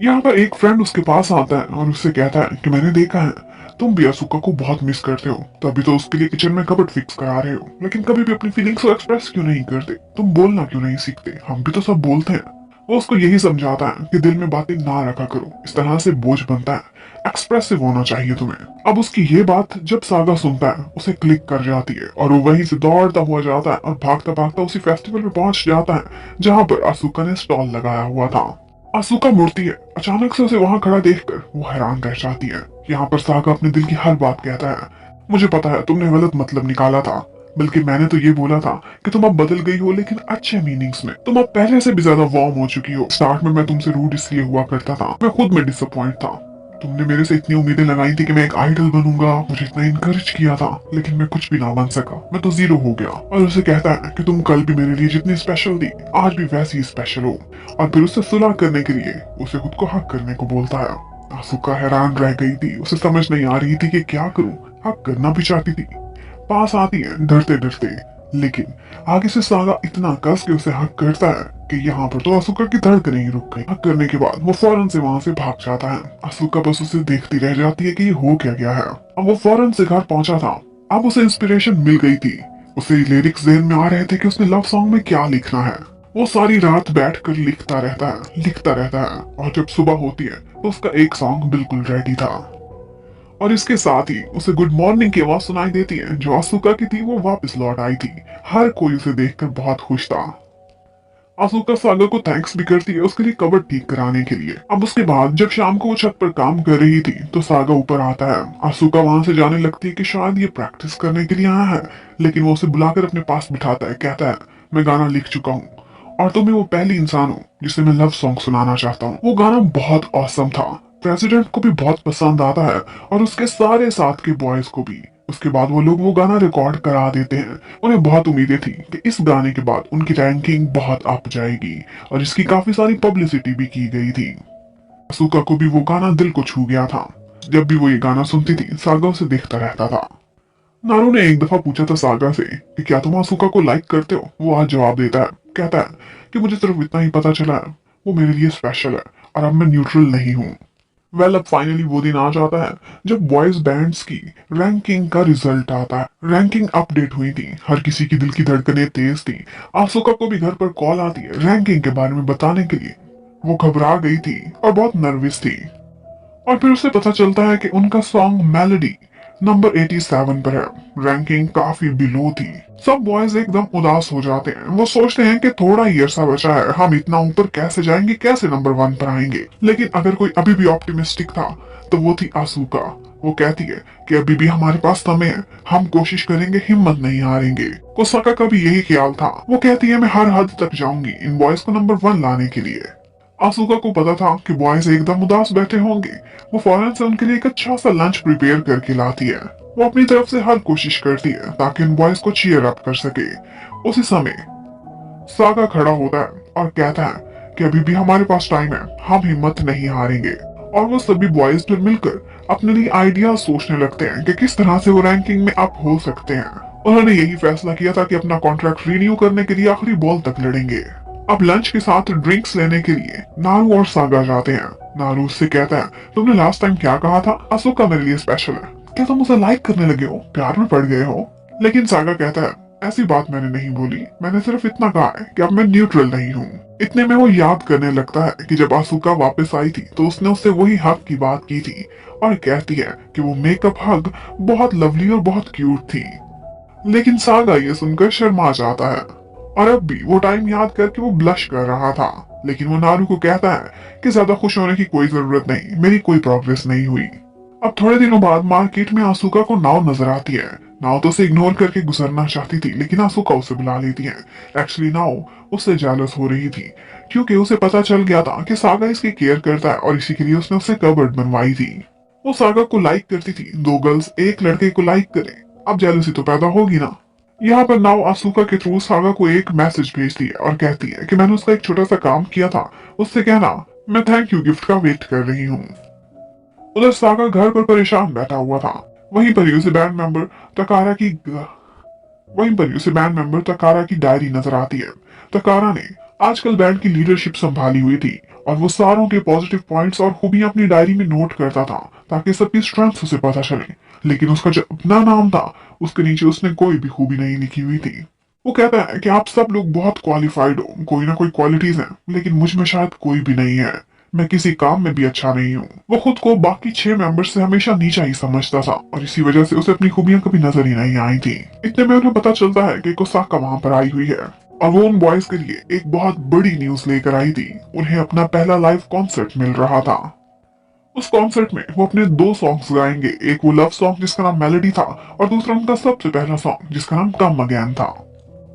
Speaker 1: यहाँ पर एक फ्रेंड उसके पास आता है और उससे कहता है कि मैंने देखा है तुम भी असुका को बहुत मिस करते हो, तभी तो उसके लिए किचन में कबर्ड फिक्स करा रहे हो, लेकिन कभी भी अपनी फीलिंग्स को एक्सप्रेस क्यों नहीं करते, तुम बोलना क्यों नहीं सीखते, हम भी तो सब बोलते हैं। वो उसको यही समझाता है कि दिल में बातें ना रखा करो, इस तरह से बोझ बनता है, एक्सप्रेसिव होना चाहिए तुम्हें। अब उसकी ये बात जब सागा सुनता है उसे क्लिक कर जाती है और वो वहीं से दौड़ता हुआ जाता है और भागता भागता उसी फेस्टिवल में पहुंच जाता है जहाँ पर असुका ने स्टॉल लगाया हुआ था। असुका मुड़ती है, अचानक से उसे वहां खड़ा देखकर वो हैरान रह जाती है। यहाँ पर सागा अपने दिल की हर बात कहता है, मुझे पता है तुमने गलत मतलब निकाला था, बल्कि मैंने तो ये बोला था कि तुम अब बदल गई हो, लेकिन अच्छे मीनिंग्स में। तुम अब पहले से भी ज्यादा वार्म हो चुकी हो। स्टार्ट में मैं तुमसे रूड इसलिए हुआ करता था, मैं खुद में डिसअपॉइंट था। तुमने मेरे से इतनी उम्मीदें लगाई थी कि मैं एक आइडल बनूंगा, मुझे इतना इनकरेज किया था, लेकिन मैं कुछ भी ना बन सका, मैं तो जीरो हो गया। और उसे कहता है कि तुम कल भी मेरे लिए जितनी स्पेशल थी आज भी वैसी ही स्पेशल हो। और फिर उससे सुलह करने के लिए उसे खुद को हक करने को बोलता है। आसुका हैरान रह गई थी, उसे समझ नहीं आ रही थी कि क्या करूं। हक करना भी चाहती थी, पास आती है डरते डरते, लेकिन आगे से सागा इतना कस के उसे हक करता है कि यहाँ पर तो असुका की धड़कन ही रुक गई। हक करने के बाद वो फौरन से वहां से भाग जाता है। असुका बस उसे देखती रह जाती है कि ये हो क्या गया है। अब वो फौरन से घर पहुंचा था। अब उसे इंस्पिरेशन मिल गई थी। उसे लिरिक्स ज़हन में आ रहे थे कि उसने लव सॉन्ग में क्या लिखना है। वो सारी रात बैठकर लिखता रहता है और जब सुबह होती है तो उसका एक सॉन्ग बिल्कुल रेडी था। और इसके साथ ही उसे गुड मॉर्निंग की आवाज सुनाई देती है जो असुका की थी, वो वापस लौट आई थी। हर कोई उसे देखकर बहुत खुश था। असुका सागा को थैंक्स भी करती है उसके लिए कबर्ड ठीक कराने के लिए। अब उसके बाद जब शाम को वो छत पर काम कर रही थी तो सागा ऊपर आता है। असुका वहां से जाने लगती है कि शायद ये प्रैक्टिस करने के लिए आया है, लेकिन वो उसे बुलाकर अपने पास बिठाता है। कहता है, मैं गाना लिख चुका हूँ और तुम्हें वो पहली इंसान हो जिसे मैं लव सॉन्ग सुनाना चाहता हूँ। वो गाना बहुत औसम था, प्रेसिडेंट को भी बहुत पसंद आता है और उसके सारे साथ के बॉयज को भी। उसके बाद वो लोग वो गाना रिकॉर्ड करा देते हैं। उन्हें बहुत उम्मीदें थी कि इस गाने के बाद उनकी रैंकिंग बहुत अप जाएगी और इसकी काफी सारी पब्लिसिटी भी की गई थी। सुका को भी वो गाना दिल को छू गया था। जब भी वो ये गाना सुनती थी सागा उसे देखता रहता था। नारू ने एक दफा पूछा था सागा से कि क्या तुम आसुका को लाइक करते हो। वो आज जवाब देता है, कहता है कि मुझे सिर्फ इतना ही पता चला है, वो मेरे लिए स्पेशल है और अब मैं न्यूट्रल नहीं हूँ। अब फाइनली वो दिन आ जाता है जब बॉयज बैंड्स की रैंकिंग का रिजल्ट आता है। रैंकिंग अपडेट हुई थी, हर किसी की दिल की धड़कनें तेज थी। आसुका को भी घर पर कॉल आती है रैंकिंग के बारे में बताने के लिए। वो घबरा गई थी और बहुत नर्वस थी। और फिर उसे पता चलता है कि उनका सॉन्ग मेलोडी नंबर 87 पर है। रैंकिंग काफी बिलो थी। सब बॉयज एकदम उदास हो जाते हैं। वो सोचते हैं कि थोड़ा ही अरसा बचा है, हम इतना ऊपर कैसे जाएंगे, कैसे नंबर 1 पर आएंगे। लेकिन अगर कोई अभी भी ऑप्टिमिस्टिक था तो वो थी आसुका। वो कहती है कि अभी भी हमारे पास समय है, हम कोशिश करेंगे, हिम्मत नहीं हारेंगे। कोसाका का भी यही ख्याल था। वो कहती है, मैं हर हद तक जाऊंगी इन बॉयज को नंबर 1 लाने के लिए। आसुका को पता था कि बॉयज एकदम उदास बैठे होंगे। वो फौरन से उनके लिए एक अच्छा सा लंच प्रिपेयर करके लाती है। वो अपनी तरफ से हर कोशिश करती है ताकि उन बॉयज को चीयर अप कर सके। उसी समय सागा खड़ा होता है और कहता है कि अभी भी हमारे पास टाइम है, हम हिम्मत नहीं हारेंगे। और वो सभी बॉयज फिर मिलकर अपने लिए आइडिया सोचने लगते हैं कि किस तरह से वो रैंकिंग में अप हो सकते हैं। उन्होंने यही फैसला किया था कि अपना कॉन्ट्रैक्ट रिन्यू करने के लिए आखिरी बॉल तक लड़ेंगे। अब लंच के साथ ड्रिंक्स लेने के लिए नारू और सागा जाते हैं। नारू उससे कहता है, तुमने लास्ट टाइम क्या कहा था, असुका मेरे लिए स्पेशल है, क्या तुम उसे लाइक करने लगे हो, प्यार में पड़ गए हो। लेकिन सागा कहता है, ऐसी बात मैंने नहीं बोली, मैंने सिर्फ इतना कहा है कि अब मैं न्यूट्रल नहीं हूँ। इतने में वो याद करने लगता है कि जब आसुका वापस आई थी तो उसने उससे वही हक की बात की थी और कहती है कि वो मेकअप हग बहुत लवली और बहुत क्यूट थी। लेकिन सागा ये सुनकर शर्मा जाता है और अब भी वो टाइम याद करके वो ब्लश कर रहा था। लेकिन वो नारू को कहता है कि ज्यादा खुश होने की कोई जरूरत नहीं, मेरी कोई प्रोग्रेस नहीं हुई। अब थोड़े दिनों बाद मार्केट में आसुका को नाव नजर आती है। नाव तो उसे इग्नोर करके गुजरना चाहती थी, लेकिन आसुका उसे बुला लेती है। एक्चुअली नाव उससे जेलस हो रही थी क्योंकि उसे पता चल गया था कि सागा इसकी केयर करता है और इसी के लिए उसने उसे कबर्ड बनवाई थी। वो सागा को लाइक करती थी, दो गर्ल्स एक लड़के को लाइक करें, अब जेलसी तो पैदा होगी ना। यहाँ पर नाव आसुका के थ्रू सागा को एक मैसेज भेजती है और कहती है कि मैंने उसका एक छोटा सा काम किया था, उससे कहना मैं थैंक यू गिफ्ट का वेट कर रही हूँ। उधर सागा घर पर परेशान बैठा हुआ था। वहीं पर ही उसे बैंड मेंबर तकारा की डायरी नजर आती है। तकारा ने आजकल बैंड की लीडरशिप संभाली हुई थी और वो सारों के पॉजिटिव पॉइंट्स और खूबियां अपनी डायरी में नोट करता था ताकि सबकी स्ट्रेंथ उसे पता चले। लेकिन उसका जो अपना नाम था उसके नीचे उसने कोई भी खूबी नहीं लिखी हुई थी। वो कहता है कि आप सब लोग बहुत क्वालिफाइड हो, कोई ना कोई क्वालिटीज हैं, लेकिन मुझ में शायद कोई भी नहीं है। मैं किसी काम में भी अच्छा नहीं हूँ। वो खुद को बाकी 6 मेंबर्स से हमेशा नीचा ही समझता था और इसी वजह से उसे अपनी खूबियां कभी नजर ही नहीं आई थी। इतने में उन्हें पता चलता है कि कोसाका वहां पर आई हुई है और वो उन बॉयज के लिए एक बहुत बड़ी न्यूज लेकर आई थी। उन्हें अपना पहला लाइव कॉन्सर्ट मिल रहा था। उस कॉन्सर्ट में वो अपने 2 सॉन्ग्स गाएंगे, एक वो लव सॉन्ग जिसका नाम मेलोडी था और दूसरा उनका सबसे पहला सॉन्ग जिसका नाम कम अगेन था।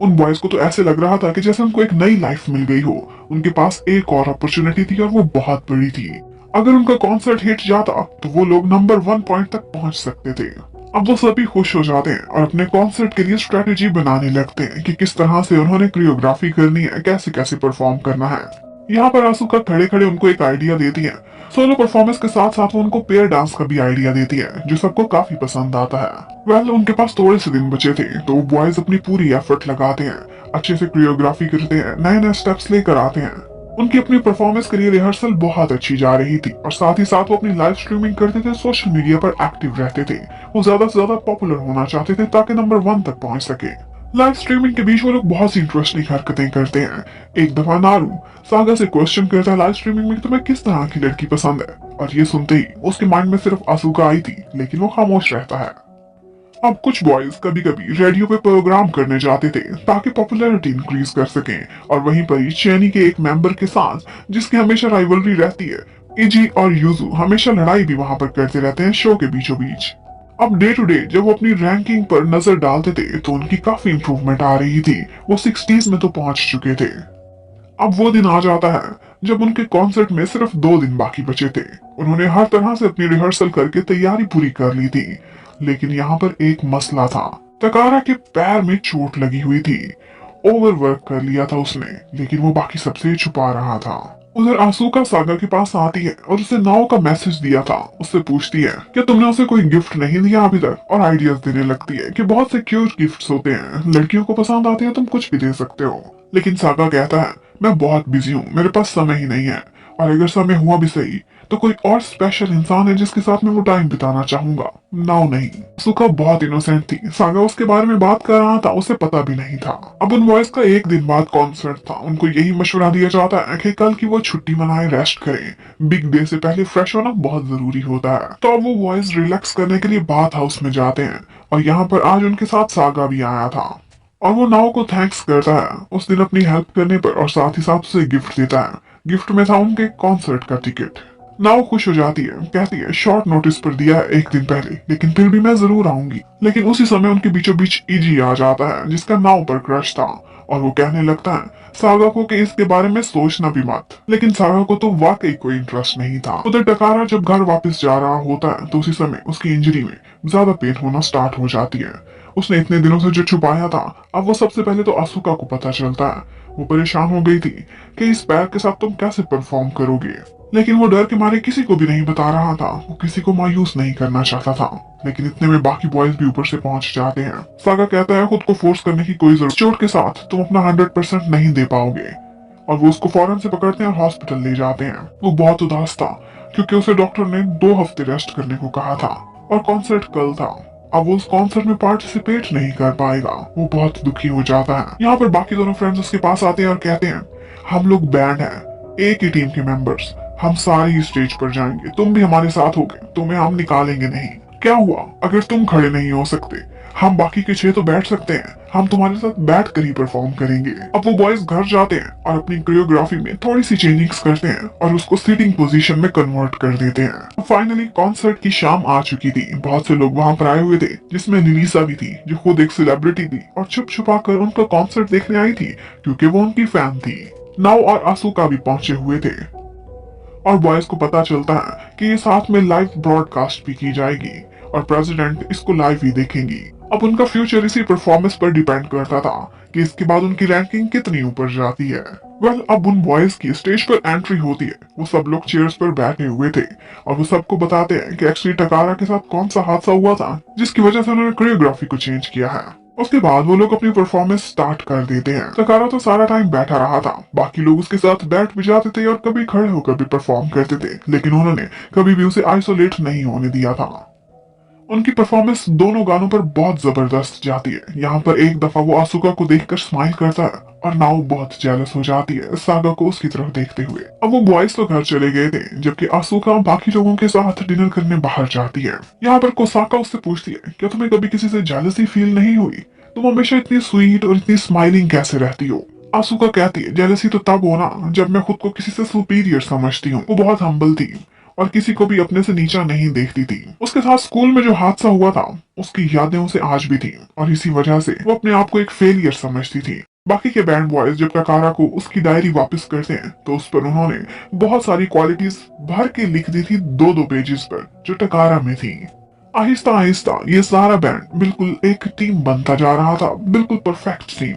Speaker 1: उन बॉयज को तो ऐसे लग रहा था कि जैसे उनको एक नई लाइफ मिल गई हो। उनके पास एक और अपॉर्चुनिटी थी और वो बहुत बड़ी थी। अगर उनका कॉन्सर्ट हिट जाता तो वो लोग नंबर 1 पॉइंट तक पहुंच सकते थे। अब वो सभी खुश हो जाते हैं और अपने कॉन्सर्ट के लिए स्ट्रेटेजी बनाने लगते हैं कि किस तरह से उन्होंने कोरियोग्राफी करनी है, कैसे कैसे परफॉर्म करना है। यहाँ पर आसूका खड़े खड़े उनको एक आइडिया देती है। सोलो परफॉर्मेंस के साथ साथ वो उनको पेयर डांस का भी आइडिया देती है जो सबको काफी पसंद आता है। वेल, उनके पास थोड़े से दिन बचे थे तो वो बॉयज अपनी पूरी एफर्ट लगाते हैं, अच्छे से कोरियोग्राफी करते हैं, नए नए स्टेप्स लेकर आते हैं। उनकी अपनी परफॉर्मेंस के लिए रिहर्सल बहुत अच्छी जा रही थी और साथ ही साथ वो अपनी लाइव स्ट्रीमिंग करते थे, सोशल मीडिया पर एक्टिव रहते थे। वो ज्यादा से ज्यादा पॉपुलर होना चाहते थे ताकि नंबर 1 तक पहुंच सके। लाइव स्ट्रीमिंग के बीच वो लोग बहुत सी इंटरेस्टिंग हरकतें करते हैं। एक दफा नारू सागा से क्वेश्चन करता है लाइव स्ट्रीमिंग में तुम्हें किस तरह की लड़की पसंद है, और ये सुनते ही उसके माइंड में सिर्फ आसूका आई थी, लेकिन वो खामोश रहता है। अब कुछ बॉयज कभी कभी रेडियो पे प्रोग्राम करने जाते थे ताकि पॉपुलैरिटी इंक्रीज कर सकें, और वहीं पर ही चैनी के एक मेंबर के साथ जिसकी हमेशा राइवलरी रहती है, इजी और यूजू हमेशा लड़ाई भी वहां पर करते रहते हैं शो के बीचों बीच। अब डे टू डे जब वो अपनी रैंकिंग पर नजर डालते थे तो उनकी काफी इंप्रूवमेंट आ रही थी। वो 60s में तो पहुंच चुके थे। अब वो दिन आ जाता है जब उनके कॉन्सर्ट में सिर्फ 2 दिन बाकी बचे थे। उन्होंने हर तरह से अपनी रिहर्सल करके तैयारी पूरी कर ली थी, लेकिन यहाँ पर एक मसला था। तकारा के पैर में चोट लगी हुई थी। ओवरवर्क कर लिया था उसने, लेकिन वो बाकी सबसे छुपा रहा था। उधर आसूका सागा के पास आती है और उसे नाओ का मैसेज दिया था। उससे पूछती है क्या तुमने उसे कोई गिफ्ट नहीं दिया अभी तक, और आइडियाज देने लगती है कि बहुत से क्यूट गिफ्ट्स होते हैं, लड़कियों को पसंद आते हैं, तुम कुछ भी दे सकते हो। लेकिन सागा कहता है मैं बहुत बिजी हूँ, मेरे पास समय ही नहीं है, और अगर समय हुआ भी सही तो कोई और स्पेशल इंसान है जिसके साथ मैं वो टाइम बिताना चाहूंगा, नाउ नहीं। सुका बहुत इनोसेंट थी। सागा उसके बारे में बात कर रहा था, उसे पता भी नहीं था। अब उन बॉयज का एक दिन बाद कॉन्सर्ट था। उनको यही मशवरा दिया जाता है कि कल की वो छुट्टी मनाए, रेस्ट करें। बिग डे से पहले फ्रेश होना बहुत जरूरी होता है। तो अब वो बॉयज रिलैक्स करने के लिए बाथ हाउस में जाते हैं और यहाँ पर आज उनके साथ सागा भी आया था और वो नाव को थैंक्स करता है उस दिन अपनी हेल्प करने पर, और साथ ही साथ उसे गिफ्ट देता है। गिफ्ट में था उनके कॉन्सर्ट का टिकट। नाव खुश हो जाती है, कहती है शॉर्ट नोटिस पर दिया है एक दिन पहले, लेकिन फिर भी मैं जरूर आऊंगी। लेकिन उसी समय उनके बीचों बीच इजी आ जाता है जिसका नाव पर क्रश था, और वो कहने लगता है सागा को कि इसके बारे में सोचना भी मत। लेकिन सागा को तो वाकई कोई इंटरेस्ट नहीं था। उधर टकारा जब घर वापस जा रहा होता है तो उसी समय उसकी इंजरी में ज्यादा पेन होना स्टार्ट हो जाती है। उसने इतने दिनों से जो छुपाया था अब वो सबसे पहले तो आसूका को पता चलता है। वो परेशान हो गई थी कि इस पैर के साथ तुम कैसे परफॉर्म करोगे, लेकिन वो डर के मारे किसी को भी नहीं बता रहा था। वो किसी को मायूस नहीं करना चाहता था। लेकिन इतने में बाकी बॉयज भी ऊपर से पहुंच जाते हैं। सागा कहता है खुद को फोर्स करने की कोई जरूरत, चोट के साथ तुम अपना 100% नहीं दे पाओगे, और वो उसको फौरन से पकड़ते हैं और हॉस्पिटल ले जाते हैं। वो बहुत उदास था क्योंकि उसे डॉक्टर ने 2 हफ्ते रेस्ट करने को कहा था और कॉन्सर्ट कल था। अब वो उस कॉन्सर्ट में पार्टिसिपेट नहीं कर पाएगा। वो बहुत दुखी हो जाता है। यहाँ पर बाकी दोनों फ्रेंड्स उसके पास आते हैं और कहते हैं हम लोग बैंड हैं, एक ही टीम के मेंबर्स, हम सारे ही स्टेज पर जाएंगे, तुम भी हमारे साथ होगे, तुम्हें हम निकालेंगे नहीं। क्या हुआ अगर तुम खड़े नहीं हो सकते, हम बाकी के 6 तो बैठ सकते हैं, हम तुम्हारे साथ बैठ कर ही परफॉर्म करेंगे। अब वो बॉयज घर जाते हैं और अपनी कोरियोग्राफी में थोड़ी सी चेंजिंग्स करते हैं और उसको सीटिंग पोजीशन में कन्वर्ट कर देते हैं। फाइनली कॉन्सर्ट की शाम आ चुकी थी। बहुत से लोग वहां पर आए हुए थे जिसमें निलीसा भी थी जो खुद एक सेलिब्रिटी थी और छुप छुपा कर उनका कॉन्सर्ट देखने आई थी क्योंकि वो उनकी फैन थी। नाओ और आसूका भी पहुंचे हुए थे और बॉयज को पता चलता है कि ये साथ में लाइव ब्रॉडकास्ट भी की जाएगी और प्रेसिडेंट इसको लाइव ही देखेंगी। अब उनका फ्यूचर इसी परफॉर्मेंस पर डिपेंड करता था कि इसके बाद उनकी रैंकिंग कितनी ऊपर जाती है। वेल, अब उन बॉयज की स्टेज पर एंट्री होती है। वो सब लोग चेयर्स पर बैठे हुए थे और वो सबको बताते हैं कि एक्चुअली टकारा के साथ कौन सा हादसा हुआ था जिसकी वजह से उन्होंने कोरियोग्राफी को चेंज किया है। उसके बाद वो लोग अपनी परफॉर्मेंस स्टार्ट कर देते हैं। तकारा तो सारा टाइम बैठा रहा था, बाकी लोग उसके साथ बैठ भी जाते थे और कभी खड़े होकर भी परफॉर्म करते थे, लेकिन उन्होंने कभी भी उसे आइसोलेट नहीं होने दिया था। उनकी परफॉर्मेंस दोनों गानों पर बहुत जबरदस्त जाती है। यहाँ पर एक दफा वो आसुका को देखकर स्माइल करता है और नाओ बहुत जेलस हो जाती है सागा को उसकी तरफ देखते हुए। अब वो बॉयज तो घर चले गए थे, जबकि आसुका बाकी लोगों के साथ डिनर करने बाहर जाती है। यहाँ पर कोसाका उससे पूछती है, क्या तुम्हें कभी किसी से जेलसी फील नहीं हुई? तुम हमेशा इतनी स्वीट और इतनी स्माइलिंग कैसे रहती हो? आसुका कहती है, जेलसी तो तब होना जब मैं खुद को किसी से सुपीरियर समझती हूँ। वो बहुत हम्बल थी और किसी को भी अपने से नीचा नहीं देखती थी। उसके साथ स्कूल में जो हादसा हुआ था उसकी यादें उसे आज भी थी और इसी वजह से वो अपने आप को एक फेलियर समझती थी। बाकी के बैंड बॉयज जब टकारा को उसकी डायरी वापस करते हैं तो उस पर उन्होंने बहुत सारी क्वालिटीज भर के लिख दी थी 2-2 पेजेस पर, जो टकारा में थी। आहिस्ता आहिस्ता ये सारा बैंड बिल्कुल एक टीम बनता जा रहा था, बिल्कुल परफेक्ट टीम।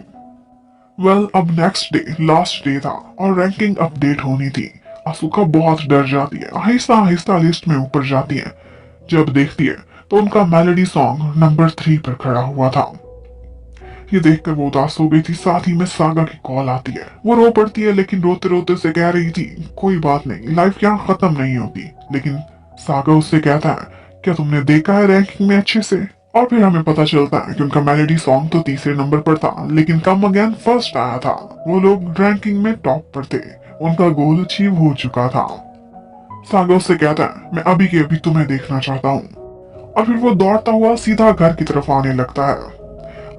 Speaker 1: अब नेक्स्ट डे लास्ट डे था और रैंकिंग अपडेट होनी थी। आसुका बहुत डर जाती है, आहिस्ता आहिस्ता लिस्ट में ऊपर जाती है। जब देखती है तो उनका मेलोडी सॉन्ग नंबर 3 पर खड़ा हुआ था। ये देखकर वो उदास हो गई थी। साथ ही में सागा की कॉल आती है। वो रो पड़ती है, लेकिन रोते रोते से कह रही थी, कोई बात नहीं, लाइफ यहाँ खत्म नहीं होती। लेकिन सागा उससे कहता है, क्या तुमने देखा है रैंकिंग में अच्छे से? और फिर हमें पता चलता है कि उनका मेलोडी सॉन्ग तो तीसरे नंबर पर था, लेकिन कम अगेन फर्स्ट आया था। वो लोग रैंकिंग में टॉप पर थे, उनका गोल अचीव हो चुका था। सागा उससे कहता है, मैं अभी के अभी तुम्हें देखना चाहता हूँ। और फिर वो दौड़ता हुआ सीधा घर की तरफ आने लगता है।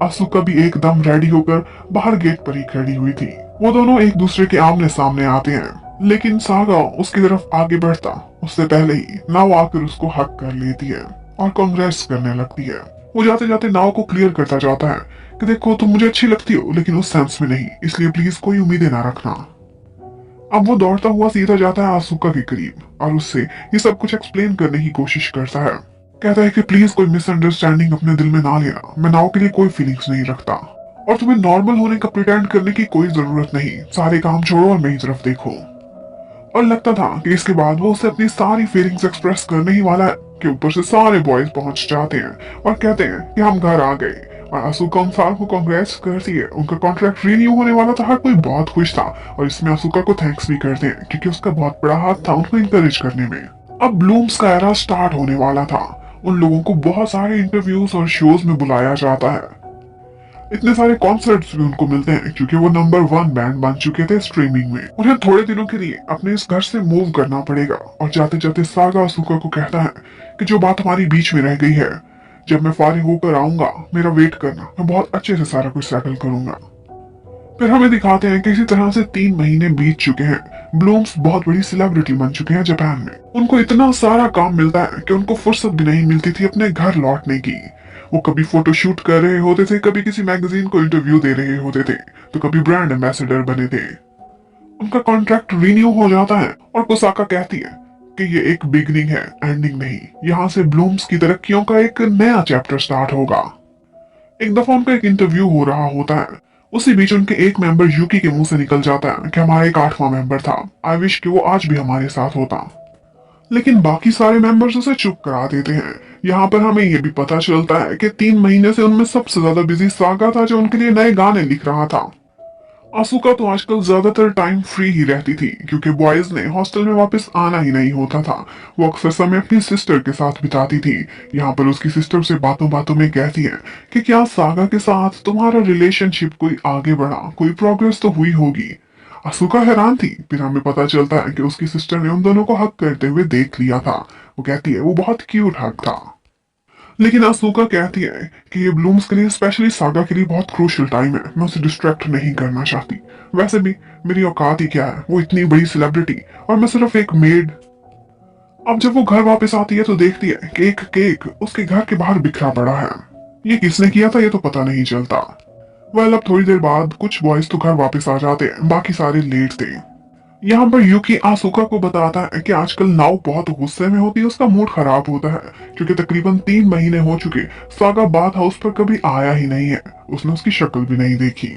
Speaker 1: आसुका भी एकदम रेडी होकर बाहर गेट पर ही खड़ी हुई थी। वो दोनों एक दूसरे के आमने सामने आते हैं, लेकिन सागा उसकी तरफ आगे बढ़ता उससे पहले ही नाव आकर उसको हक कर लेती है और कांग्रेस करने लगती है। वो जाते जाते नाव को क्लियर करता जाता है कि देखो, तुम मुझे अच्छी लगती हो, लेकिन उस सेंस में नहीं, इसलिए प्लीज कोई उम्मीदें ना रखना। अब वो दौड़ता हुआ सीधा जाता है आसुका के करीब और उससे ये सब कुछ एक्सप्लेन करने की कोशिश करता है। कहता है कि प्लीज कोई मिसअंडरस्टैंडिंग अपने दिल में ना लेना, मैं नाव के लिए कोई फीलिंग्स नहीं रखता और तुम्हें नॉर्मल होने का प्रिटेंड करने की कोई जरूरत नहीं। सारे काम छोड़ो और मेरी तरफ देखो। और लगता था कि इसके बाद वो उसे अपनी सारी फीलिंग्स एक्सप्रेस करने ही वाला है कि ऊपर से सारे बॉयज पहुंच जाते हैं और कहते हैं कि हम घर आ गए। और आसुका उन साल को कांग्रेस करती है। उनका कॉन्ट्रैक्ट रिन्यू होने वाला था, हर कोई बहुत खुश था और इसमें आसुका को थैंक्स भी करते हैं क्योंकि उसका बहुत बड़ा हाथ था उनको इंकरेज करने में। अब ब्लूम्स का एरा स्टार्ट होने वाला था। उन लोगों को बहुत सारे इंटरव्यूज और शोज में बुलाया जाता है। इतने सारे कॉन्सर्ट्स भी उनको मिलते हैं क्योंकि वो नंबर 1 बैंड बन चुके थे स्ट्रीमिंग में। उन्हें थोड़े दिनों के लिए अपने इस घर से मूव करना पड़ेगा और जाते जाते सागा आसुका को कहता है कि जो बात हमारी बीच में रह गई है, जब मैं फारिग होकर आऊंगा मेरा वेट करना, मैं बहुत अच्छे से सारा कुछ सेटल करूंगा। फिर हमें दिखाते हैं कि इसी तरह से 3 महीने बीत चुके हैं। ब्लूम्स बहुत बड़ी सेलिब्रिटी बन चुके हैं जापान में। उनको इतना सारा काम मिलता है कि उनको फुर्सत भी नहीं मिलती थी अपने घर लौटने की। वो कभी फोटो शूट कर रहे होते थे, कभी किसी मैगजीन को इंटरव्यू दे रहे होते थे, तो कभी ब्रांड एम्बेसडर बने थे। उनका कॉन्ट्रैक्ट रिन्यू हो जाता है और कोसाका कहती है कि ये एक बिगनिंग है, एंडिंग नहीं। यहाँ से ब्लूम्स की तरक्कियों का एक नया चैप्टर स्टार्ट होगा। एक दफा उनका एक इंटरव्यू हो रहा होता है। उसी बीच उनके एक मेंबर यूकी के मुंह से निकल जाता है कि हमारा एक 8वां मेंबर था, आई विश कि वो आज भी हमारे साथ होता। लेकिन बाकी सारे मेंबर्स उसे चुप करा देते हैं। यहाँ पर हमें ये भी पता चलता है कि 3 महीने से उनमें सबसे ज्यादा बिजी सागा था, जो उनके लिए नए गाने लिख रहा था। आसुका तो आजकल ज्यादातर टाइम फ्री ही रहती थी क्योंकि बॉयज ने हॉस्टल में वापस आना ही नहीं होता था। वो अक्सर समय अपनी सिस्टर के साथ बिताती थी। यहाँ पर उसकी सिस्टर उसे बातों बातों में कहती है कि क्या सागा के साथ तुम्हारा रिलेशनशिप कोई आगे बढ़ा, कोई प्रोग्रेस तो हुई होगी। आसुका हैरान थी। फिर हमें पता चलता है कि उसकी सिस्टर ने उन दोनों को हक करते हुए देख लिया था। वो कहती है वो बहुत क्यूट हक था। लेकिन आसुका कहती है कि ये ब्लूम्स के लिए, स्पेशली सागा के लिए बहुत क्रूशियल टाइम है। मैं उसे डिस्ट्रैक्ट नहीं करना चाहती। वैसे भी मेरी औकात ही क्या है, वो इतनी बड़ी सेलिब्रिटी और मैं सिर्फ एक मेड। अब जब वो घर वापस आती है तो देखती है कि एक केक उसके घर के बाहर बिखरा पड़ा है। ये किसने किया था ये तो पता नहीं चलता। अब थोड़ी देर बाद कुछ बॉयज तो घर वापस आ जाते हैं, बाकी सारे लेट थे। यहाँ पर यूकी आसुका को बताता है कि आजकल नाव बहुत गुस्से में होती है, उसका मूड खराब होता है क्योंकि तकरीबन 3 महीने हो चुके सागा बाथ हाउस पर कभी आया ही नहीं है। उसने उसकी शक्ल भी नहीं देखी।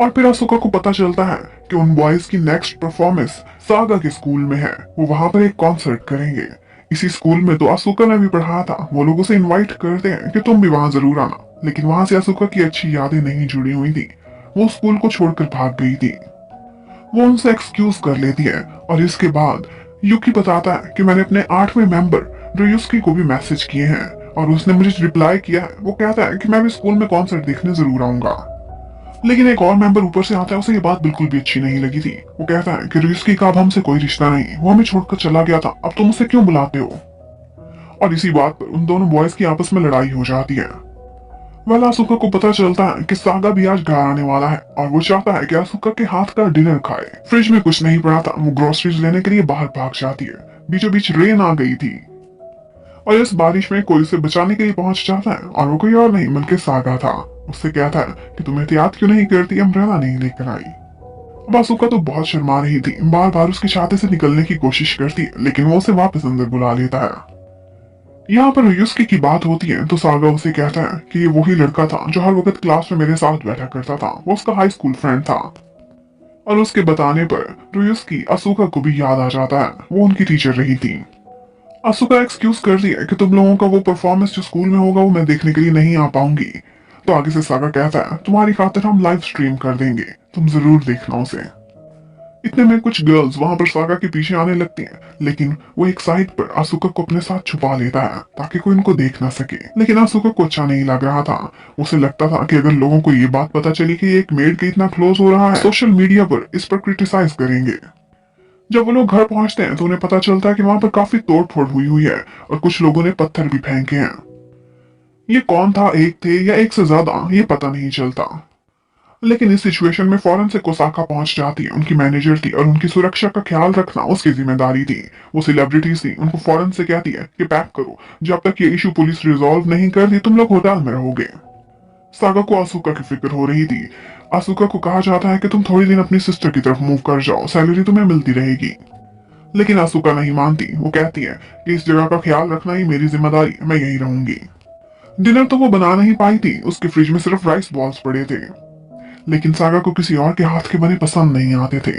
Speaker 1: और फिर आसुका को पता चलता है कि उन बॉयज की नेक्स्ट परफॉर्मेंस सागा के स्कूल में है। वो वहां पर एक कॉन्सर्ट करेंगे। इसी स्कूल में तो आसुका ने भी पढ़ा था। वो लोग उसे इन्वाइट करते हैं कि तुम भी वहां जरूर आना। लेकिन वहां से आसुका की अच्छी यादें नहीं जुड़ी हुई थी। वो स्कूल को छोड़कर भाग गई थी। वो उनसे एक्सक्यूज कर लेती है और इसके बाद युकी बताता है कि मैंने अपने 8वें मेंबर रोयुस्की को भी मैसेज किए हैं और उसने मुझे रिप्लाई किया है। वो कहता है कि मैं भी स्कूल में कॉन्सर्ट देखने जरूर आऊंगा। लेकिन एक और मेंबर ऊपर से आता है, उसे ये बात बिल्कुल भी अच्छी नहीं लगी थी। वो कहता है कि रोयुस्की का अब हमसे कोई रिश्ता नहीं, वो हमें छोड़कर चला गया था, अब तुम उसे क्यों बुलाते हो। और इसी बात पर उन दोनों बॉयज की आपस में लड़ाई हो जाती है। वह आसुका को पता चलता है कि सागा भी आज घर आने वाला है और वो चाहता है कि आसुका के हाथ का डिनर खाए। फ्रिज में कुछ नहीं पड़ा था, वो ग्रोसरीज लेने के लिए बाहर भाग जाती है। बीचों बीच रेन आ गई थी और इस बारिश में कोई उसे बचाने के लिए पहुंच जाता है और वो कोई और नहीं बल्कि सागा था। उससे कहता है कि तुम एहतियात क्यों नहीं करती, अम्ब्रेला नहीं लेकर आई। अब आसुका तो बहुत शर्मा रही थी, बार बार उसके छाते से निकलने की कोशिश करती है लेकिन वो उसे वापस अंदर बुला लेता है। यहाँ पर युस्की की बात होती है तो सागा उसे कहता है कि ये वही लड़का था जो हर वक्त क्लास में मेरे साथ बैठा करता था, वो उसका हाई स्कूल फ्रेंड था। और उसके बताने पर रुयुस्की आसुका को भी याद आ जाता है, वो उनकी टीचर रही थी। आसुका एक्सक्यूज कर दिया कि तुम लोगों का वो परफॉर्मेंस जो स्कूल में होगा वो मैं देखने के लिए नहीं आ पाऊंगी। तो आगे से सागा कहता है तुम्हारी खातिर हम लाइव स्ट्रीम कर देंगे, तुम जरूर देखना उसे। इतने में कुछ गर्ल्स वहां पर सागा के पीछे आने लगती हैं, लेकिन वो एक साइड पर आसुका को अपने साथ छुपा लेता है ताकि कोई इनको देख ना सके। लेकिन आसुका को अच्छा नहीं लग रहा था। उसे लगता था कि अगर लोगों को ये बात पता चली कि एक मेड के इतना क्लोज हो रहा है, सोशल मीडिया पर इस पर क्रिटिसाइज करेंगे। जब वो लोग घर पहुंचते हैं तो उन्हें पता चलता है कि वहां पर काफी तोड़ फोड़ हुई हुई है और कुछ लोगों ने पत्थर भी फेंके हैं। ये कौन था, एक थे या एक से ज्यादा, ये पता नहीं चलता। लेकिन इस सिचुएशन में फौरन से कोसाका पहुंच जाती है। उनकी मैनेजर थी और उनकी सुरक्षा का ख्याल रखना उसकी जिम्मेदारी थी। वो सेलिब्रिटीज थी, उनको फौरन से कहती है कि पैक करो, जब तक ये इशू पुलिस रिजॉल्व नहीं करती तुम लोग होटल में रहोगे। सागा को आसुका की फिक्र हो रही थी। आसुका को कहा जाता है कि तुम थोड़ी दिन अपनी सिस्टर की तरफ मूव कर जाओ, सैलरी तुम्हें मिलती रहेगी। लेकिन आसुका नहीं मानती। वो कहती है कि इस जगह का ख्याल रखना ही मेरी जिम्मेदारी, मैं यही रहूंगी। डिनर तो वो बना नहीं पाई थी, उसके फ्रिज में सिर्फ राइस बॉल्स पड़े थे। लेकिन सागा को किसी और के हाथ के बने पसंद नहीं आते थे।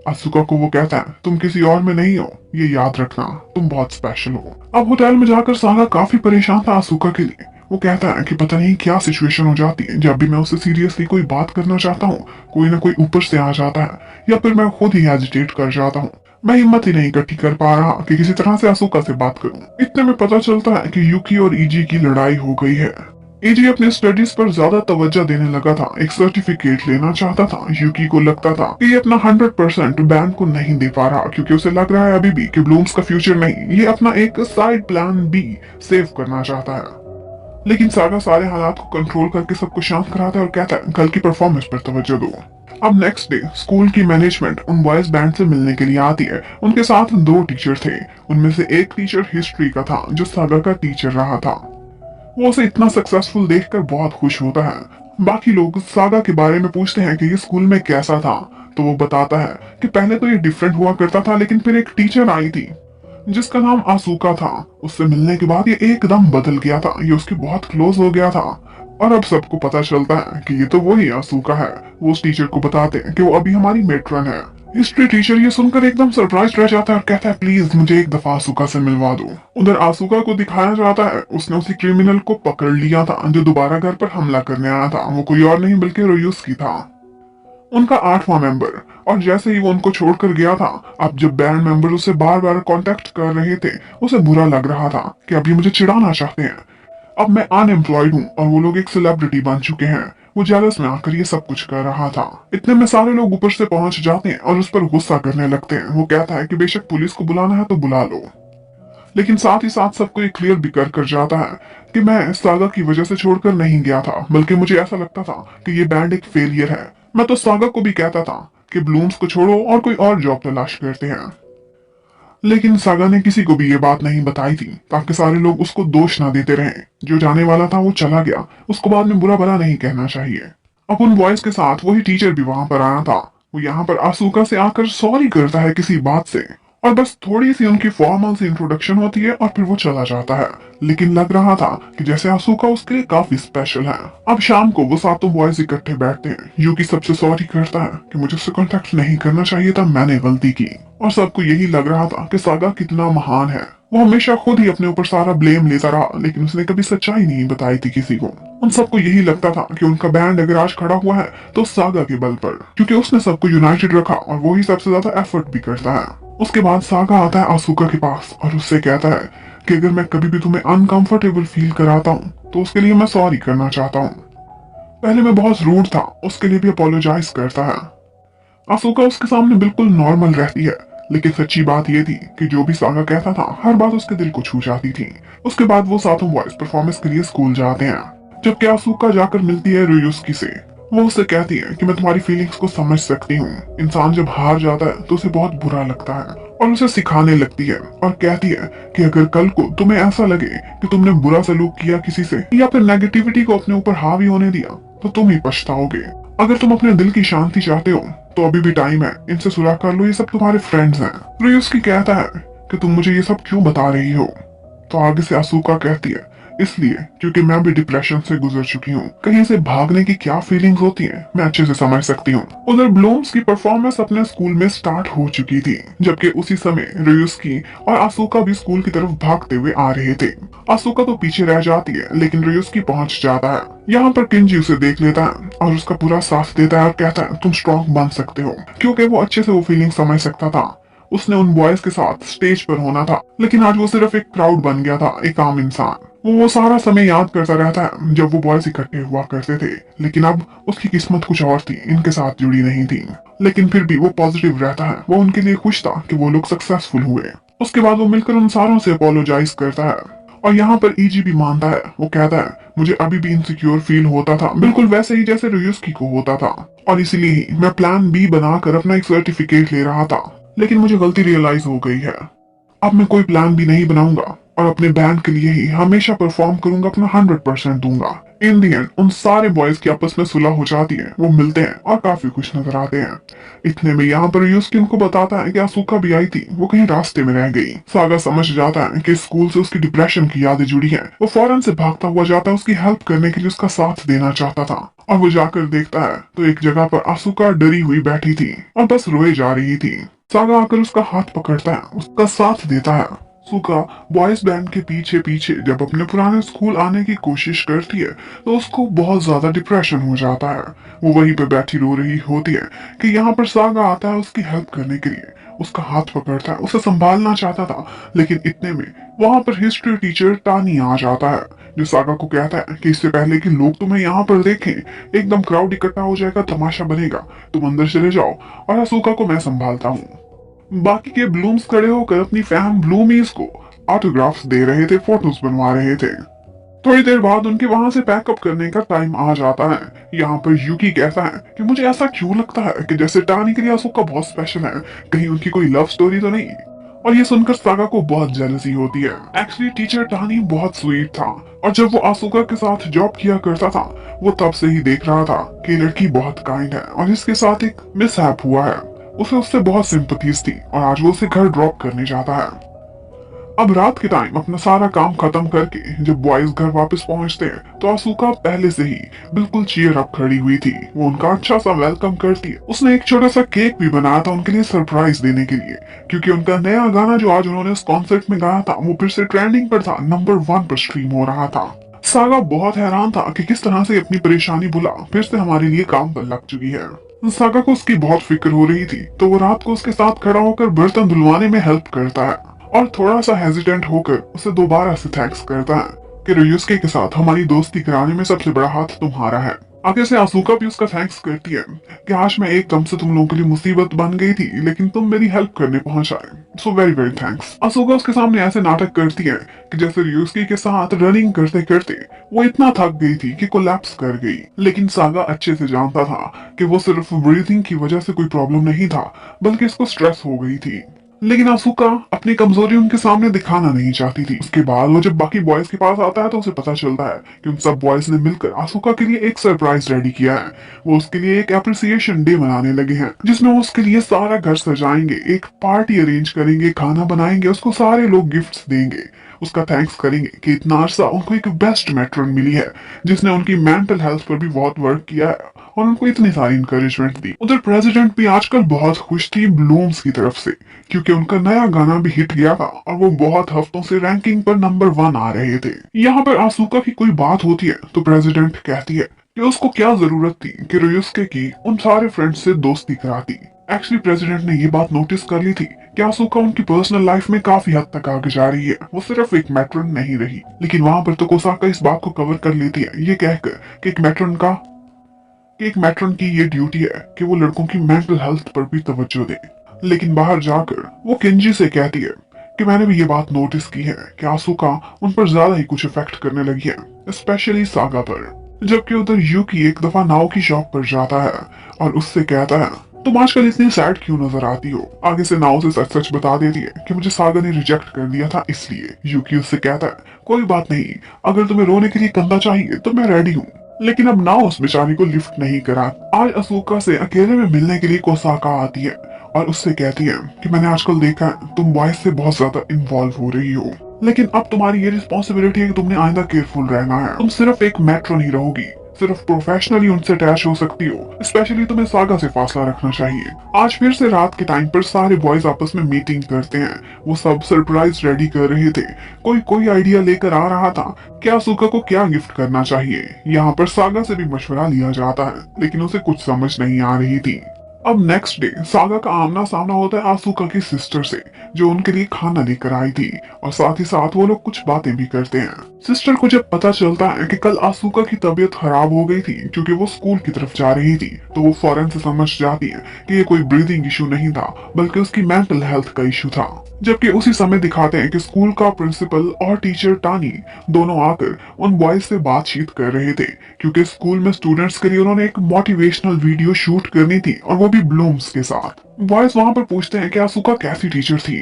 Speaker 1: आसुका को वो कहता है तुम किसी और में नहीं हो, ये याद रखना, तुम बहुत स्पेशल हो। अब होटल में जाकर सागा काफी परेशान था आसुका के लिए। वो कहता है कि पता नहीं क्या सिचुएशन हो जाती है, जब भी मैं उससे सीरियसली कोई बात करना चाहता हूँ कोई ना कोई ऊपर से आ जाता है या फिर मैं खुद ही हेजिटेट कर जाता हूँ। मैं हिम्मत ही नहीं इकट्ठी कर पा रहा कि किसी तरह से आसुका से बात करूं। इतने में पता चलता है कि युकी और इजी की लड़ाई हो गई है। एजी अपने स्टडीज पर ज्यादा तवज्जो देने लगा था, एक सर्टिफिकेट लेना चाहता था। युकी को लगता था कि ये अपना 100% बैंड को नहीं दे पा रहा क्योंकि उसे लग रहा है अभी भी कि ब्लूम्स का फ्यूचर नहीं, ये अपना एक साइड प्लान बी सेव करना चाहता है। लेकिन सागा सारे हालात को कंट्रोल करके सबको शांत कराता है और कहता है कल की परफॉर्मेंस पर तवज्जो दो। अब नेक्स्ट डे स्कूल की मैनेजमेंट उन बॉयज बैंड से मिलने के लिए आती है। उनके साथ 2 टीचर थे, उनमें से एक टीचर हिस्ट्री का था जो सागा का टीचर रहा था। वो उसे इतना सक्सेसफुल देखकर बहुत खुश होता है। बाकी लोग सागा के बारे में पूछते हैं कि ये स्कूल में कैसा था, तो वो बताता है कि पहले तो ये डिफरेंट हुआ करता था लेकिन फिर एक टीचर आई थी जिसका नाम आसुका था। उससे मिलने के बाद ये एकदम बदल गया था, ये उसके बहुत क्लोज हो गया था। और अब सबको पता चलता है कि ये तो वही आसुका है। वो उस टीचर को बताते हैं कि वो अभी हमारी मेट्रन है। हिस्ट्री टीचर ये सुनकर एकदम सरप्राइज रह जाता है और कहता है प्लीज मुझे एक दफा आसुका से मिलवा दो। उधर आसुका को दिखाया जाता है उसने उसी क्रिमिनल को पकड़ लिया था जो दोबारा घर पर हमला करने आया था। वो कोई और नहीं बल्कि रोयुस्की था, उनका 8वां मेंबर। और जैसे ही वो उनको छोड़कर गया था, अब जब बैंड मेंबर उसे बार बार कांटेक्ट कर रहे थे उसे बुरा लग रहा था कि अब ये मुझे चिढ़ाना चाहते हैं। अब मैं अनएम्प्लॉयड हूँ और वो लोग एक सेलिब्रिटी बन चुके हैं। वो जेलस में आकर ये सब कुछ कर रहा था। इतने में सारे लोग ऊपर से पहुंच जाते हैं और उस पर गुस्सा करने लगते हैं। वो कहता है कि बेशक पुलिस को बुलाना है तो बुला लो, लेकिन साथ ही साथ सबको ये क्लियर भी कर जाता है कि मैं सागा की वजह से छोड़कर नहीं गया था, बल्कि मुझे ऐसा लगता था कि ये बैंड एक फेलियर है। मैं तो सागा को भी कहता था कि ब्लूम्स को छोड़ो और कोई और जॉब तलाश करते हैं। लेकिन सागा ने किसी को भी ये बात नहीं बताई थी ताकि सारे लोग उसको दोष ना देते रहे। जो जाने वाला था वो चला गया, उसको बाद में बुरा भला नहीं कहना चाहिए। अब उन बॉयज के साथ वही टीचर भी वहां पर आया था। वो यहाँ पर आसुका से आकर सॉरी करता है किसी बात से और बस थोड़ी सी उनकी फॉर्मल सी इंट्रोडक्शन होती है और फिर वो चला जाता है। लेकिन लग रहा था कि जैसे आसुका उसके लिए काफी स्पेशल है। अब शाम को वो सातों बॉयज इकट्ठे बैठते हैं। युकी सबसे सॉरी करता है कि मुझे उससे कांटेक्ट नहीं करना चाहिए था, मैंने गलती की। और सबको यही लग रहा था कि सागा कितना महान है। वो हमेशा खुद ही अपने ऊपर सारा ब्लेम लेता रहा लेकिन उसने कभी सच्चाई नहीं बताई थी किसी को। उन सबको यही लगता था कि उनका बैंड अगर आज खड़ा हुआ है तो सागा के बल पर, क्योंकि उसने सबको यूनाइटेड रखा और वो ही सबसे ज्यादा एफर्ट भी करता है। उसके बाद सागा आता है आसुका के पास और उससे कहता है कि अगर मैं कभी भी तुम्हें अनकंफर्टेबल फील कराता हूँ तो उसके लिए मैं सॉरी करना चाहता हूँ। पहले मैं बहुत रूड था, उसके लिए भी अपोलोजाइज करता है। आसुका उसके सामने बिल्कुल नॉर्मल रहती है, लेकिन सच्ची बात यह थी कि जो भी सागा कहता था हर बात उसके दिल को छू जाती थी। उसके बाद वो सातों बॉयज परफॉर्मेंस के लिए स्कूल जाते हैं, जबकि आसुका जाकर मिलती है रुयुस्की से। वो उससे कहती है कि मैं तुम्हारी फीलिंग्स को समझ सकती हूँ। इंसान जब हार जाता है तो उसे बहुत बुरा लगता है, और उसे सिखाने लगती है और कहती है कि अगर कल को तुम्हें ऐसा लगे कि तुमने बुरा सलूक किया किसी से या फिर नेगेटिविटी को अपने ऊपर हावी होने दिया तो तुम ही पछताओगे। अगर तुम अपने दिल की शांति चाहते हो तो अभी भी टाइम है, इनसे सुलह कर लो, ये सब तुम्हारे फ्रेंड्स हैं। रुयुस्की कहता है कि तुम मुझे ये सब क्यों बता रही हो? तो आगे से आसुका कहती है इसलिए क्योंकि मैं भी डिप्रेशन से गुजर चुकी हूँ। कहीं से भागने की क्या फीलिंग्स होती हैं मैं अच्छे से समझ सकती हूँ। उधर ब्लूम्स की परफॉर्मेंस अपने स्कूल में स्टार्ट हो चुकी थी, जबकि उसी समय रुयुस्की और आसुका भी स्कूल की तरफ भागते हुए आ रहे थे। आसुका तो पीछे रह जाती है, लेकिन रुयुस्की पहुंच जाता है। यहाँ पर किंजी उसे देख लेता है और उसका पूरा साथ देता है और कहता है तुम स्ट्रॉन्ग बन सकते हो, क्योंकि वो अच्छे से वो फीलिंग समझ सकता था। उसने उन बॉयज के साथ स्टेज पर होना था, लेकिन आज वो सिर्फ एक क्राउड बन गया था, एक आम इंसान। वो सारा समय याद करता रहता है जब वो बॉयज इकट्ठे हुआ करते थे, लेकिन अब उसकी किस्मत कुछ और थी, इनके साथ जुड़ी नहीं थी। लेकिन फिर भी वो पॉजिटिव रहता है। वो उनके लिए खुश था कि वो लोग सक्सेसफुल हुए। उसके बाद वो मिलकर उन सारों से अपोलोजाइज करता है, और यहाँ पर ईजी भी मानता है। वो कहता है मुझे अभी भी इनसिक्योर फील होता था, बिल्कुल वैसे ही जैसे रुयुस्की को होता था, और इसीलिए ही मैं प्लान बी बनाकर अपना एक सर्टिफिकेट ले रहा था, लेकिन मुझे गलती रियलाइज हो गई है। अब मैं कोई प्लान भी नहीं बनाऊंगा और अपने बैंड के लिए ही हमेशा परफॉर्म करूंगा, अपना 100% दूंगा। इन दी एंड उन सारे बॉयज की आपस में सुलह हो जाती है। वो मिलते हैं और काफी खुश नजर आते हैं। इतने में यहाँ पर युस्की उनको बताता है कि आसुका भी आई थी, वो कहीं रास्ते में रह गई। सागा समझ जाता है कि स्कूल से उसकी डिप्रेशन की यादें जुड़ी हैं। वो फौरन से भागता हुआ जाता है, उसकी हेल्प करने के लिए उसका साथ देना चाहता था। और वो जाकर देखता है तो एक जगह पर आसुका डरी हुई बैठी थी और बस रोए जा रही थी। सागा आकर उसका हाथ पकड़ता है, उसका साथ देता है। सुका बॉयज बैंड के पीछे पीछे जब अपने पुराने स्कूल आने की कोशिश करती है तो उसको बहुत ज्यादा डिप्रेशन हो जाता है। वो वहीं पे बैठी रो रही होती है कि यहाँ पर सागा आता है उसकी हेल्प करने के लिए, उसका हाथ पकड़ता है, उसे संभालना चाहता था। लेकिन इतने में वहां पर हिस्ट्री टीचर टानी आ जाता है, जो सागा को कहता है कि इससे पहले कि लोग तुम्हें यहाँ पर देखें, एकदम क्राउड इकट्ठा हो जाएगा, तमाशा बनेगा, तुम अंदर चले जाओ और असूका को मैं संभालता हूँ। बाकी के ब्लूम्स खड़े होकर अपनी फैन ब्लूमीज को ऑटोग्राफ्स दे रहे थे, फोटोज बनवा रहे थे। थोड़ी देर बाद उनके वहां से पैकअप करने का टाइम आ जाता है। यहाँ पर यूकी कहता है कि मुझे ऐसा क्यों लगता है कि जैसे टानी के लिए अशोका बहुत स्पेशल है, कहीं उनकी कोई लव स्टोरी तो नहीं। और ये सुनकर सागा को बहुत जेलसी होती है। एक्चुअली टीचर टानी बहुत स्वीट था, और जब वो आसुका के साथ जॉब किया करता था वो तब से ही देख रहा था कि लड़की बहुत काइंड है, और इसके साथ एक मिसहैप हुआ है। उसे उससे बहुत सिंपथीज थी और आज वो उसे घर ड्रॉप करने जाता है। अब रात के टाइम अपना सारा काम खत्म करके जब बॉयज घर वापस पहुंचते हैं तो आसुका पहले से ही बिल्कुल चीयर अप खड़ी हुई थी। वो उनका अच्छा सा वेलकम करती है। उसने एक छोटा सा केक भी बनाया था उनके लिए सरप्राइज देने के लिए, क्योंकि उनका नया गाना जो आज उन्होंने उस कॉन्सर्ट में गाया था वो फिर से ट्रेंडिंग पर था, नंबर 1 पर स्ट्रीम हो रहा था। सागा बहुत हैरान था कि किस तरह से अपनी परेशानी भुला फिर से हमारे लिए काम पर लग चुकी है। सागा को उसकी बहुत फिक्र हो रही थी, तो वो रात को उसके साथ खड़ा होकर बर्तन धुलवाने में हेल्प करता है, और थोड़ा सा हेजिटेंट होकर उसे दोबारा से थैंक्स करता है कि रुयुस्की के साथ हमारी दोस्ती कराने में सबसे बड़ा हाथ तुम्हारा है। आगे से आसुका भी उसका थैंक्स करती है कि आज मैं एकदम से तुम लोगों के लिए मुसीबत बन गई थी, लेकिन तुम मेरी हेल्प करने पहुंच आए, सो वेरी वेरी थैंक्स। आसुका उसके सामने ऐसे नाटक करती है कि जैसे रुयुस्की के साथ रनिंग करते करते वो इतना थक गई थी कि कोलैप्स कर गई। लेकिन सागा अच्छे से जानता था कि वो सिर्फ ब्रीथिंग की वजह से कोई प्रॉब्लम नहीं था, बल्कि इसको स्ट्रेस हो गई थी। लेकिन आसुका अपनी कमजोरी उनके सामने दिखाना नहीं चाहती थी। उसके बाद वो जब बाकी बॉयज के पास आता है तो उसे पता चलता है कि उन सब बॉयज ने मिलकर आसुका के लिए एक सरप्राइज रेडी किया है। वो उसके लिए एक अप्रिसिएशन डे मनाने लगे हैं, जिसमें वो उसके लिए सारा घर सजाएंगे, एक पार्टी अरेंज करेंगे, खाना बनाएंगे, उसको सारे लोग गिफ्ट्स देंगे, उसका थैंक्स करेंगे कि इतना अरसा उनको एक बेस्ट मैट्रन मिली है जिसने उनकी मेंटल हेल्थ पर भी बहुत वर्क किया है और उनको इतनी सारी इंकरेजमेंट दी। उधर प्रेसिडेंट भी आजकल बहुत खुश थी ब्लूम्स की तरफ से, क्योंकि उनका नया गाना भी हिट गया था और वो बहुत हफ्तों से रैंकिंग पर नंबर 1 आ रहे थे। यहाँ पर आसूका की कोई बात होती है तो प्रेसिडेंट कहती है कि उसको क्या जरूरत थी कि रियुस्के की उन सारे फ्रेंड्स से दोस्ती कराती। एक्चुअली प्रेसिडेंट ने ये बात नोटिस कर ली थी कि आसूका उनकी पर्सनल लाइफ में काफी हद तक आगे जा रही है, वो सिर्फ एक मैट्रन नहीं रही। लेकिन वहाँ पर तो कोसाका इस बात को कवर कर लेती है ये कहकर कि एक मैट्रन की ये ड्यूटी है कि वो लड़कों की मेंटल हेल्थ पर भी तवज्जो दे। लेकिन बाहर जाकर वो किंजी से कहती है कि मैंने भी ये बात नोटिस की है कि आसूका उन पर ज्यादा ही कुछ इफेक्ट करने लगी है, स्पेशली सागा पर। जबकि उधर यूकी एक दफा नाव की शॉप पर जाता है और उससे कहता है तुम आजकल इतनी सैड क्यों नजर आती हो। आगे से नाव से सच सच बता देती है कि मुझे सागा ने रिजेक्ट कर दिया था इसलिए। यूकी उससे कहता है कोई बात नहीं, अगर तुम्हें रोने के लिए कंधा चाहिए तो मैं रेडी हूँ। लेकिन अब नाव उस बेचारी को लिफ्ट नहीं करा। आज असूका से अकेले में मिलने के लिए कोसाका आती है और उससे कहती है कि मैंने आजकल देखा है तुम बॉयज से बहुत ज्यादा इन्वॉल्व हो रही हो, लेकिन अब तुम्हारी ये रिस्पॉन्सिबिलिटी है कि तुमने आइंदा केयरफुल रहना है। तुम सिर्फ एक मेट्रो नहीं रहोगी, सिर्फ प्रोफेशनली उनसे अटैच हो सकती हो। स्पेशली तुम्हें सागा से फासला रखना चाहिए। आज फिर से रात के टाइम पर सारे बॉयज आपस में मीटिंग करते हैं। वो सब सरप्राइज रेडी कर रहे थे। कोई आइडिया लेकर आ रहा था कि आसूका को क्या गिफ्ट करना चाहिए। यहाँ पर सागा से भी मशवरा लिया जाता है, लेकिन उसे कुछ समझ नहीं आ रही थी। अब नेक्स्ट डे सागा का आमना सामना होता है आसूका की सिस्टर से, जो उनके लिए खाना लेकर आई थी, और साथ ही साथ वो लोग कुछ बातें भी करते हैं। सिस्टर को जब पता चलता है कि कल आसूका की तबीयत खराब हो गई थी क्योंकि वो स्कूल की तरफ जा रही थी, तो वो फौरन से समझ जाती है कि ये कोई ब्रीदिंग इशू नहीं था बल्कि उसकी मेंटल हेल्थ का इशू था। जबकि उसी समय दिखाते हैं कि स्कूल का प्रिंसिपल और टीचर टानी दोनों आकर उन बॉयज से बातचीत कर रहे थे, क्योंकि स्कूल में स्टूडेंट्स के लिए उन्होंने एक मोटिवेशनल वीडियो शूट करनी थी और वो भी ब्लूम्स के साथ। बॉयज वहां पर पूछते हैं कि आसूका कैसी टीचर थी,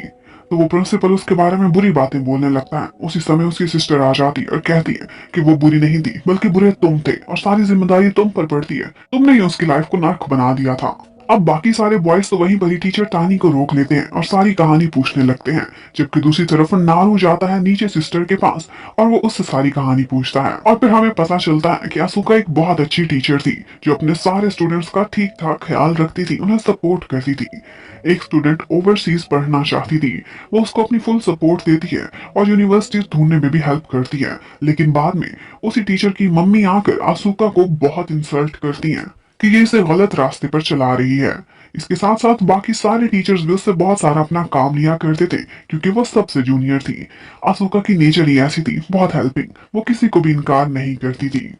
Speaker 1: तो वो प्रिंसिपल उसके बारे में बुरी बातें बोलने लगता है। उसी समय उसकी सिस्टर आ जाती है और कहती है कि वो बुरी नहीं थी बल्कि बुरे तुम थे और सारी जिम्मेदारी तुम पर पड़ती है, तुमने ही उसकी लाइफ को नर्क बना दिया था। अब बाकी सारे बॉयज तो वहीं पर ही टीचर टानी को रोक लेते हैं और सारी कहानी पूछने लगते हैं, जबकि दूसरी तरफ नारू जाता है नीचे सिस्टर के पास और वो उससे सारी कहानी पूछता है। और फिर हमें पता चलता है कि आसूका एक बहुत अच्छी टीचर थी जो अपने सारे स्टूडेंट्स का ठीक ठाक ख्याल रखती थी, उन्हें सपोर्ट करती थी। एक स्टूडेंट ओवरसीज पढ़ना चाहती थी, वो उसको अपनी फुल सपोर्ट देती है और यूनिवर्सिटी ढूंढने में भी हेल्प करती है। लेकिन बाद में उसी टीचर की मम्मी आकर आसूका को बहुत इंसल्ट करती है कि ये इसे गलत रास्ते पर चला रही है। इसके साथ साथ बाकी सारे टीचर्स भी उससे बहुत सारा अपना काम लिया करते थे क्योंकि वो सबसे जूनियर थी। आसूका की नेचर ही ऐसी थी, बहुत हेल्पिंग, वो किसी को भी इनकार नहीं करती थी।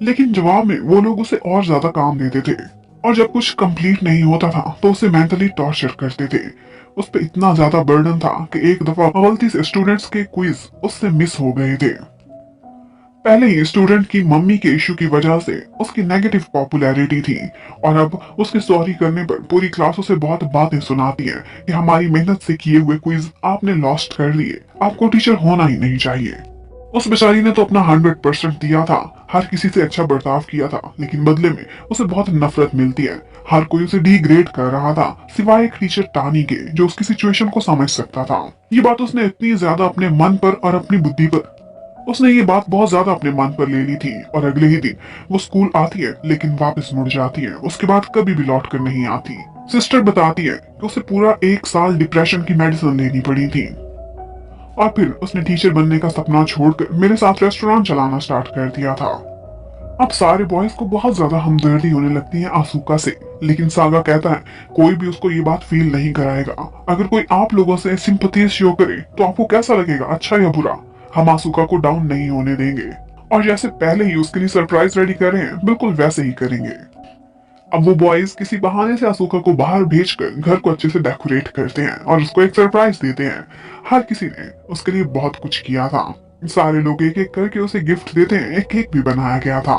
Speaker 1: लेकिन जवाब में वो लोग उसे और ज्यादा काम देते थे और जब कुछ कंप्लीट नहीं होता था तो उसे मेंटली टॉर्चर करते थे। उस पर इतना ज्यादा बर्डन था कि एक दफा गलती से स्टूडेंट्स के क्विज उससे मिस हो गए थे। पहले ही स्टूडेंट की मम्मी के इशू की वजह से उसकी नेगेटिव पॉपुलैरिटी थी और अब उसके सॉरी करने पर पूरी क्लास उसे बहुत बातें सुनाती है कि हमारी मेहनत से किए हुए क्विज आपने लॉस्ट कर दिए, आपको टीचर होना ही नहीं चाहिए। उस बेचारी ने तो अपना 100% दिया था, हर किसी से अच्छा बर्ताव किया था, लेकिन बदले में उसे बहुत नफरत मिलती है। हर कोई उसे डिग्रेड कर रहा था सिवाय एक टीचर टानी के जो उसकी सिचुएशन को समझ सकता था। ये बात उसने इतनी ज्यादा अपने मन पर और अपनी बुद्धि पर उसने ये बात बहुत ज्यादा अपने मन पर ले ली थी और अगले ही दिन वो स्कूल आती है लेकिन वापस मुड़ जाती है। उसके बाद कभी भी लौट कर नहीं आती। सिस्टर बताती है कि उसे पूरा 1 साल डिप्रेशन की मेडिसिन लेनी पड़ी थी और फिर उसने टीचर बनने का सपना छोड़कर मेरे साथ रेस्टोरेंट चलाना स्टार्ट कर दिया था। अब सारे बॉयज को बहुत ज्यादा हमदर्दी होने लगती है आसूका से, लेकिन सागा कहता है कोई भी उसको ये बात फील नहीं कराएगा। अगर कोई आप लोगों से सिंपैथी शो करे तो आपको कैसा लगेगा, अच्छा या बुरा? हम आसूका को डाउन नहीं होने देंगे और जैसे पहले ही उसके लिए सरप्राइज रेडी कर रहे हैं बिल्कुल वैसे ही करेंगे। अब वो बॉयज किसी बहाने से आसूका को बाहर भेजकर घर को अच्छे से डेकोरेट करते हैं और उसको एक सरप्राइज देते हैं। हर किसी ने उसके लिए बहुत कुछ किया था, सारे लोग एक एक करके उसे गिफ्ट देते हैं। एक केक भी बनाया गया था,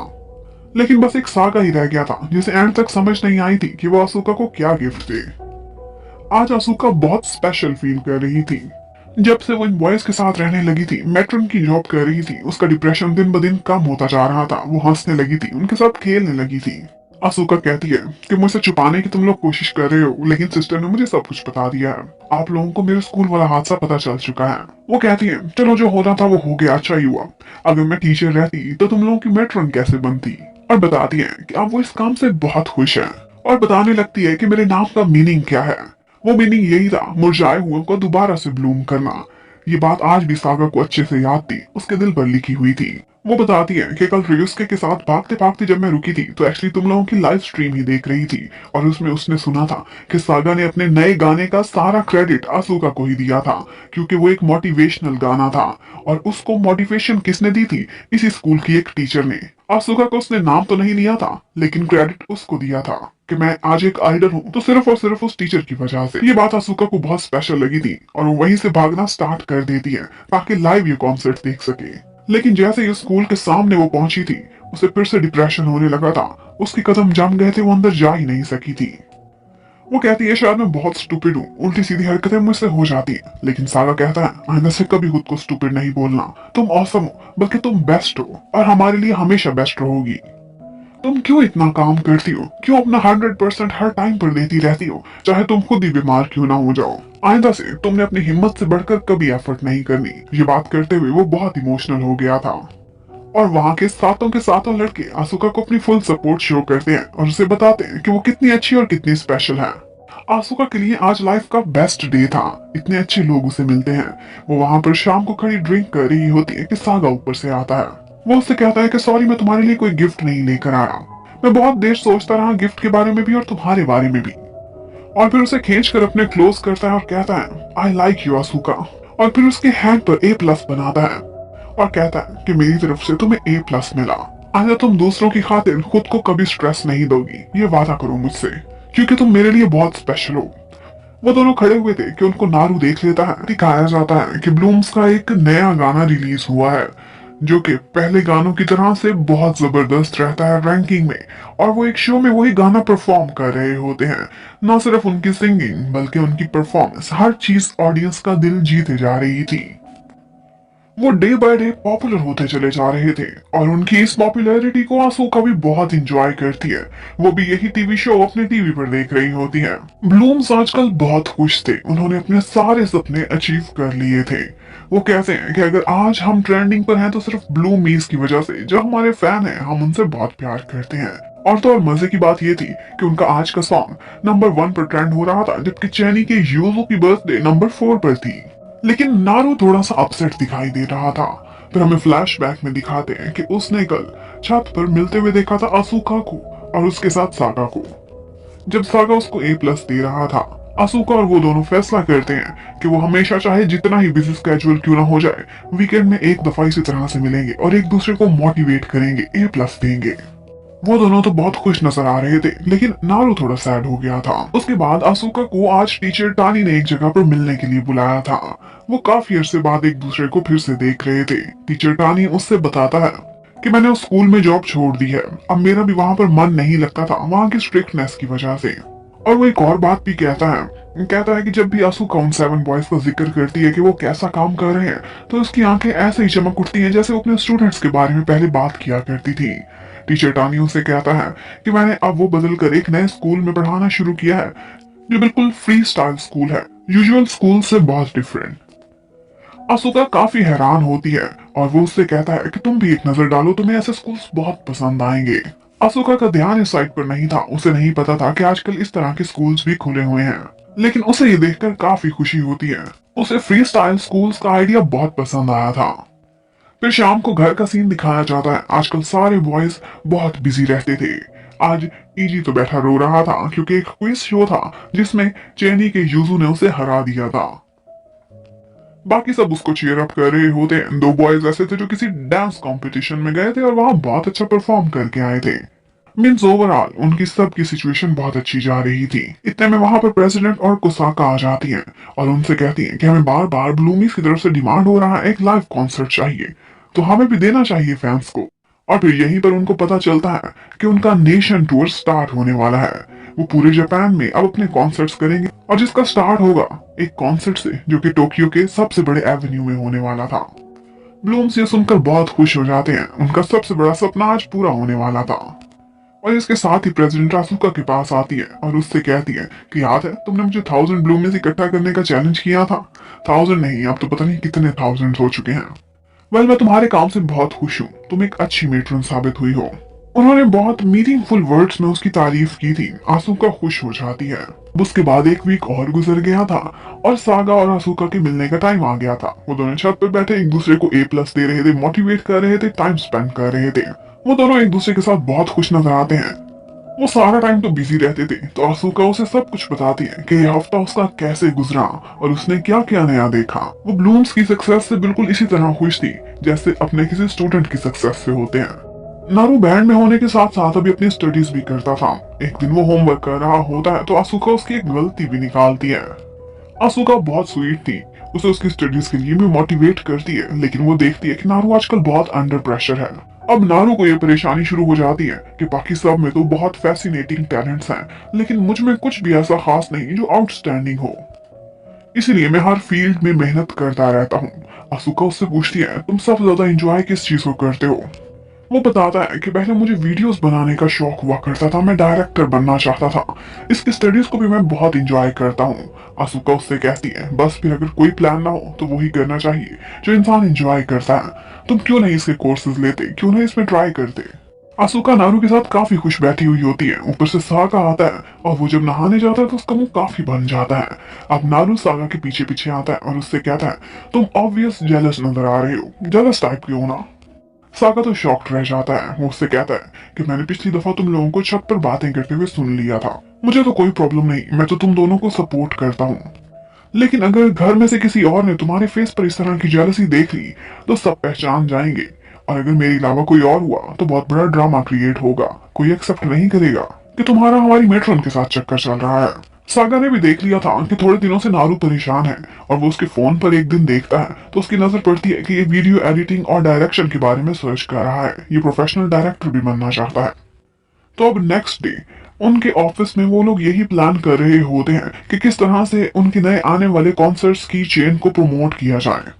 Speaker 1: लेकिन बस एक सागा ही रह गया था जिसे एंड तक समझ नहीं आई थी कि वो आसूका को क्या गिफ्ट दे। आज आसूका बहुत स्पेशल फील कर रही थी। जब से वो इन बॉयज के साथ रहने लगी थी, मैट्रन की जॉब कर रही थी, उसका डिप्रेशन दिन ब दिन कम होता जा रहा था। वो हंसने लगी थी, उनके साथ खेलने लगी थी। आसूका कहती है कि मुझसे छुपाने की तुम लोग कोशिश कर रहे हो, लेकिन सिस्टर ने मुझे सब कुछ बता दिया है। आप लोगों को मेरे स्कूल वाला हादसा पता चल चुका है। वो कहती है चलो जो होना था वो हो गया, अच्छा ही हुआ। अगर मैं टीचर रहती तो तुम लोगों की मैट्रन कैसे बनती। और बताती है कि अब वो इस काम से बहुत खुश है और बताने लगती है कि मेरे नाम का मीनिंग क्या है। वो मीनिंग यही था, मुरझाए हुए को दोबारा से ब्लूम करना। ये बात आज भी सागा को अच्छे से याद थी, उसके दिल पर लिखी हुई थी। वो बताती है कि कल रियुस्के के साथ भागते भागते जब मैं रुकी थी तो एक्चुअली तुम लोगों की लाइव स्ट्रीम ही देख रही थी और उसमें उसने सुना था कि सागा ने अपने नए गाने का सारा क्रेडिट आसूका को ही दिया था, क्योंकि वो एक मोटिवेशनल गाना था। और उसको मोटिवेशन किसने दी थी? इसी स्कूल की एक टीचर ने। आसूका को उसने नाम तो नहीं लिया था, लेकिन क्रेडिट उसको दिया था कि मैं आज एक आइडल हूँ तो सिर्फ और सिर्फ उस टीचर की वजह से। ये बात आसूका को बहुत स्पेशल लगी थी और वो वहीं से भागना स्टार्ट कर देती है ताकि लाइव ये कॉन्सर्ट देख सके। लेकिन जैसे ही स्कूल के सामने वो पहुंची थी, उसे फिर से डिप्रेशन होने लगा था। उसके कदम जम गए थे, वो अंदर जा ही नहीं सकी थी। वो कहती है शायद मैं बहुत स्टूपिड हूँ, उल्टी सीधी हरकतें मुझसे हो जाती हैं। लेकिन सागा कहता है आइंदा से कभी खुद को स्टूपिड नहीं बोलना। तुम ऑसम हो, बल्कि तुम बेस्ट हो और हमारे लिए हमेशा बेस्ट रहोगी। तुम क्यों इतना काम करती हो? क्यों अपना 100% हर टाइम पर देती रहती हो, चाहे तुम खुद ही बीमार क्यों ना हो जाओ? आइंदा से तुमने अपनी हिम्मत से बढ़कर कभी एफर्ट नहीं करनी। ये बात करते हुए वो बहुत इमोशनल हो गया था। और वहाँ के सातों लड़के आसूका को अपनी फुल सपोर्ट शो करते हैं और उसे बताते हैं कि वो कितनी अच्छी और कितनी स्पेशल है। आसूका के लिए आज लाइफ का बेस्ट डे था, इतने अच्छे लोग उसे मिलते हैं। वो वहाँ पर शाम को खड़ी ड्रिंक कर रही होती है कि सागा ऊपर से आता है। वो उससे कहता है कि सॉरी, मैं तुम्हारे लिए कोई गिफ्ट नहीं लेकर आया। मैं बहुत देर सोचता रहा गिफ्ट के बारे में भी और तुम्हारे बारे में भी। और फिर उसे खींच कर अपने क्लोज करता है और कहता है आई लाइक यू आसूका। और फिर उसके हैंड पर A+ बनाता है और कहता है कि मेरी तरफ से तुम्हें A+ मिला। आइंदा तुम दूसरों की खातिर खुद को कभी स्ट्रेस नहीं दोगी, ये वादा करो मुझसे, क्योंकि तुम मेरे लिए बहुत स्पेशल हो। वो दोनों खड़े हुए थे कि उनको नारू देख लेता है। दिखाया जाता है कि ब्लूम्स का एक नया गाना रिलीज हुआ है जो कि पहले गानों की तरह से बहुत जबरदस्त रहता है रैंकिंग में। और वो एक शो में वही गाना परफॉर्म कर रहे होते हैं। न सिर्फ उनकी सिंगिंग बल्कि उनकी परफॉर्मेंस, हर चीज ऑडियंस का दिल जीते जा रही थी। वो डे बाय डे पॉपुलर होते चले जा रहे थे और उनकी इस पॉपुलैरिटी को आसूका भी बहुत इंजॉय करती है। वो भी यही टीवी शो अपने टीवी पर देख रही होती है। ब्लूम्स आजकल बहुत खुश थे, उन्होंने अपने सारे सपने अचीव कर लिए थे। वो कहते हैं कि अगर आज हम ट्रेंडिंग पर हैं तो सिर्फ ब्लूमीज की वजह से। जो हमारे फैन हैं हम उनसे बहुत प्यार करते हैं। और तो और मजे की बात ये थी कि उनका आज का सॉन्ग नंबर 1 पर ट्रेंड हो रहा था, जबकि चैनी के यूजो की बर्थडे नंबर 4 पर थी। लेकिन नारू थोड़ा सा अपसेट दिखाई दे रहा था। फिर हमें फ्लैशबैक में दिखाते हैं कि उसने कल छत पर मिलते हुए देखा था आसूका को और उसके साथ सागा को। जब सागा उसको A+ दे रहा था, आसूका और वो दोनों फैसला करते हैं कि वो हमेशा, चाहे जितना ही बिजी स्केड्यूल क्यों ना हो जाए, वीकेंड में एक दफा इसी तरह से मिलेंगे और एक दूसरे को मोटिवेट करेंगे, A+ देंगे। वो दोनों तो बहुत खुश नजर आ रहे थे, लेकिन नारू थोड़ा सैड हो गया था। उसके बाद आसूका को आज टीचर टानी ने एक जगह पर मिलने के लिए बुलाया था। वो काफी अरसे बाद एक दूसरे को फिर से देख रहे थे। टीचर टानी उससे बताता है कि मैंने उस स्कूल में जॉब छोड़ दी है, अब मेरा भी वहाँ पर मन नहीं लगता था, वहाँ की स्ट्रिक्टनेस की वजह से। और वो एक और बात भी कहता है कि जब भी आसूका उन 7 बॉयज का जिक्र करती है कि वो कैसा काम कर रहे हैं, तो उसकी आंखें ऐसे ही चमक उठती हैं जैसे वो अपने स्टूडेंट्स के बारे में पहले बात किया करती थी। टीचर टानी उसे कहता है कि मैंने अब वो बदल कर एक नए स्कूल में पढ़ाना शुरू किया है जो बिल्कुल फ्री स्टाइल स्कूल है, यूजुअल स्कूल से बहुत डिफरेंट। आसूका काफी हैरान होती है और वो उससे कहता है कि तुम भी एक नजर डालो, तुम्हें ऐसे स्कूल्स बहुत पसंद आएंगे। आसूका का ध्यान इस साइट पर नहीं था, उसे नहीं पता था कि आजकल इस तरह के स्कूल्स भी खुले हुए हैं। लेकिन उसे ये देखकर काफी खुशी होती है। उसे फ्री स्टाइल स्कूल्स का आइडिया बहुत पसंद आया था। फिर शाम को घर का सीन दिखाया जाता है। आजकल सारे बॉयज बहुत बिजी रहते थे। आज इजी तो बैठा रो रहा था क्योंकि एक क्विज शो था जिसमें चेनी के यूजू ने उसे हरा दिया था। बाकी सब उसको चीयर अप कर रहे होते हैं। 2 बॉयज ऐसे थे जो किसी डांस कंपटीशन में गए थे और वहां बहुत अच्छा परफॉर्म करके आए थे। मीन्स ओवरऑल उनकी सबकी सिचुएशन बहुत अच्छी जा रही थी। इतने में वहां पर प्रेसिडेंट और कोसाका आ जाती हैं और उनसे कहती हैं कि हमें बार बार ब्लूमीज की तरफ से डिमांड हो रहा है, एक लाइव कॉन्सर्ट चाहिए, तो हमें भी देना चाहिए फैंस को। और फिर यहीं पर उनको पता चलता है कि उनका नेशन टूर स्टार्ट होने वाला है। वो पूरे जापान में अब अपने कॉन्सर्ट्स करेंगे और जिसका स्टार्ट होगा एक कॉन्सर्ट से जो कि टोक्यो के सबसे बड़े एवेन्यू में होने वाला था। ब्लूम्स ये सुनकर बहुत खुश हो जाते हैं, उनका सबसे बड़ा सपना आज पूरा होने वाला था। और इसके साथ ही प्रेसिडेंट आसूका के पास आती है और उससे कहती है कि याद है तुमने मुझे 1000 ब्लूमीज इकट्ठा करने का चैलेंज किया था? 1000 नहीं, अब तो पता नहीं कितने थाउजेंड हो चुके हैं। वेल, मैं तुम्हारे काम से बहुत खुश हूँ, तुम एक अच्छी मेट्रन साबित हुई हो। उन्होंने बहुत मीनिंगफुल वर्ड्स में उसकी तारीफ की थी। आसुका खुश हो जाती है। उसके बाद एक वीक और गुजर गया था और सागा और आसुका के मिलने का टाइम आ गया था। वो दोनों छत पर बैठे एक दूसरे को A+ दे रहे थे, मोटिवेट कर रहे थे, टाइम स्पेंड कर रहे थे। वो दोनों एक दूसरे के साथ बहुत खुश नजर आते हैं। वो सारा टाइम तो बिजी रहते थे, तो आसुका उसे सब कुछ बताती है कि यह हफ्ता उसका कैसे गुजरा और उसने क्या क्या नया देखा। वो ब्लूम्स की सक्सेस से बिल्कुल इसी तरह खुश थी जैसे अपने किसी स्टूडेंट की सक्सेस से होते हैं। नारू बैंड में होने के साथ साथ अभी अपनी स्टडीज भी करता था। एक दिन वो होमवर्क कर रहा होता है तो आसुका उसकी एक गलती भी निकालती है। आसुका बहुत स्वीट थी, उसे उसकी स्टडीज के लिए भी मोटिवेट करती है, लेकिन वो देखती है कि नारू आजकल बहुत अंडर प्रेशर है। अब नारू को ये परेशानी शुरू हो जाती है कि बाकी सब में तो बहुत फैसिनेटिंग टैलेंट्स हैं, लेकिन मुझ में कुछ भी ऐसा खास नहीं जो आउटस्टैंडिंग हो। इसलिए मैं हर फील्ड में मेहनत करता रहता हूँ। आसुका उससे पूछती है, तुम सबसे ज्यादा एंजॉय किस चीज को करते हो? वो बताता है कि पहले मुझे वीडियोस बनाने का शौक हुआ करता था, मैं डायरेक्टर बनना चाहता था। इसकी स्टडीज को भी मैं बहुत एंजॉय करता हूँ। आसुका उससे कहती है, बस फिर अगर कोई प्लान ना हो तो वही करना चाहिए जो इंसान एंजॉय करता है। तुम क्यों नहीं इसके कोर्सेज लेते, क्यों नहीं इसमें ट्राई करते? आसुका नारू के साथ काफी खुश बैठी हुई होती है। ऊपर से सागा आता है और वो जब नहाने जाता है तो उसका मुंह काफी बन जाता है। अब नारू सागा के पीछे पीछे आता है और उससे कहता है, तुम ऑब्वियस जेलस नजर आ रहे हो, जेलस टाइप के हो ना? सागा तो शॉक्ड रह जाता है। वो उससे कहता है कि मैंने पिछली दफा तुम लोगों को छत पर बातें करते हुए सुन लिया था। मुझे तो कोई प्रॉब्लम नहीं, मैं तो तुम दोनों को सपोर्ट करता हूँ। लेकिन अगर घर में से किसी और ने तुम्हारे फेस पर इस तरह की जेलसी देख ली तो सब पहचान जाएंगे, और अगर मेरे अलावा कोई और हुआ तो बहुत बड़ा ड्रामा क्रिएट होगा। कोई एक्सेप्ट नहीं करेगा कि तुम्हारा हमारी मेट्रॉन के साथ चक्कर चल रहा है। सागा ने भी देख लिया था कि थोड़े दिनों से नारू परेशान है, और वो उसके फोन पर एक दिन देखता है तो उसकी नजर पड़ती है कि ये वीडियो एडिटिंग और डायरेक्शन के बारे में सर्च कर रहा है। ये प्रोफेशनल डायरेक्टर भी बनना चाहता है। तो अब नेक्स्ट डे उनके ऑफिस में वो लोग यही प्लान कर रहे होते हैं कि किस तरह से उनके नए आने वाले कॉन्सर्ट्स की चेन को प्रमोट किया जाए।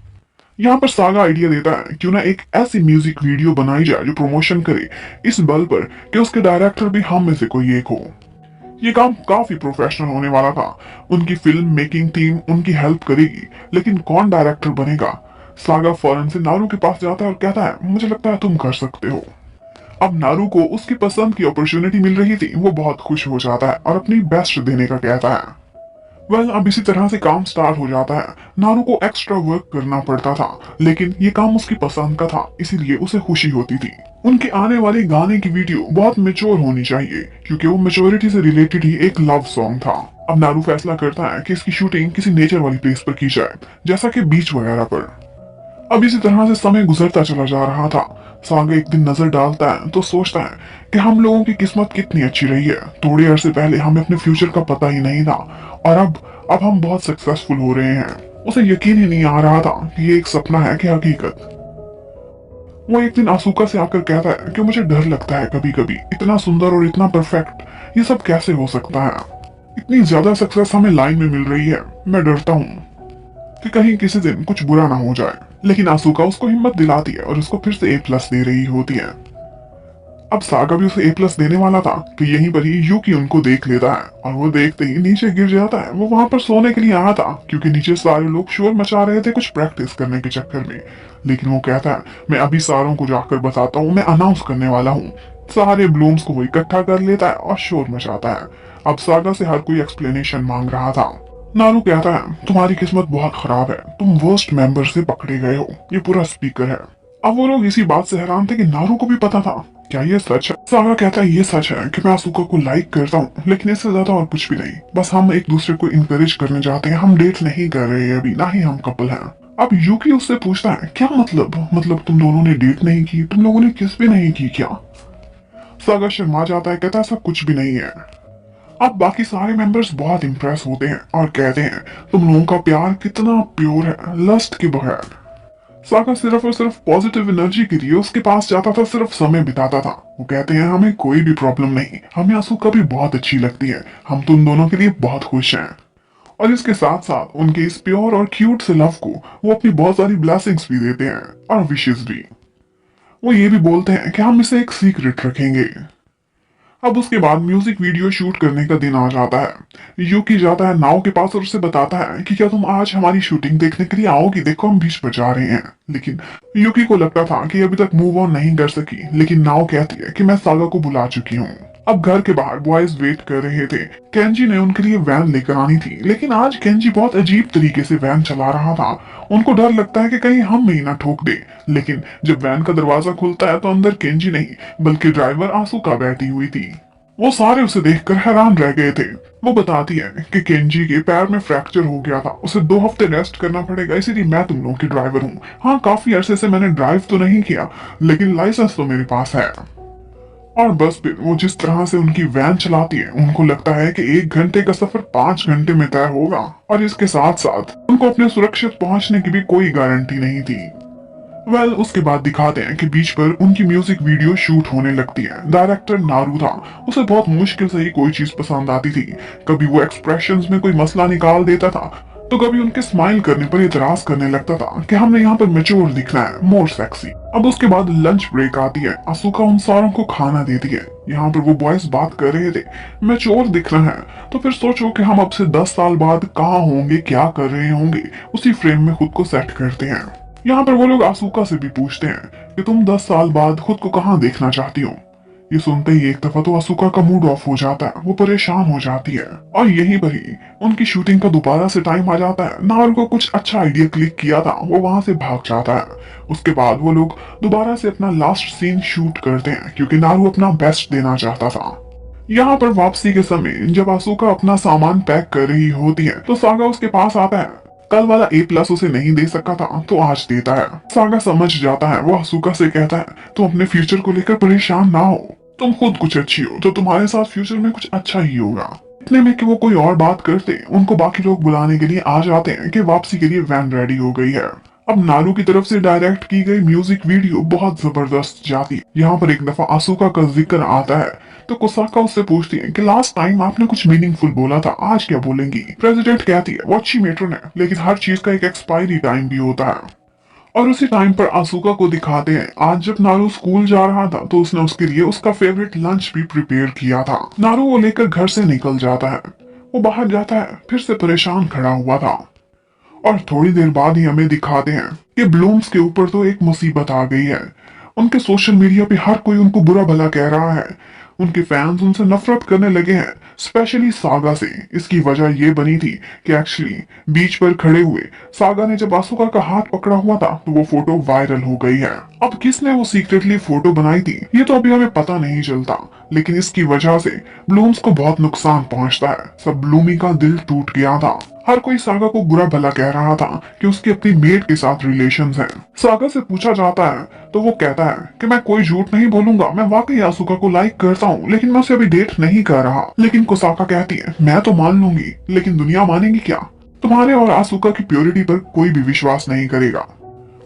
Speaker 1: यहाँ पर सागा आइडिया देता है क्यों ना एक ऐसी म्यूजिक वीडियो बनाई जाए जो प्रमोशन करे, इस बल पर कि उसके डायरेक्टर भी हम में से कोई एक हो। ये काम काफी प्रोफेशनल होने वाला था। उनकी फिल्म मेकिंग टीम उनकी हेल्प करेगी, लेकिन कौन डायरेक्टर बनेगा? सागा फौरन से नारू के पास जाता है और कहता है, मुझे लगता है तुम कर सकते हो। अब नारू को उसकी पसंद की अपॉर्चुनिटी मिल रही थी। वो बहुत खुश हो जाता है और अपनी बेस्ट देने का कहता है। अब इसी तरह से काम स्टार्ट हो जाता है। नारू को एक्स्ट्रा वर्क करना पड़ता था, लेकिन ये काम उसकी पसंद का था, इसीलिए उसे खुशी होती थी। उनके आने वाले गाने की वीडियो बहुत मेच्योर होनी चाहिए, क्योंकि वो मेच्योरिटी से रिलेटेड ही एक लव सॉन्ग था। अब नारू फैसला करता है कि इसकी शूटिंग किसी नेचर वाली प्लेस पर की जाए, जैसा कि बीच वगैरह पर। अब इसी तरह से समय गुजरता चला जा रहा था। सागा एक दिन नजर डालता है तो सोचता है कि हम लोगों की किस्मत कितनी अच्छी रही है। थोड़े अरसे पहले हमें अपने फ्यूचर का पता ही नहीं था, और अब हम बहुत सक्सेसफुल हो रहे हैं। उसे यकीन ही नहीं आ रहा था कि ये एक सपना है कि हकीकत। वो एक दिन आसूका से आकर कहता है कि मुझे डर लगता है कभी कभी, इतना सुंदर और इतना परफेक्ट ये सब कैसे हो सकता है? इतनी ज्यादा सक्सेस हमें लाइन में मिल रही है, मैं डरता हूँ कि कहीं किसी दिन कुछ बुरा ना हो जाए। लेकिन आसूका उसको हिम्मत दिलाती है और उसको फिर से A+ दे रही होती है। अब सागा भी उसे A+ देने वाला था कि यहीं पर ही यूकी उनको देख लेता है, और वो देखते ही नीचे गिर जाता है। वो वहां पर सोने के लिए आया था क्योंकि नीचे सारे लोग शोर मचा रहे थे कुछ प्रैक्टिस करने के चक्कर में। लेकिन वो कहता है, मैं अभी सारों को जाकर बताता हूँ, मैं अनाउंस करने वाला हूँ। सारे ब्लूम्स को वो इकट्ठा कर लेता है और शोर मचाता है। अब सागा से हर कोई एक्सप्लेनेशन मांग रहा था। नारू कहता है, तुम्हारी किस्मत बहुत खराब है, तुम वर्स्ट मेंबर से पकड़े गए हो, ये पूरा स्पीकर है। अब वो लोग इसी बात से हैरान थे कि नारू को भी पता था। क्या ये सच है? सागा कहता है, ये सच है कि मैं आसूका को लाइक करता हूँ, लेकिन इससे ज्यादा और कुछ भी नहीं। बस हम एक दूसरे को इनकरेज करने जाते हैं, हम डेट नहीं कर रहे हैं अभी, ना ही हम कपल हैं। अब यूकी उससे पूछता है, क्या मतलब तुम दोनों ने डेट नहीं की, तुम लोगों ने किस भी नहीं की क्या? सागा शर्मा जाता है, कहता है ऐसा कुछ भी नहीं है। अब बाकी सारे मेंबर्स बहुत इंप्रेस होते हैं और कहते हैं, तुम लोगों का प्यार कितना प्योर है, लस्ट के बगैर। सागा सिर्फ और सिर्फ पॉजिटिव एनर्जी के लिए उसके पास जाता था, सिर्फ समय बिताता था। वो कहते हैं, हमें कोई भी प्रॉब्लम नहीं, हमें आसूका भी बहुत अच्छी लगती है, हम तुम दोनों के लिए बहुत खुश हैं। और इसके साथ साथ उनके इस प्योर और क्यूट से लव को वो अपनी बहुत सारी ब्लेसिंग्स भी देते हैं और विशेष भी। वो ये भी बोलते हैं कि हम इसे एक सीक्रेट रखेंगे। अब उसके बाद म्यूजिक वीडियो शूट करने का दिन आ जाता है। यूकी जाता है नाव के पास और उसे बताता है कि क्या तुम आज हमारी शूटिंग देखने के लिए आओगी, देखो हम बीच पर जा रहे हैं। लेकिन यूकी को लगता था कि अभी तक मूव ऑन नहीं कर सकी, लेकिन नाव कहती है कि मैं सागा को बुला चुकी हूँ। अब घर के बाहर बॉयज वेट कर रहे थे। केंजी ने उनके लिए वैन लेकर आनी थी, लेकिन आज केंजी बहुत अजीब तरीके से वैन चला रहा था। उनको डर लगता है कि कहीं हम ही ना ठोक दे। लेकिन जब वैन का दरवाजा खुलता है तो अंदर केंजी नहीं बल्कि ड्राइवर आसूका बैठी हुई थी। वो सारे उसे देखकर हैरान रह गए थे। वो बताती है कि केंजी के पैर में फ्रैक्चर हो गया था, उसे 2 हफ्ते रेस्ट करना पड़ेगा, इसीलिए मैं तुम लोगों की ड्राइवर हूँ। हाँ, काफी अरसे से मैंने ड्राइव तो नहीं किया, लेकिन लाइसेंस तो मेरे पास है। और बस फिर वो जिस तरह से उनकी वैन चलाती है, उनको लगता है कि 1 घंटे का सफर 5 घंटे में तय होगा। और इसके साथ साथ उनको अपने सुरक्षित पहुंचने की भी कोई गारंटी नहीं थी। उसके बाद दिखाते हैं कि बीच पर उनकी म्यूजिक वीडियो शूट होने लगती है। डायरेक्टर नारू था, उसे बहुत मुश्किल से ही कोई चीज पसंद आती थी। कभी वो एक्सप्रेशंस में कोई मसला निकाल देता था, तो कभी उनके स्माइल करने पर इतराज करने लगता था कि हमने यहाँ पर मैच्योर दिखना है, मोर सेक्सी। अब उसके बाद लंच ब्रेक आती है। आसूका उन सारों को खाना देती है। यहाँ पर वो बॉयज बात कर रहे थे, मैच्योर दिखना है तो फिर सोचो कि हम अब से 10 साल बाद कहाँ होंगे, क्या कर रहे होंगे, उसी फ्रेम में खुद को सेट करते हैं। यहाँ पर वो लोग आसूका से भी पूछते हैं कि तुम 10 साल बाद खुद को कहाँ देखना चाहती हो। ये सुनते ही एक दफा तो आसूका का मूड ऑफ हो जाता है, वो परेशान हो जाती है। और यहीं पर ही उनकी शूटिंग का दोबारा से टाइम आ जाता है। नारू को कुछ अच्छा आइडिया क्लिक किया था, वो वहां से भाग जाता है। उसके बाद वो लोग दोबारा से अपना लास्ट सीन शूट करते हैं, क्योंकि नारू अपना बेस्ट देना चाहता था। यहाँ पर वापसी के समय जब आसूका अपना सामान पैक कर रही होती है, तो सागा उसके पास आता है। कल वाला A+ उसे नहीं दे सका था, तो आज देता है। सागा समझ जाता है। वो आसूका से कहता है, तुम अपने फ्यूचर को लेकर परेशान ना हो, तुम खुद कुछ अच्छी हो तो तुम्हारे साथ फ्यूचर में कुछ अच्छा ही होगा। इतने में कि वो कोई और बात करते, उनको बाकी लोग बुलाने के लिए आ जाते हैं कि वापसी के लिए वैन रेडी हो गई है। अब नारू की तरफ से डायरेक्ट की गई म्यूजिक वीडियो बहुत जबरदस्त जाती है। यहाँ पर एक दफा आसूका का जिक्र आता है, तो कोसाका उससे पूछती है कि लास्ट टाइम आपने कुछ मीनिंगफुल बोला था, आज क्या बोलेंगी। प्रेसिडेंट कहती है, वो अच्छी मैटर है, लेकिन हर चीज का एक एक्सपायरी टाइम भी होता है। और उसी टाइम पर आसूका को दिखाते हैं, आज जब नारू स्कूल जा रहा था तो उसने उसके लिए उसका फेवरेट लंच भी प्रिपेयर किया था। नारू वो लेकर घर से निकल जाता है। वो बाहर जाता है, फिर से परेशान खड़ा हुआ था। और थोड़ी देर बाद ही हमें दिखाते हैं कि ब्लूम्स के ऊपर तो एक मुसीबत आ गई है। उनके सोशल मीडिया पे हर कोई उनको बुरा भला कह रहा है। उनके फैंस उनसे नफरत करने लगे हैं, स्पेशली सागा से। इसकी वजह ये बनी थी कि एक्चुअली बीच पर खड़े हुए सागा ने जब आसूका का हाथ पकड़ा हुआ था, तो वो फोटो वायरल हो गई है। अब किसने वो सीक्रेटली फोटो बनाई थी ये तो अभी हमें पता नहीं चलता, लेकिन इसकी वजह से ब्लूम्स को बहुत नुकसान पहुंचता है। सब ब्लूमी का दिल टूट गया था। हर कोई सागा को बुरा भला कह रहा था कि उसकी अपनी मेड के साथ रिलेशंस हैं। सागा से पूछा जाता है तो वो कहता है कि मैं कोई झूठ नहीं बोलूंगा, मैं वाकई आसूका को लाइक करता हूँ, लेकिन मैं उसे अभी डेट नहीं कर रहा। लेकिन कोसाका कहती है, मैं तो मान लूंगी, लेकिन दुनिया मानेगी क्या? तुम्हारे और आसूका की प्योरिटी पर कोई भी विश्वास नहीं करेगा।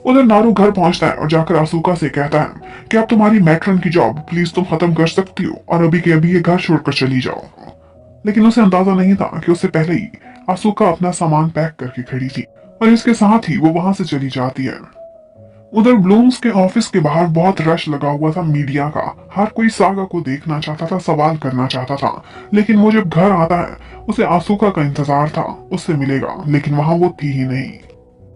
Speaker 1: उधर नारू घर पहुंचता है और जाकर आसूका से कहता है कि अब तुम्हारी मैट्रन की जॉब प्लीज तुम खत्म कर सकती हो और अभी के अभी ये घर छोड़कर चली जाओ। लेकिन उसे अंदाजा नहीं था कि उससे पहले ही आसूका अपना सामान पैक करके खड़ी थी और इसके साथ ही वो वहां से चली जाती है। उधर ब्लूम्स के ऑफिस के बाहर बहुत रश लगा हुआ था मीडिया का। हर कोई सागा को देखना चाहता था, सवाल करना चाहता था। लेकिन वो जब घर आता है, उसे आसूका का इंतजार था, उससे मिलेगा, लेकिन वहां वो थी ही नहीं।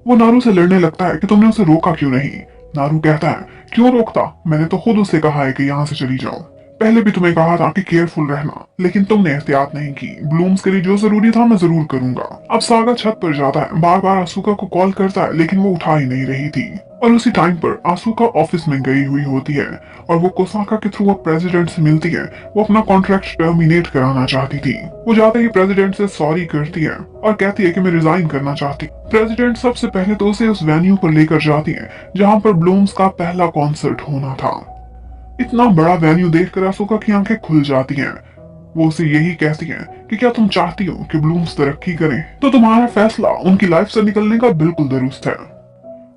Speaker 1: वो नारू से लड़ने लगता है कि तुमने उसे रोका क्यों नहीं। नारू कहता है, क्यों रोकता, मैंने तो खुद उससे कहा है कि यहाँ से चली जाओ। पहले भी तुम्हें कहा था कि केयरफुल रहना, लेकिन तुमने एहतियात नहीं की। ब्लूम्स के लिए जो जरूरी था मैं जरूर करूंगा। अब सागा छत पर जाता है, बार बार आसूका को कॉल करता है, लेकिन वो उठा ही नहीं रही थी। और उसी टाइम पर आसूका ऑफिस में गई हुई होती है और वो कोसाका के थ्रू प्रेसिडेंट से मिलती है। वो अपना कॉन्ट्रैक्ट टर्मिनेट कराना चाहती थी। वो जाते ही प्रेसिडेंट से सॉरी करती है और कहती है कि मैं रिजाइन करना चाहती। प्रेसिडेंट सबसे पहले तो उसे उस वेन्यू पर लेकर जाती है जहाँ पर ब्लूम्स का पहला कॉन्सर्ट होना था। इतना बड़ा वेन्यू देखकर आसूका की आंखें खुल जाती हैं। वो उसे यही कहती है कि क्या तुम चाहती हो कि ब्लूम्स तरक्की करें, तो तुम्हारा फैसला उनकी लाइफ से निकलने का बिल्कुल दुरुस्त है।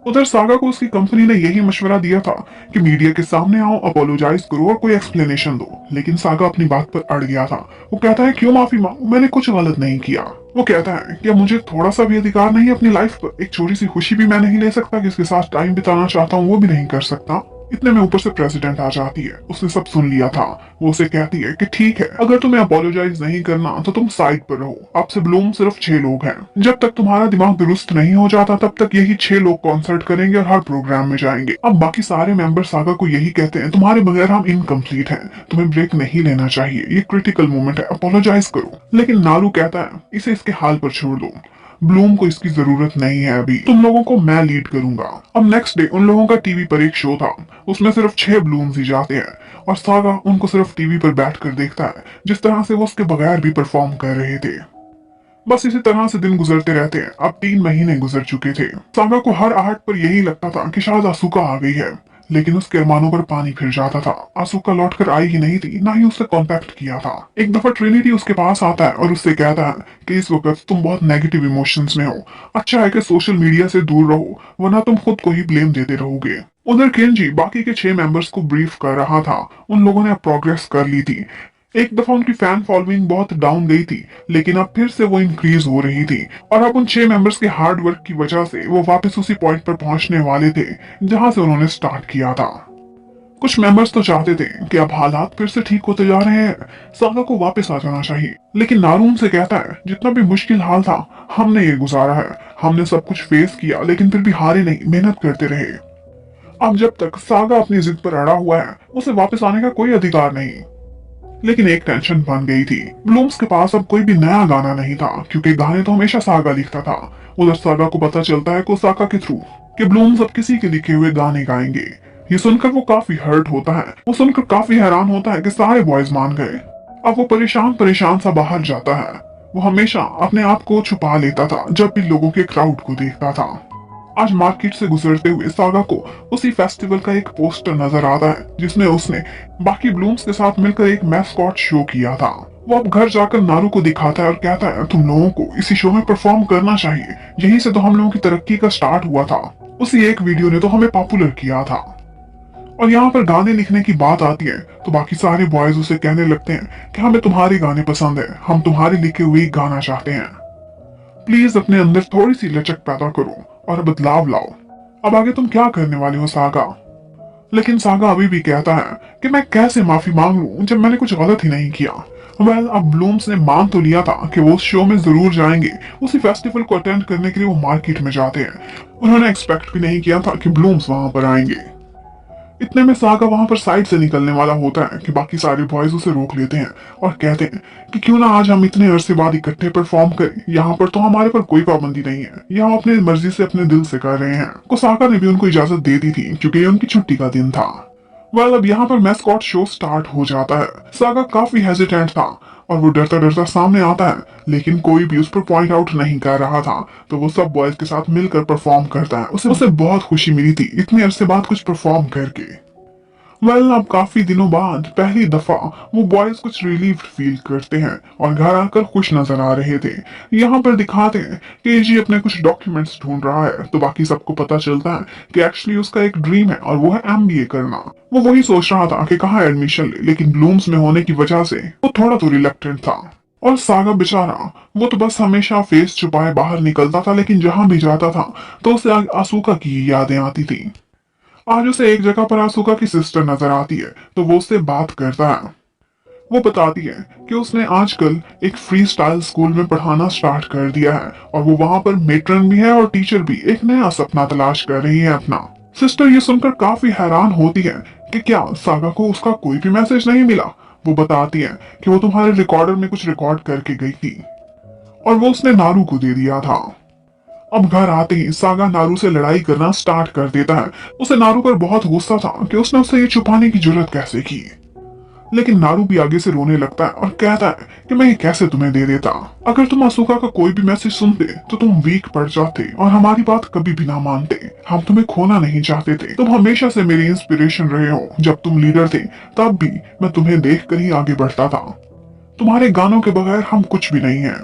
Speaker 1: उधर सागा को उसकी कंपनी ने यही मशवरा दिया था कि मीडिया के सामने आओ, अपोलोजाइज करो और कोई एक्सप्लेनेशन दो, लेकिन सागा अपनी बात पर अड़ गया था। वो कहता है, क्यों माफी मांगू, मैंने कुछ गलत नहीं किया। वो कहता है कि मुझे थोड़ा सा भी अधिकार नहीं अपनी लाइफ पर, एक छोटी सी खुशी भी मैं नहीं ले सकता, किसके साथ टाइम बिताना चाहता हूँ वो भी नहीं कर सकता। इतने में ऊपर से प्रेसिडेंट आ जाती है। उसने सब सुन लिया था। वो उसे कहती है कि ठीक है, अगर तुम्हें अपोलोजाइज नहीं करना तो तुम साइड पर रहो। आपसे ब्लूम सिर्फ 6 लोग हैं। जब तक तुम्हारा दिमाग दुरुस्त नहीं हो जाता तब तक यही 6 लोग कॉन्सर्ट करेंगे और हर प्रोग्राम में जाएंगे। अब बाकी सारे मेंबर सागा को यही कहते हैं, तुम्हारे बगैर हम इनकम्प्लीट हैं, तुम्हें ब्रेक नहीं लेना चाहिए, ये क्रिटिकल मोमेंट है, अपोलोजाइज करो। लेकिन नारू कहता है इसे इसके हाल पर छोड़ दो, ब्लूम को इसकी जरूरत नहीं है, अभी तुम लोगों को मैं लीड करूंगा। अब नेक्स्ट डे उन लोगों का टीवी पर एक शो था। उसमें सिर्फ 6 ब्लूम्स ही जाते हैं और सागा उनको सिर्फ टीवी पर बैठकर देखता है, जिस तरह से वो उसके बगैर भी परफॉर्म कर रहे थे। बस इसी तरह से दिन गुजरते रहते हैं। अब 3 महीने गुजर चुके थे। सागा को हर आहट पर यही लगता था कि शायद आसूका आ गई है, लेकिन उसके अरमानों पर पानी फिर जाता था। आसूका लौटकर आई ही नहीं थी, ना ही उससे कांटेक्ट किया था। एक दफा ट्रिनिटी उसके पास आता है और उससे कहता है कि इस वक्त तुम बहुत नेगेटिव इमोशंस में हो, अच्छा है कि सोशल मीडिया से दूर रहो, वरना तुम खुद को ही ब्लेम देते रहोगे। उधर केंजी बाकी के 6 मेंबर्स को ब्रीफ कर रहा था। उन लोगों ने अब प्रोग्रेस कर ली थी। एक दफा उनकी फैन फॉलोइंग बहुत डाउन गई थी, लेकिन अब फिर से वो इंक्रीज हो रही थी और अब उन 6 मेंबर्स के हार्ड वर्क की वजह से वो वापस उसी पॉइंट पर पहुंचने वाले थे जहां से उन्होंने स्टार्ट किया था। कुछ मेंबर्स तो चाहते थे कि अब हालात फिर से ठीक होते जा रहे हैं, सागा को वापस आ जाना चाहिए, लेकिन नारून से कहता है जितना भी मुश्किल हाल था हमने ये गुजारा है, हमने सब कुछ फेस किया, लेकिन फिर भी हारे नहीं, मेहनत करते रहे। अब जब तक सागा अपनी जिद पर अड़ा हुआ है उसे वापस आने का कोई अधिकार नहीं। लेकिन एक टेंशन बन गई थी। ब्लूम्स के पास अब कोई भी नया गाना नहीं था, क्योंकि गाने तो हमेशा सागा लिखता था। उधर सागा को पता चलता है कोसाका के थ्रू कि ब्लूम्स अब किसी के लिखे हुए गाने गाएंगे। ये सुनकर वो काफी हर्ट होता है। वो सुनकर काफी हैरान होता है कि सारे बॉयज मान गए। अब वो परेशान परेशान सा बाहर जाता है। वो हमेशा अपने आप को छुपा लेता था जब भी लोगों के क्राउड को देखता था। आज मार्केट से गुजरते हुए सागा को उसी फेस्टिवल का एक पोस्टर नजर आता है जिसमें उसने बाकी ब्लूम्स के साथ मिलकर एक मैस्कॉट शो किया था। वो अब घर जाकर नारू को दिखाता है और कहता है तुम लोगों को इसी शो में परफॉर्म करना चाहिए, यहीं से तो हम लोगों की तरक्की का स्टार्ट हुआ था, उसी एक वीडियो ने तो हमें पॉपुलर किया था। और यहाँ पर गाने लिखने की बात आती है तो बाकी सारे बॉयज उसे कहने लगते हैं कि हमें तुम्हारे गाने पसंद है, हम तुम्हारे लिखे हुए ही गाना चाहते हैं, प्लीज अपने अंदर थोड़ी सी लचक पैदा करो और बदलाव लाओ। अब आगे तुम क्या करने वाले हो सागा? लेकिन सागा अभी भी कहता है कि मैं कैसे माफी मांग लूं जब मैंने कुछ गलत ही नहीं किया। अब ब्लूम्स ने मान तो लिया था कि वो उस शो में जरूर जाएंगे। उसी फेस्टिवल को अटेंड करने के लिए वो मार्केट में जाते हैं। उन्होंने एक्सपेक्ट भी नहीं किया था कि ब्लूम्स वहां पर आएंगे। इतने में सागा वहां पर साइड से निकलने वाला होता है कि बाकी सारे बॉयज उसे रोक लेते हैं और कहते हैं कि क्यों ना आज हम इतने अरसे बाद इकट्ठे परफॉर्म करें, यहाँ पर तो हमारे पर कोई पाबंदी नहीं है, ये हम अपनी मर्जी से अपने दिल से कर रहे हैं। कोसाका ने भी उनको इजाजत दे दी थी क्योंकि ये उनकी छुट्टी का दिन था। अब यहाँ पर मैस्कॉट शो स्टार्ट हो जाता है। सागा काफी हेजिटेंट था और वो डरता डरता सामने आता है, लेकिन कोई भी उस पर पॉइंट आउट नहीं कर रहा था, तो वो सब बॉयज के साथ मिलकर परफॉर्म करता है। उसे बहुत खुशी मिली थी इतने अरसे बाद कुछ परफॉर्म करके। अब काफी दिनों बाद पहली दफा वो बॉयज कुछ रिलीव्ड फील करते हैं और घर आकर खुश नजर आ रहे थे। यहाँ पर दिखाते हैं कि जी अपने कुछ डॉक्यूमेंट्स ढूंढ रहा है, तो बाकी सबको पता चलता है कि एक्चुअली उसका एक ड्रीम है और वो है MBA करना। वो वही सोच रहा था कि कहाँ एडमिशन ले, लेकिन ब्लूम्स में होने की वजह से वो थोड़ा तो रिलक्टेंट था। और सागा बेचारा वो तो बस हमेशा फेस छुपाए बाहर निकलता था, लेकिन जहां भी जाता था तो उसे आसूका की यादें आती थी। आज उसे एक जगह पर आसूका की सिस्टर नजर आती है, तो वो उससे बात करता है। वो बताती है कि उसने आजकल एक फ्री स्टाइल स्कूल में पढ़ाना स्टार्ट कर दिया है और वो वहां पर मेट्रन भी है और टीचर भी, एक नया सपना तलाश कर रही है अपना। सिस्टर ये सुनकर काफी हैरान होती है कि क्या सागा को उसका कोई भी मैसेज नहीं मिला। वो बताती है कि वो तुम्हारे रिकॉर्डर में कुछ रिकॉर्ड करके गई थी और वो उसने नारू को दे दिया था। अब घर आते ही सागा नारू से लड़ाई करना स्टार्ट कर देता है। उसे नारू पर बहुत गुस्सा था कि उसने उससे ये छुपाने की जरूरत कैसे की, लेकिन नारू भी आगे से रोने लगता है और कहता है कि मैं ये कैसे तुम्हें दे देता, अगर तुम आसूका का कोई भी मैसेज सुनते तो तुम वीक पड़ जाते और हमारी बात कभी भी ना मानते। हम तुम्हें खोना नहीं चाहते थे, तुम हमेशा से मेरी इंस्पिरेशन रहे हो। जब तुम लीडर थे तब भी मैं तुम्हें देख कर ही आगे बढ़ता था। तुम्हारे गानों के बगैर हम कुछ भी नहीं है।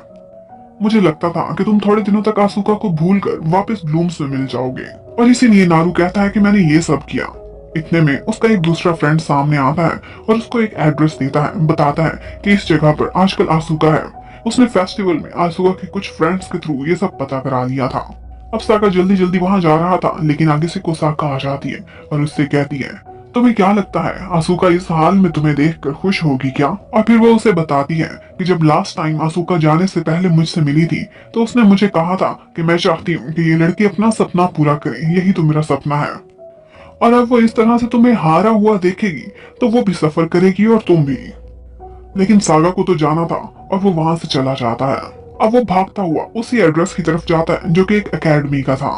Speaker 1: मुझे लगता था कि तुम थोड़े दिनों तक आसूका को भूलकर वापस ब्लूम्स में मिल जाओगे, और इसीलिए नारू कहता है कि मैंने ये सब किया। इतने में उसका एक दूसरा फ्रेंड सामने आता है और उसको एक एड्रेस देता है, बताता है कि इस जगह पर आजकल आसूका है। उसने फेस्टिवल में आसूका के कुछ फ्रेंड्स के थ्रू ये सब पता करा लिया था। अब सागा जल्दी जल्दी वहां जा रहा था, लेकिन आगे से कोसाका आ जाती है और उससे कहती है तुम्हें क्या लगता है आसूका इस हाल में तुम्हें देखकर खुश होगी क्या? और फिर वो उसे बताती है कि जब लास्ट टाइम आसूका जाने से पहले मुझसे मिली थी तो उसने मुझे कहा था कि मैं चाहती हूँ कि ये लड़की अपना सपना पूरा करे, यही तो मेरा सपना है। और अब वो इस तरह से तुम्हें हारा हुआ देखेगी तो वो भी सफर करेगी और तुम भी। लेकिन सागा को तो जाना था और वो वहां से चला जाता है। अब वो भागता हुआ उसी एड्रेस की तरफ जाता है जो कि एक एकेडमी का था।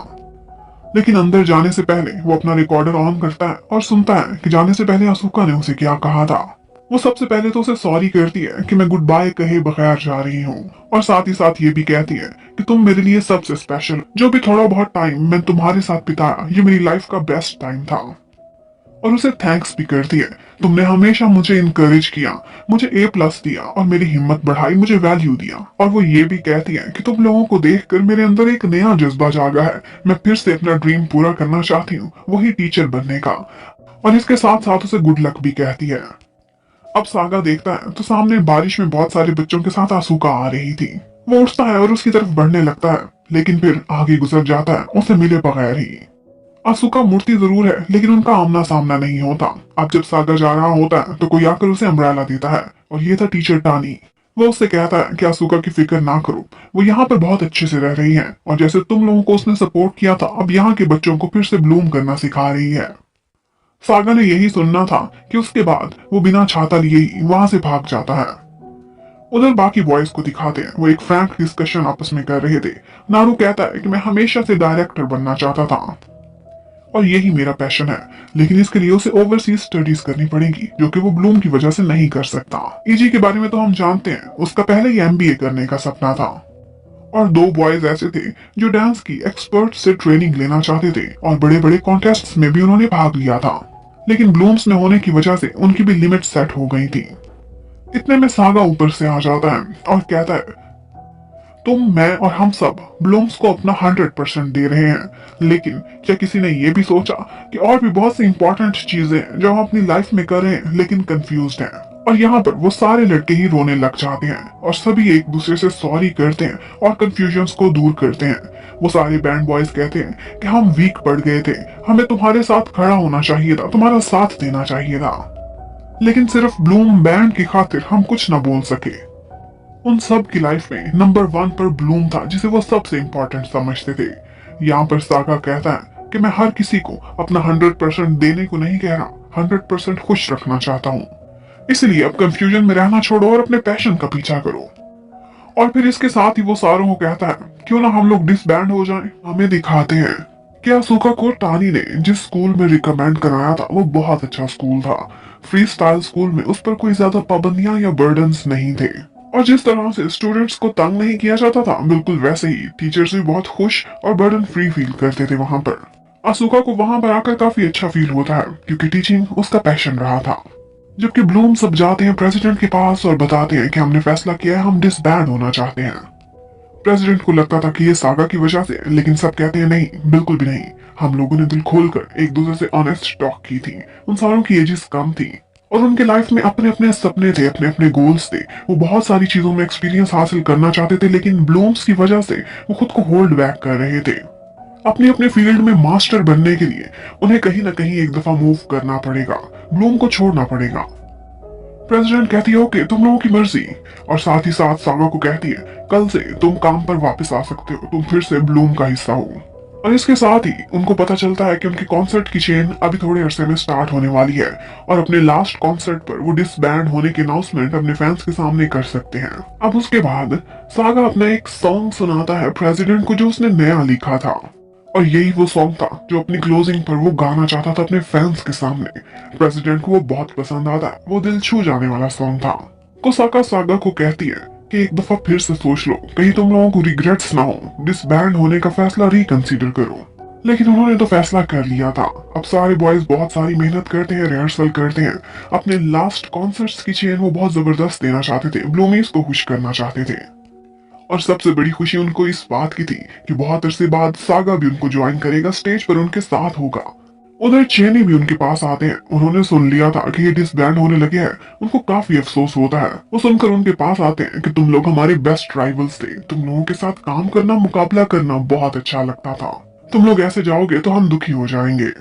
Speaker 1: लेकिन अंदर जाने से पहले वो अपना रिकॉर्डर ऑन करता है और सुनता है कि जाने से पहले असूका ने उसे क्या कहा था। वो सबसे पहले तो उसे सॉरी करती है कि मैं गुड बाय कहे बगैर जा रही हूँ, और साथ ही साथ ये भी कहती है कि तुम मेरे लिए सबसे स्पेशल, जो भी थोड़ा बहुत टाइम मैं तुम्हारे साथ बिताया ये मेरी लाइफ का बेस्ट टाइम था। और उसे थैंक्स भी करती है, तुमने हमेशा मुझे इनकरेज किया, मुझे A+ दिया और मेरी हिम्मत बढ़ाई, मुझे वैल्यू दिया। और वो ये भी कहती है कि तुम लोगों को देखकर मेरे अंदर एक नया जज्बा जागा है, मैं फिर से अपना ड्रीम पूरा करना चाहती हूँ, वही टीचर बनने का। और इसके साथ साथ उसे गुड लक भी कहती है। अब सागा देखता है तो सामने बारिश में बहुत सारे बच्चों के साथ आसूका आ रही थी। वो उठता है और उसकी तरफ बढ़ने लगता है, लेकिन फिर आगे गुजर जाता है उसे मिले बगैर ही। आसूका मूर्ति जरूर है लेकिन उनका आमना सामना नहीं होता। अब जब सागा जा रहा होता है तो कोई आकर उसे अम्ब्रेला देता है, और ये था टीचर टानी। वो उससे कहता है कि आसूका की फिक्र ना करो, वो यहाँ पर बहुत अच्छे से रह रही है, और जैसे तुम लोगों को उसने सपोर्ट किया था अब यहाँ के बच्चों को फिर से ब्लूम करना सिखा रही है। सागा ने यही सुनना था कि उसके बाद वो बिना छाता लिए ही वहां से भाग जाता है। उधर बाकी बॉयज को दिखाते हैं, वो एक फ्रैंक डिस्कशन आपस में कर रहे थे। नारू कहता है कि मैं हमेशा से डायरेक्टर बनना चाहता था और यही मेरा पैशन है, लेकिन इसके लिए उसे ओवरसीज स्टडीज करनी पड़ेगी जो कि वो ब्लूम की वजह से नहीं कर सकता। ईजी के बारे में तो हम जानते हैं, उसका पहले ही MBA करने का सपना था। और दो बॉयज ऐसे थे जो डांस की एक्सपर्ट से ट्रेनिंग लेना चाहते थे और बड़े बड़े कॉन्टेस्ट में भी उन्होंने भाग लिया था, लेकिन ब्लूम्स में होने की वजह से उनकी भी लिमिट सेट हो गई थी। इतने में सागा ऊपर से आ जाता है और कहता है तुम, मैं और हम सब ब्लूम्स को अपना 100% दे रहे हैं, लेकिन क्या किसी ने ये भी सोचा कि और भी बहुत सी इंपॉर्टेंट चीजें हैं जो हम अपनी लाइफ में कर रहे हैं लेकिन कंफ्यूज्ड हैं। और यहाँ पर वो सारे लड़के ही रोने लग जाते हैं और सभी एक दूसरे से सॉरी करते हैं और कंफ्यूजन को दूर करते हैं। वो सारे बैंड बॉयज कहते हैं कि हम वीक पड़ गए थे, हमें तुम्हारे साथ खड़ा होना चाहिए था, तुम्हारा साथ देना चाहिए था, लेकिन सिर्फ ब्लूम बैंड की खातिर हम कुछ ना बोल सके। उन सब की लाइफ में नंबर 1 पर ब्लूम था जिसे वो सबसे इम्पोर्टेंट समझते थे। यहाँ पर सागा कहता है कि मैं हर किसी को अपना 100% देने को नहीं कह रहा, 100% खुश रखना चाहता हूँ, इसलिए अब कंफ्यूजन में रहना छोड़ो और अपने पैशन का पीछा करो। और फिर इसके साथ ही वो सारों को कहता है क्यों ना हम लोग डिसबैंड हो जाएं। हमें दिखाते हैं कि आसूका को टानी ने जिस स्कूल में रिकमेंड कराया था वो बहुत अच्छा स्कूल था। फ्री स्टाइल स्कूल में उस पर कोई ज्यादा पाबंदियां या बर्डन्स नहीं थे, और जिस तरह से स्टूडेंट्स को तंग नहीं किया जाता था बिल्कुल वैसे ही टीचर्स भी बहुत खुश और बर्डन फ्री फील करते थे वहां पर। आसूका को वहां पर आकर काफी अच्छा फील होता है क्योंकि टीचिंग उसका पैशन रहा था। जबकि ब्लूम सब जाते हैं प्रेसिडेंट के पास और बताते हैं कि हमने फैसला किया है, हम डिसबैंड होना चाहते हैं। प्रेसिडेंट को लगता था कि ये सागा की वजह से, लेकिन सब कहते हैं नहीं, बिल्कुल भी नहीं, हम लोगों ने दिल खोलकर एक दूसरे से ऑनेस्ट टॉक की थी। उन सारों की एजेस कम थी और उनके लाइफ में अपने अपने सपने थे, अपने अपने गोल्स थे, वो बहुत सारी चीजों में एक्सपीरियंस हासिल करना चाहते थे, लेकिन ब्लूम्स की वजह से वो खुद को होल्ड बैक कर रहे थे। अपने अपने फील्ड में मास्टर बनने के लिए उन्हें कहीं ना कहीं एक दफा मूव करना पड़ेगा, ब्लूम को छोड़ना पड़ेगा। प्रेसिडेंट कहती है ओके तुम लोगों की मर्जी, और साथ ही साथ सागा को कहती है कल से तुम काम पर वापस आ सकते हो, तुम फिर से ब्लूम का हिस्सा हो। और इसके साथ ही उनको पता चलता है कि उनकी कॉन्सर्ट की चेन अभी थोड़े अरसे में स्टार्ट होने वाली है और अपने लास्ट कॉन्सर्ट पर वो डिसबैंड होने की अनाउंसमेंट अपने फैंस के सामने कर सकते हैं। अब उसके बाद सागा अपना एक सॉन्ग सुनाता है प्रेसिडेंट को जो उसने नया लिखा था, और यही वो सॉन्ग था जो अपनी क्लोजिंग पर वो गाना चाहता था अपने फैंस के सामने। प्रेसिडेंट को वो बहुत पसंद आता है, वो दिल छू जाने वाला सॉन्ग था। कोसाका सागा को कहती है कि एक दफा फिर से सोच लो, कहीं तुम लोगों को रिग्रेट्स ना हो, डिसबैंड होने का फैसला रिकंसीडर करो। लेकिन उन्होंने तो फैसला कर लिया था। अब सारे बॉयज बहुत सारी मेहनत करते हैं, रिहर्सल करते हैं, अपने लास्ट कॉन्सर्ट्स की चेन वो बहुत जबरदस्त देना चाहते थे, ब्लूमीज को खुश करना चाहते थे। और सबसे बड़ी खुशी उनको इस बात की थी कि बहुत अरसे बाद सागा भी उनको ज्वाइन करेगा, स्टेज पर उनके साथ होगा। उधर चेनी भी उनके पास आते हैं, उन्होंने सुन लिया था कि ये डिसबैंड होने लगे हैं, उनको काफी अफसोस होता है। वो सुनकर उनके पास आते हैं कि तुम लोग हमारे बेस्ट राइवल्स थे, तुम लोगों के साथ काम करना, मुकाबला करना बहुत अच्छा लगता था, तुम लोग ऐसे जाओगे तो हम दुखी हो जाएंगे।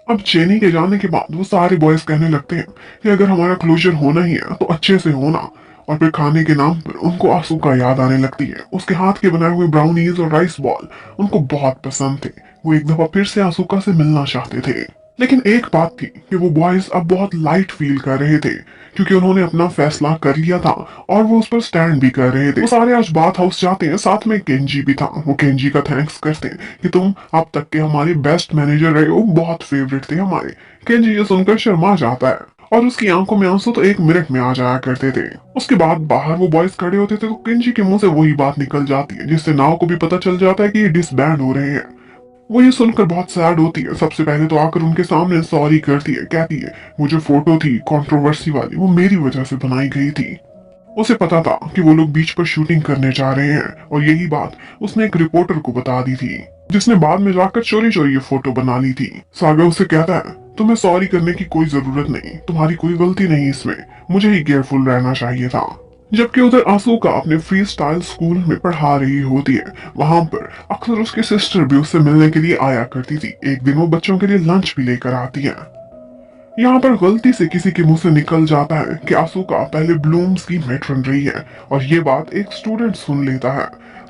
Speaker 1: अब चेनी के जाने के बाद वो सारे बॉयज कहने लगते हैं कि अगर हमारा क्लोजर होना ही है तो अच्छे से होना। और फिर खाने के नाम पर उनको आसूका याद आने लगती है। उसके हाथ के बनाए हुए ब्राउनीज और राइस बॉल उनको बहुत पसंद थे। वो एक दफा फिर से आसूका से मिलना चाहते थे। लेकिन एक बात थी कि वो बॉयज अब बहुत लाइट फील कर रहे थे, क्योंकि उन्होंने अपना फैसला कर लिया था और वो उस पर स्टैंड भी कर रहे थे। वो सारे आज बाथ हाउस जाते हैं, साथ में केंजी भी था। वो केंजी का थैंक्स करते हैं कि तुम अब तक के हमारे बेस्ट मैनेजर रहे हो, बहुत फेवरेट थे हमारे। केंजी ये सुनकर शर्मा जाता है और उसकी आंखों में आंसू तो एक मिनट में आ जाया करते थे। उसके बाद बाहर वो बॉयज खड़े होते थे तो केंजी के मुंह से वही बात निकल जाती है जिससे नाव को भी पता चल जाता है कि ये डिसबैंड हो रहे हैं। वो ये सुनकर बहुत सैड होती है। सबसे पहले तो आकर उनके सामने सॉरी करती है, कहती है वो जो फोटो थी कंट्रोवर्सी वाली वो मेरी वजह से बनाई गई थी। उसे पता था कि वो लोग बीच पर शूटिंग करने जा रहे हैं और यही बात उसने एक रिपोर्टर को बता दी थी, जिसने बाद में जाकर चोरी चोरी ये फोटो बना ली थी। सागा उसे कहता है तुम्हें सॉरी करने की कोई जरूरत नहीं, तुम्हारी कोई गलती नहीं इसमें, मुझे ही केयरफुल रहना चाहिए था। जबकि उधर आसूका अपने फ्री स्टाइल स्कूल में पढ़ा रही होती है। वहां पर अक्सर उसकी सिस्टर भी उससे मिलने के लिए आया करती थी। एक दिन वो बच्चों के लिए लंच भी लेकर आती है। यहाँ पर गलती से किसी के मुंह से निकल जाता है कि आसूका पहले ब्लूम्स की मेट्रन रही है और ये बात एक स्टूडेंट सुन लेता है।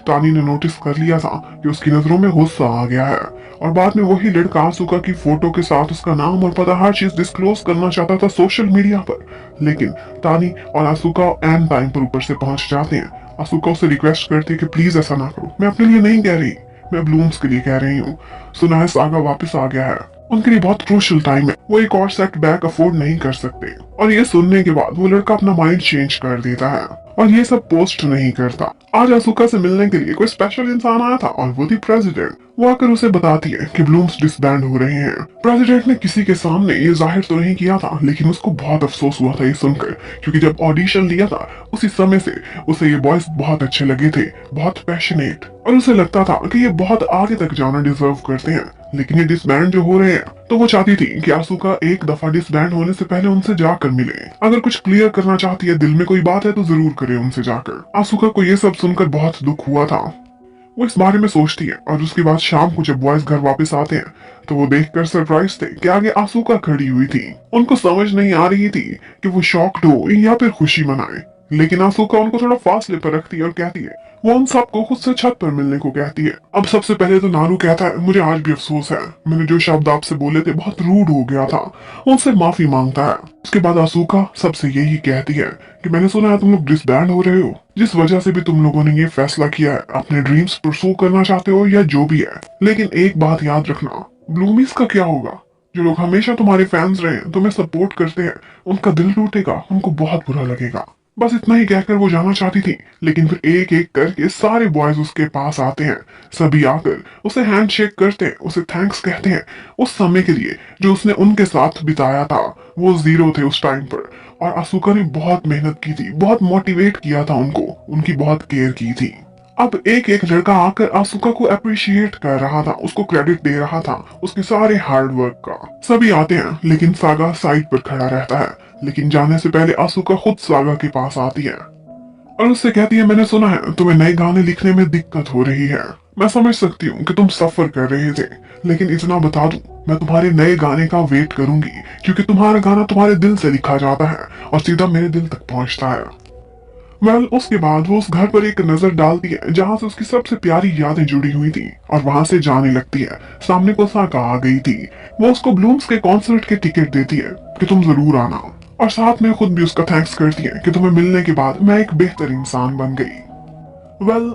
Speaker 1: तानी ने नोटिस कर लिया था कि उसकी नजरों में गुस्सा आ गया है और बाद में वही लड़का आसूका की फोटो के साथ उसका नाम और पता हर चीज डिस्क्लोज करना चाहता था सोशल मीडिया पर। लेकिन तानी और आसूका एन टाइम पर ऊपर से पहुंच जाते हैं। आसूका उसे रिक्वेस्ट करती है कि प्लीज ऐसा ना करो, मैं अपने लिए नहीं कह रही, मैं ब्लूम्स के लिए कह रही हूँ। सुना है सागा वापस आ गया है, उनके लिए बहुत क्रूशियल टाइम है, वो एक और सेटबैक अफोर्ड नहीं कर सकते। और ये सुनने के बाद वो लड़का अपना माइंड चेंज कर देता है और ये सब पोस्ट नहीं करता। आज आसूका से मिलने के लिए कोई स्पेशल इंसान आया था और वो थी प्रेसिडेंट। वो आकर उसे बताती है कि ब्लूम्स डिसबैंड हो रहे हैं। प्रेसिडेंट ने किसी के सामने ये जाहिर तो नहीं किया था, लेकिन उसको बहुत अफसोस हुआ था ये सुनकर, क्योंकि जब ऑडिशन लिया था उसी समय से उसे ये बॉयज बहुत अच्छे लगे थे, बहुत पैशनेट, और उसे लगता था कि ये बहुत आगे तक जाना डिजर्व करते हैं। लेकिन ये डिसबैंड जो हो रहे हैं, तो वो चाहती थी कि आसूका एक दफा डिसबैंड होने से पहले उनसे जाकर मिले। अगर कुछ क्लियर करना चाहती है, दिल में कोई बात है तो जरूर करे उनसे जाकर। आसूका को ये सब सुनकर बहुत दुख हुआ था। वो इस बारे में सोचती है और उसके बाद शाम को जब बॉयज घर वापस आते हैं तो वो देखकर सरप्राइज थे कि आगे आसूका खड़ी हुई थी। उनको समझ नहीं आ रही थी कि वो शॉक्ड हो या फिर खुशी मनाए। लेकिन आसूका उनको थोड़ा फासले पर रखती है और कहती है, वो उन सबको खुद से छत पर मिलने को कहती है। अब सबसे पहले तो नारू कहता है, मुझे आज भी अफसोस है, मैंने जो शब्द आपसे बोले थे बहुत रूड हो गया था, उनसे माफी मांगता है। उसके बाद आसूका सबसे यही कहती है कि मैंने सुना है तुम लोग डिसबैंड हो रहे हो, जिस वजह से भी तुम लोगों ने ये फैसला किया है, अपने ड्रीम्स परसू करना चाहते हो या जो भी है। लेकिन एक बात याद रखना, ब्लूमीज का क्या होगा? जो लोग हमेशा तुम्हारे फैंस रहे, तुम्हें सपोर्ट करते हैं, उनका दिल टूटेगा, उनको बहुत बुरा लगेगा। बस इतना ही कहकर वो जाना चाहती थी, लेकिन फिर एक एक करके सारे बॉयज उसके पास आते हैं। सभी आकर उसे हैंडशेक करते हैं, उसे थैंक्स कहते हैं उस समय के लिए जो उसने उनके साथ बिताया था। वो जीरो थे उस टाइम पर और आसूका ने बहुत मेहनत की थी, बहुत मोटिवेट किया था उनको, उनकी बहुत केयर की थी। अब एक एक लड़का आकर आसूका को अप्रिशिएट कर रहा था, उसको क्रेडिट दे रहा था उसके सारे हार्ड वर्क का। सभी आते हैं लेकिन सागा साइड पर खड़ा रहता है। लेकिन जाने से पहले आसूका खुद सागा के पास आती है और उससे कहती है, मैंने सुना है तुम्हें नए गाने लिखने में दिक्कत हो रही है। मैं समझ सकती हूँ कि तुम सफर कर रहे थे, लेकिन इतना बता दूं, मैं तुम्हारे नए गाने का वेट करूंगी, क्योंकि तुम्हारा गाना तुम्हारे दिल से लिखा जाता है और सीधा मेरे दिल तक पहुंचता है। उसके बाद वो उस घर पर एक नजर डालती है जहाँ से उसकी सबसे प्यारी यादें जुड़ी हुई थी और वहां से जाने लगती है। सामने को साका आ गई थी। वो उसको ब्लूम्स के कॉन्सर्ट के टिकट देती है कि तुम जरूर आना, और साथ में खुद भी उसका थैंक्स करती है कि तुम्हें मिलने के बाद मैं एक बेहतर इंसान बन गई।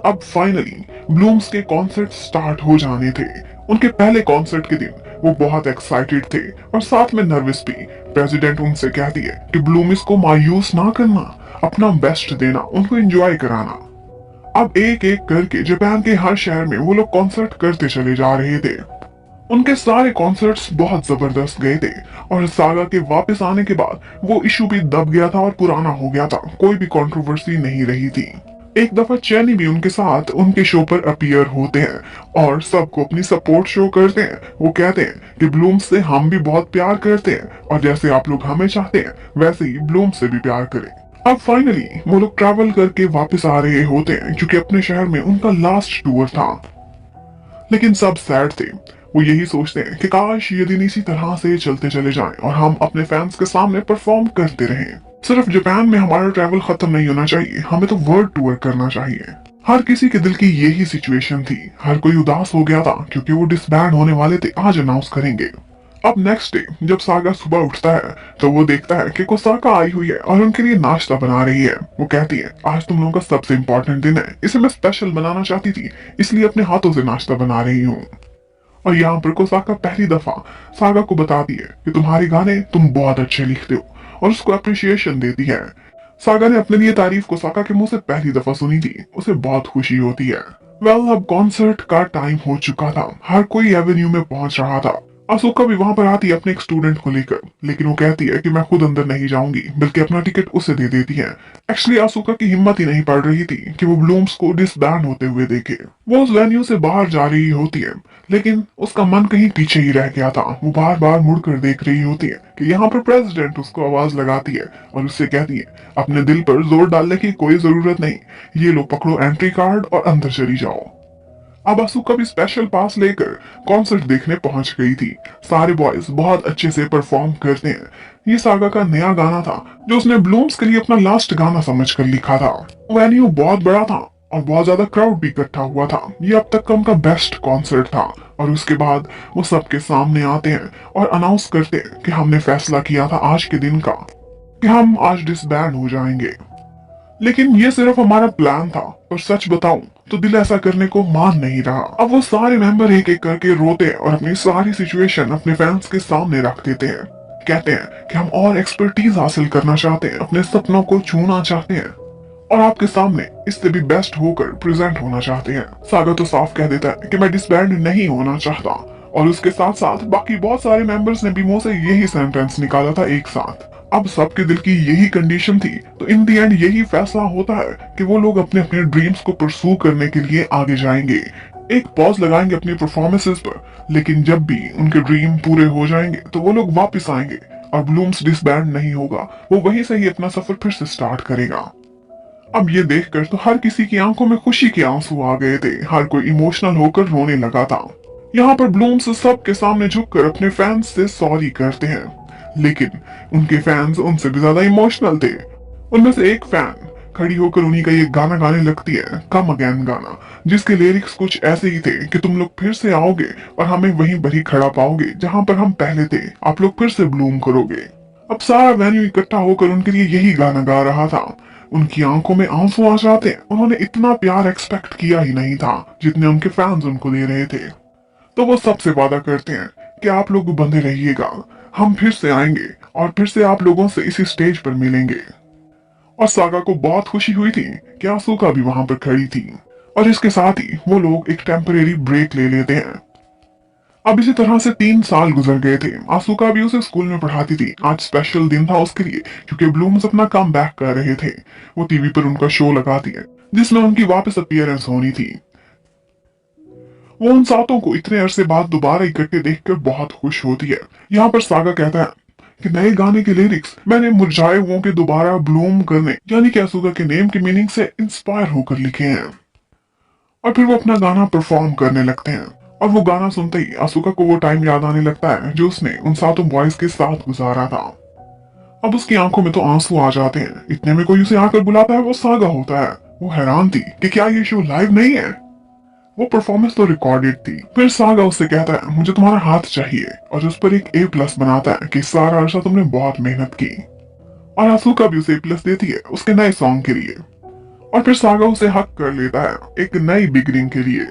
Speaker 1: अब फाइनली ब्लूम्स के कॉन्सर्ट स्टार्ट हो जाने थे। उनके पहले कॉन्सर्ट के दिन वो बहुत एक्साइटेड थे और साथ में नर्वस भी। प्रेसिडेंट उनसे कहती है कि ब्लूम्स को मायूस ना करना, अपना बेस्ट देना, उनको एंजॉय कराना। अब एक एक करके जापान के हर शहर में वो लोग कॉन्सर्ट करते चले जा रहे थे। उनके सारे कॉन्सर्ट्स बहुत जबरदस्त गए थे और सागा के वापस आने के बाद वो इशू भी दब गया था और पुराना हो गया था, कोई भी कंट्रोवर्सी नहीं रही थी। एक दफा चैनी भी उनके साथ उनके शो पर अपीयर होते हैं और सबको अपनी सपोर्ट शो करते हैं। वो कहते हैं कि ब्लूम्स से हम भी बहुत प्यार करते हैं और जैसे आप लोग हमें चाहते हैं वैसे ही ब्लूम्स से भी प्यार करें। अब फाइनली वो लोग ट्रैवल करके वापस आ रहे होते हैं क्योंकि अपने शहर में उनका लास्ट टूर था। लेकिन सब सैड थे। वो यही सोचते हैं कि काश ये दिन इसी तरह से चलते चले जाएं और हम अपने फैंस के सामने परफॉर्म करते रहें। सिर्फ जापान में हमारा ट्रैवल खत्म नहीं होना चाहिए, हमें तो वर्ल्ड टूर करना चाहिए। हर किसी के दिल की यही सिचुएशन थी। हर कोई उदास हो गया था क्योंकि वो डिसबैंड होने वाले थे, आज अनाउंस करेंगे। अब नेक्स्ट डे जब सागा सुबह उठता है तो वो देखता है कि कोसाका आई हुई है और उनके लिए नाश्ता बना रही है। वो कहती है, आज तुम लोगों का सबसे इम्पोर्टेंट दिन है, इसे मैं स्पेशल बनाना चाहती थी, इसलिए अपने हाथों से नाश्ता बना रही हूँ। और यहाँ पर कोसाका पहली दफा सागा को बताती है कि तुम्हारे गाने तुम बहुत अच्छे लिखते हो, और उसको अप्रिशिएशन देती है। सागा ने अपने लिए तारीफ कोसाका के मुंह से पहली दफा सुनी थी, उसे बहुत खुशी होती है। वेल, अब कॉन्सर्ट का टाइम हो चुका था, हर कोई एवेन्यू में पहुंच रहा था। अशोका भी वहां पर आती है अपने एक स्टूडेंट को लेकर, लेकिन वो कहती है कि मैं खुद अंदर नहीं जाऊंगी, बल्कि अपना टिकट उसे दे देती है। एक्चुअली अशोका की हिम्मत ही नहीं पड़ रही थी कि वो ब्लूम्स को डिसबैंड होते हुए देखे। वो उस वेन्यू से बाहर जा रही होती है, लेकिन उसका मन कहीं पीछे ही रह गया था। वो बार बार मुड़कर देख रही होती है कि यहाँ पर प्रेसिडेंट उसको आवाज लगाती है और उससे कहती है, अपने दिल पर जोर डालने की कोई जरूरत नहीं, ये लो पकड़ो एंट्री कार्ड और अंदर चली जाओ। अब अशोका भी स्पेशल पास लेकर कॉन्सर्ट देखने पहुंच गई थी। सारे बॉयज बहुत अच्छे से परफॉर्म करते हैं। ये सागा का नया गाना था जो उसने ब्लूम्स के लिए अपना लास्ट गाना समझकर लिखा था। वेन्यू बहुत बड़ा था और बहुत ज्यादा क्राउड भी इकट्ठा हुआ था। ये अब तक का उनका बेस्ट कॉन्सर्ट था। और उसके बाद वो सबके सामने आते हैं और अनाउंस करते हैं कि हमने फैसला किया था आज के दिन का कि हम आज डिसबैंड हो जाएंगे, लेकिन ये सिर्फ हमारा प्लान था। और सच बताऊं तो दिल ऐसा करने को मान नहीं रहा। अब वो सारे मेंबर एक एक करके रोते हैं और अपनी सारी सिचुएशन अपने फैंस के सामने रख देते हैं। कहते हैं कि हम और एक्सपर्टीज हासिल करना चाहते हैं, अपने सपनों को छूना चाहते हैं और आपके सामने इससे भी बेस्ट होकर प्रेजेंट होना चाहते हैं। सागा तो साफ कह देता है कि मैं डिसबैंड नहीं होना चाहता, और उसके साथ साथ बाकी बहुत सारे मेंबर्स ने भी मुंह से यही सेंटेंस निकाला था एक साथ। अब सबके दिल की यही कंडीशन थी, तो इन दी एंड यही फैसला होता है कि वो लोग अपने अपने ड्रीम्स को परसू करने के लिए आगे जाएंगे। एक पॉज लगाएंगे अपनी परफॉर्मेंसेस पर, लेकिन जब भी उनके ड्रीम पूरे हो जाएंगे तो वो लोग वापस आएंगे और ब्लूम्स डिसबैंड नहीं होगा, वो वहीं से ही अपना सफर फिर से स्टार्ट करेगा। अब ये देखकर तो हर किसी की आंखों में खुशी के आंसू आ गए थे, हर कोई इमोशनल होकर रोने लगा था। यहाँ पर ब्लूम्स सबके सामने झुककर अपने फैंस से सॉरी करते हैं, लेकिन उनके फैंस उनसे भी ज्यादा इमोशनल थे। उनमें से एक फैन खड़ी होकर उन्हीं का ये गाना गाने लगती है, कम अगेन गाना, जिसके लिरिक्स कुछ ऐसे ही थे कि तुम लोग फिर से आओगे और हमें वहीं पर ही खड़ा पाओगे जहां पर हम पहले थे, आप लोग फिर से ब्लूम करोगे। अब सारा वेन्यू इकट्ठा होकर उनके लिए यही गाना गा रहा था। उनकी आंखों में आंसू आ जाते हैं, उन्होंने इतना प्यार एक्सपेक्ट किया ही नहीं था जितने उनके फैंस उनको दे रहे थे। तो वो सबसे वादा करते हैं कि आप लोग बंधे रहिएगा, हम फिर से आएंगे और फिर से आप लोगों से इसी स्टेज पर मिलेंगे। और सागा को बहुत खुशी हुई थी कि आसूका भी वहां पर खड़ी थी, और इसके साथ ही वो लोग एक टेम्परेरी ब्रेक ले लेते हैं। अब इसी तरह से 3 साल गुजर गए थे। आसूका भी उसे स्कूल में पढ़ाती थी। आज स्पेशल दिन था उसके लिए क्योंकि ब्लूम्स अपना कम बैक कर रहे थे। वो टीवी पर उनका शो लगाती है जिसमें उनकी वापस अपीयरेंस होनी थी। वो उन सातों को इतने अरसे बाद दोबारा इकट्ठे देखकर बहुत खुश होती है। यहाँ पर सागा कहता है कि नए गाने के लिरिक्स मैंने मुरझाए हुओं के दोबारा ब्लूम करने यानी कि आसूका के नेम के मीनिंग से इंस्पायर होकर लिखे हैं। और फिर वो अपना गाना परफॉर्म करने लगते हैं, और वो गाना सुनते ही आसूका को वो टाइम याद आने लगता है जो उसने उन सातों बॉयज के साथ गुजारा था। अब उसकी आंखों में तो आंसू आ जाते हैं। इतने में कोई उसे आकर बुलाता है, वो सागा होता है। वो हैरान थी कि क्या ये शो लाइव नहीं है। वो परफॉर्मेंस तो रिकॉर्डेड थी। फिर सागा उससे कहता है मुझे तुम्हारा हाथ चाहिए, और उस पर एक A+ बनाता है कि सारा अरसा तुमने बहुत मेहनत की। और आसूका भी उसे A+ देती है उसके नए सॉन्ग के लिए। और फिर सागा उसे हक कर लेता है एक नई बिगिनिंग के लिए।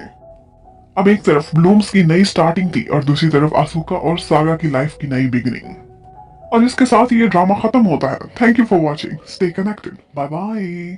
Speaker 1: अब एक तरफ ब्लूम्स की नई स्टार्टिंग थी और दूसरी तरफ आसूका और सागा की लाइफ की नई बिगिनिंग। और इसके साथ ही ये ड्रामा खत्म होता है। Thank you for watching, stay connected, bye bye.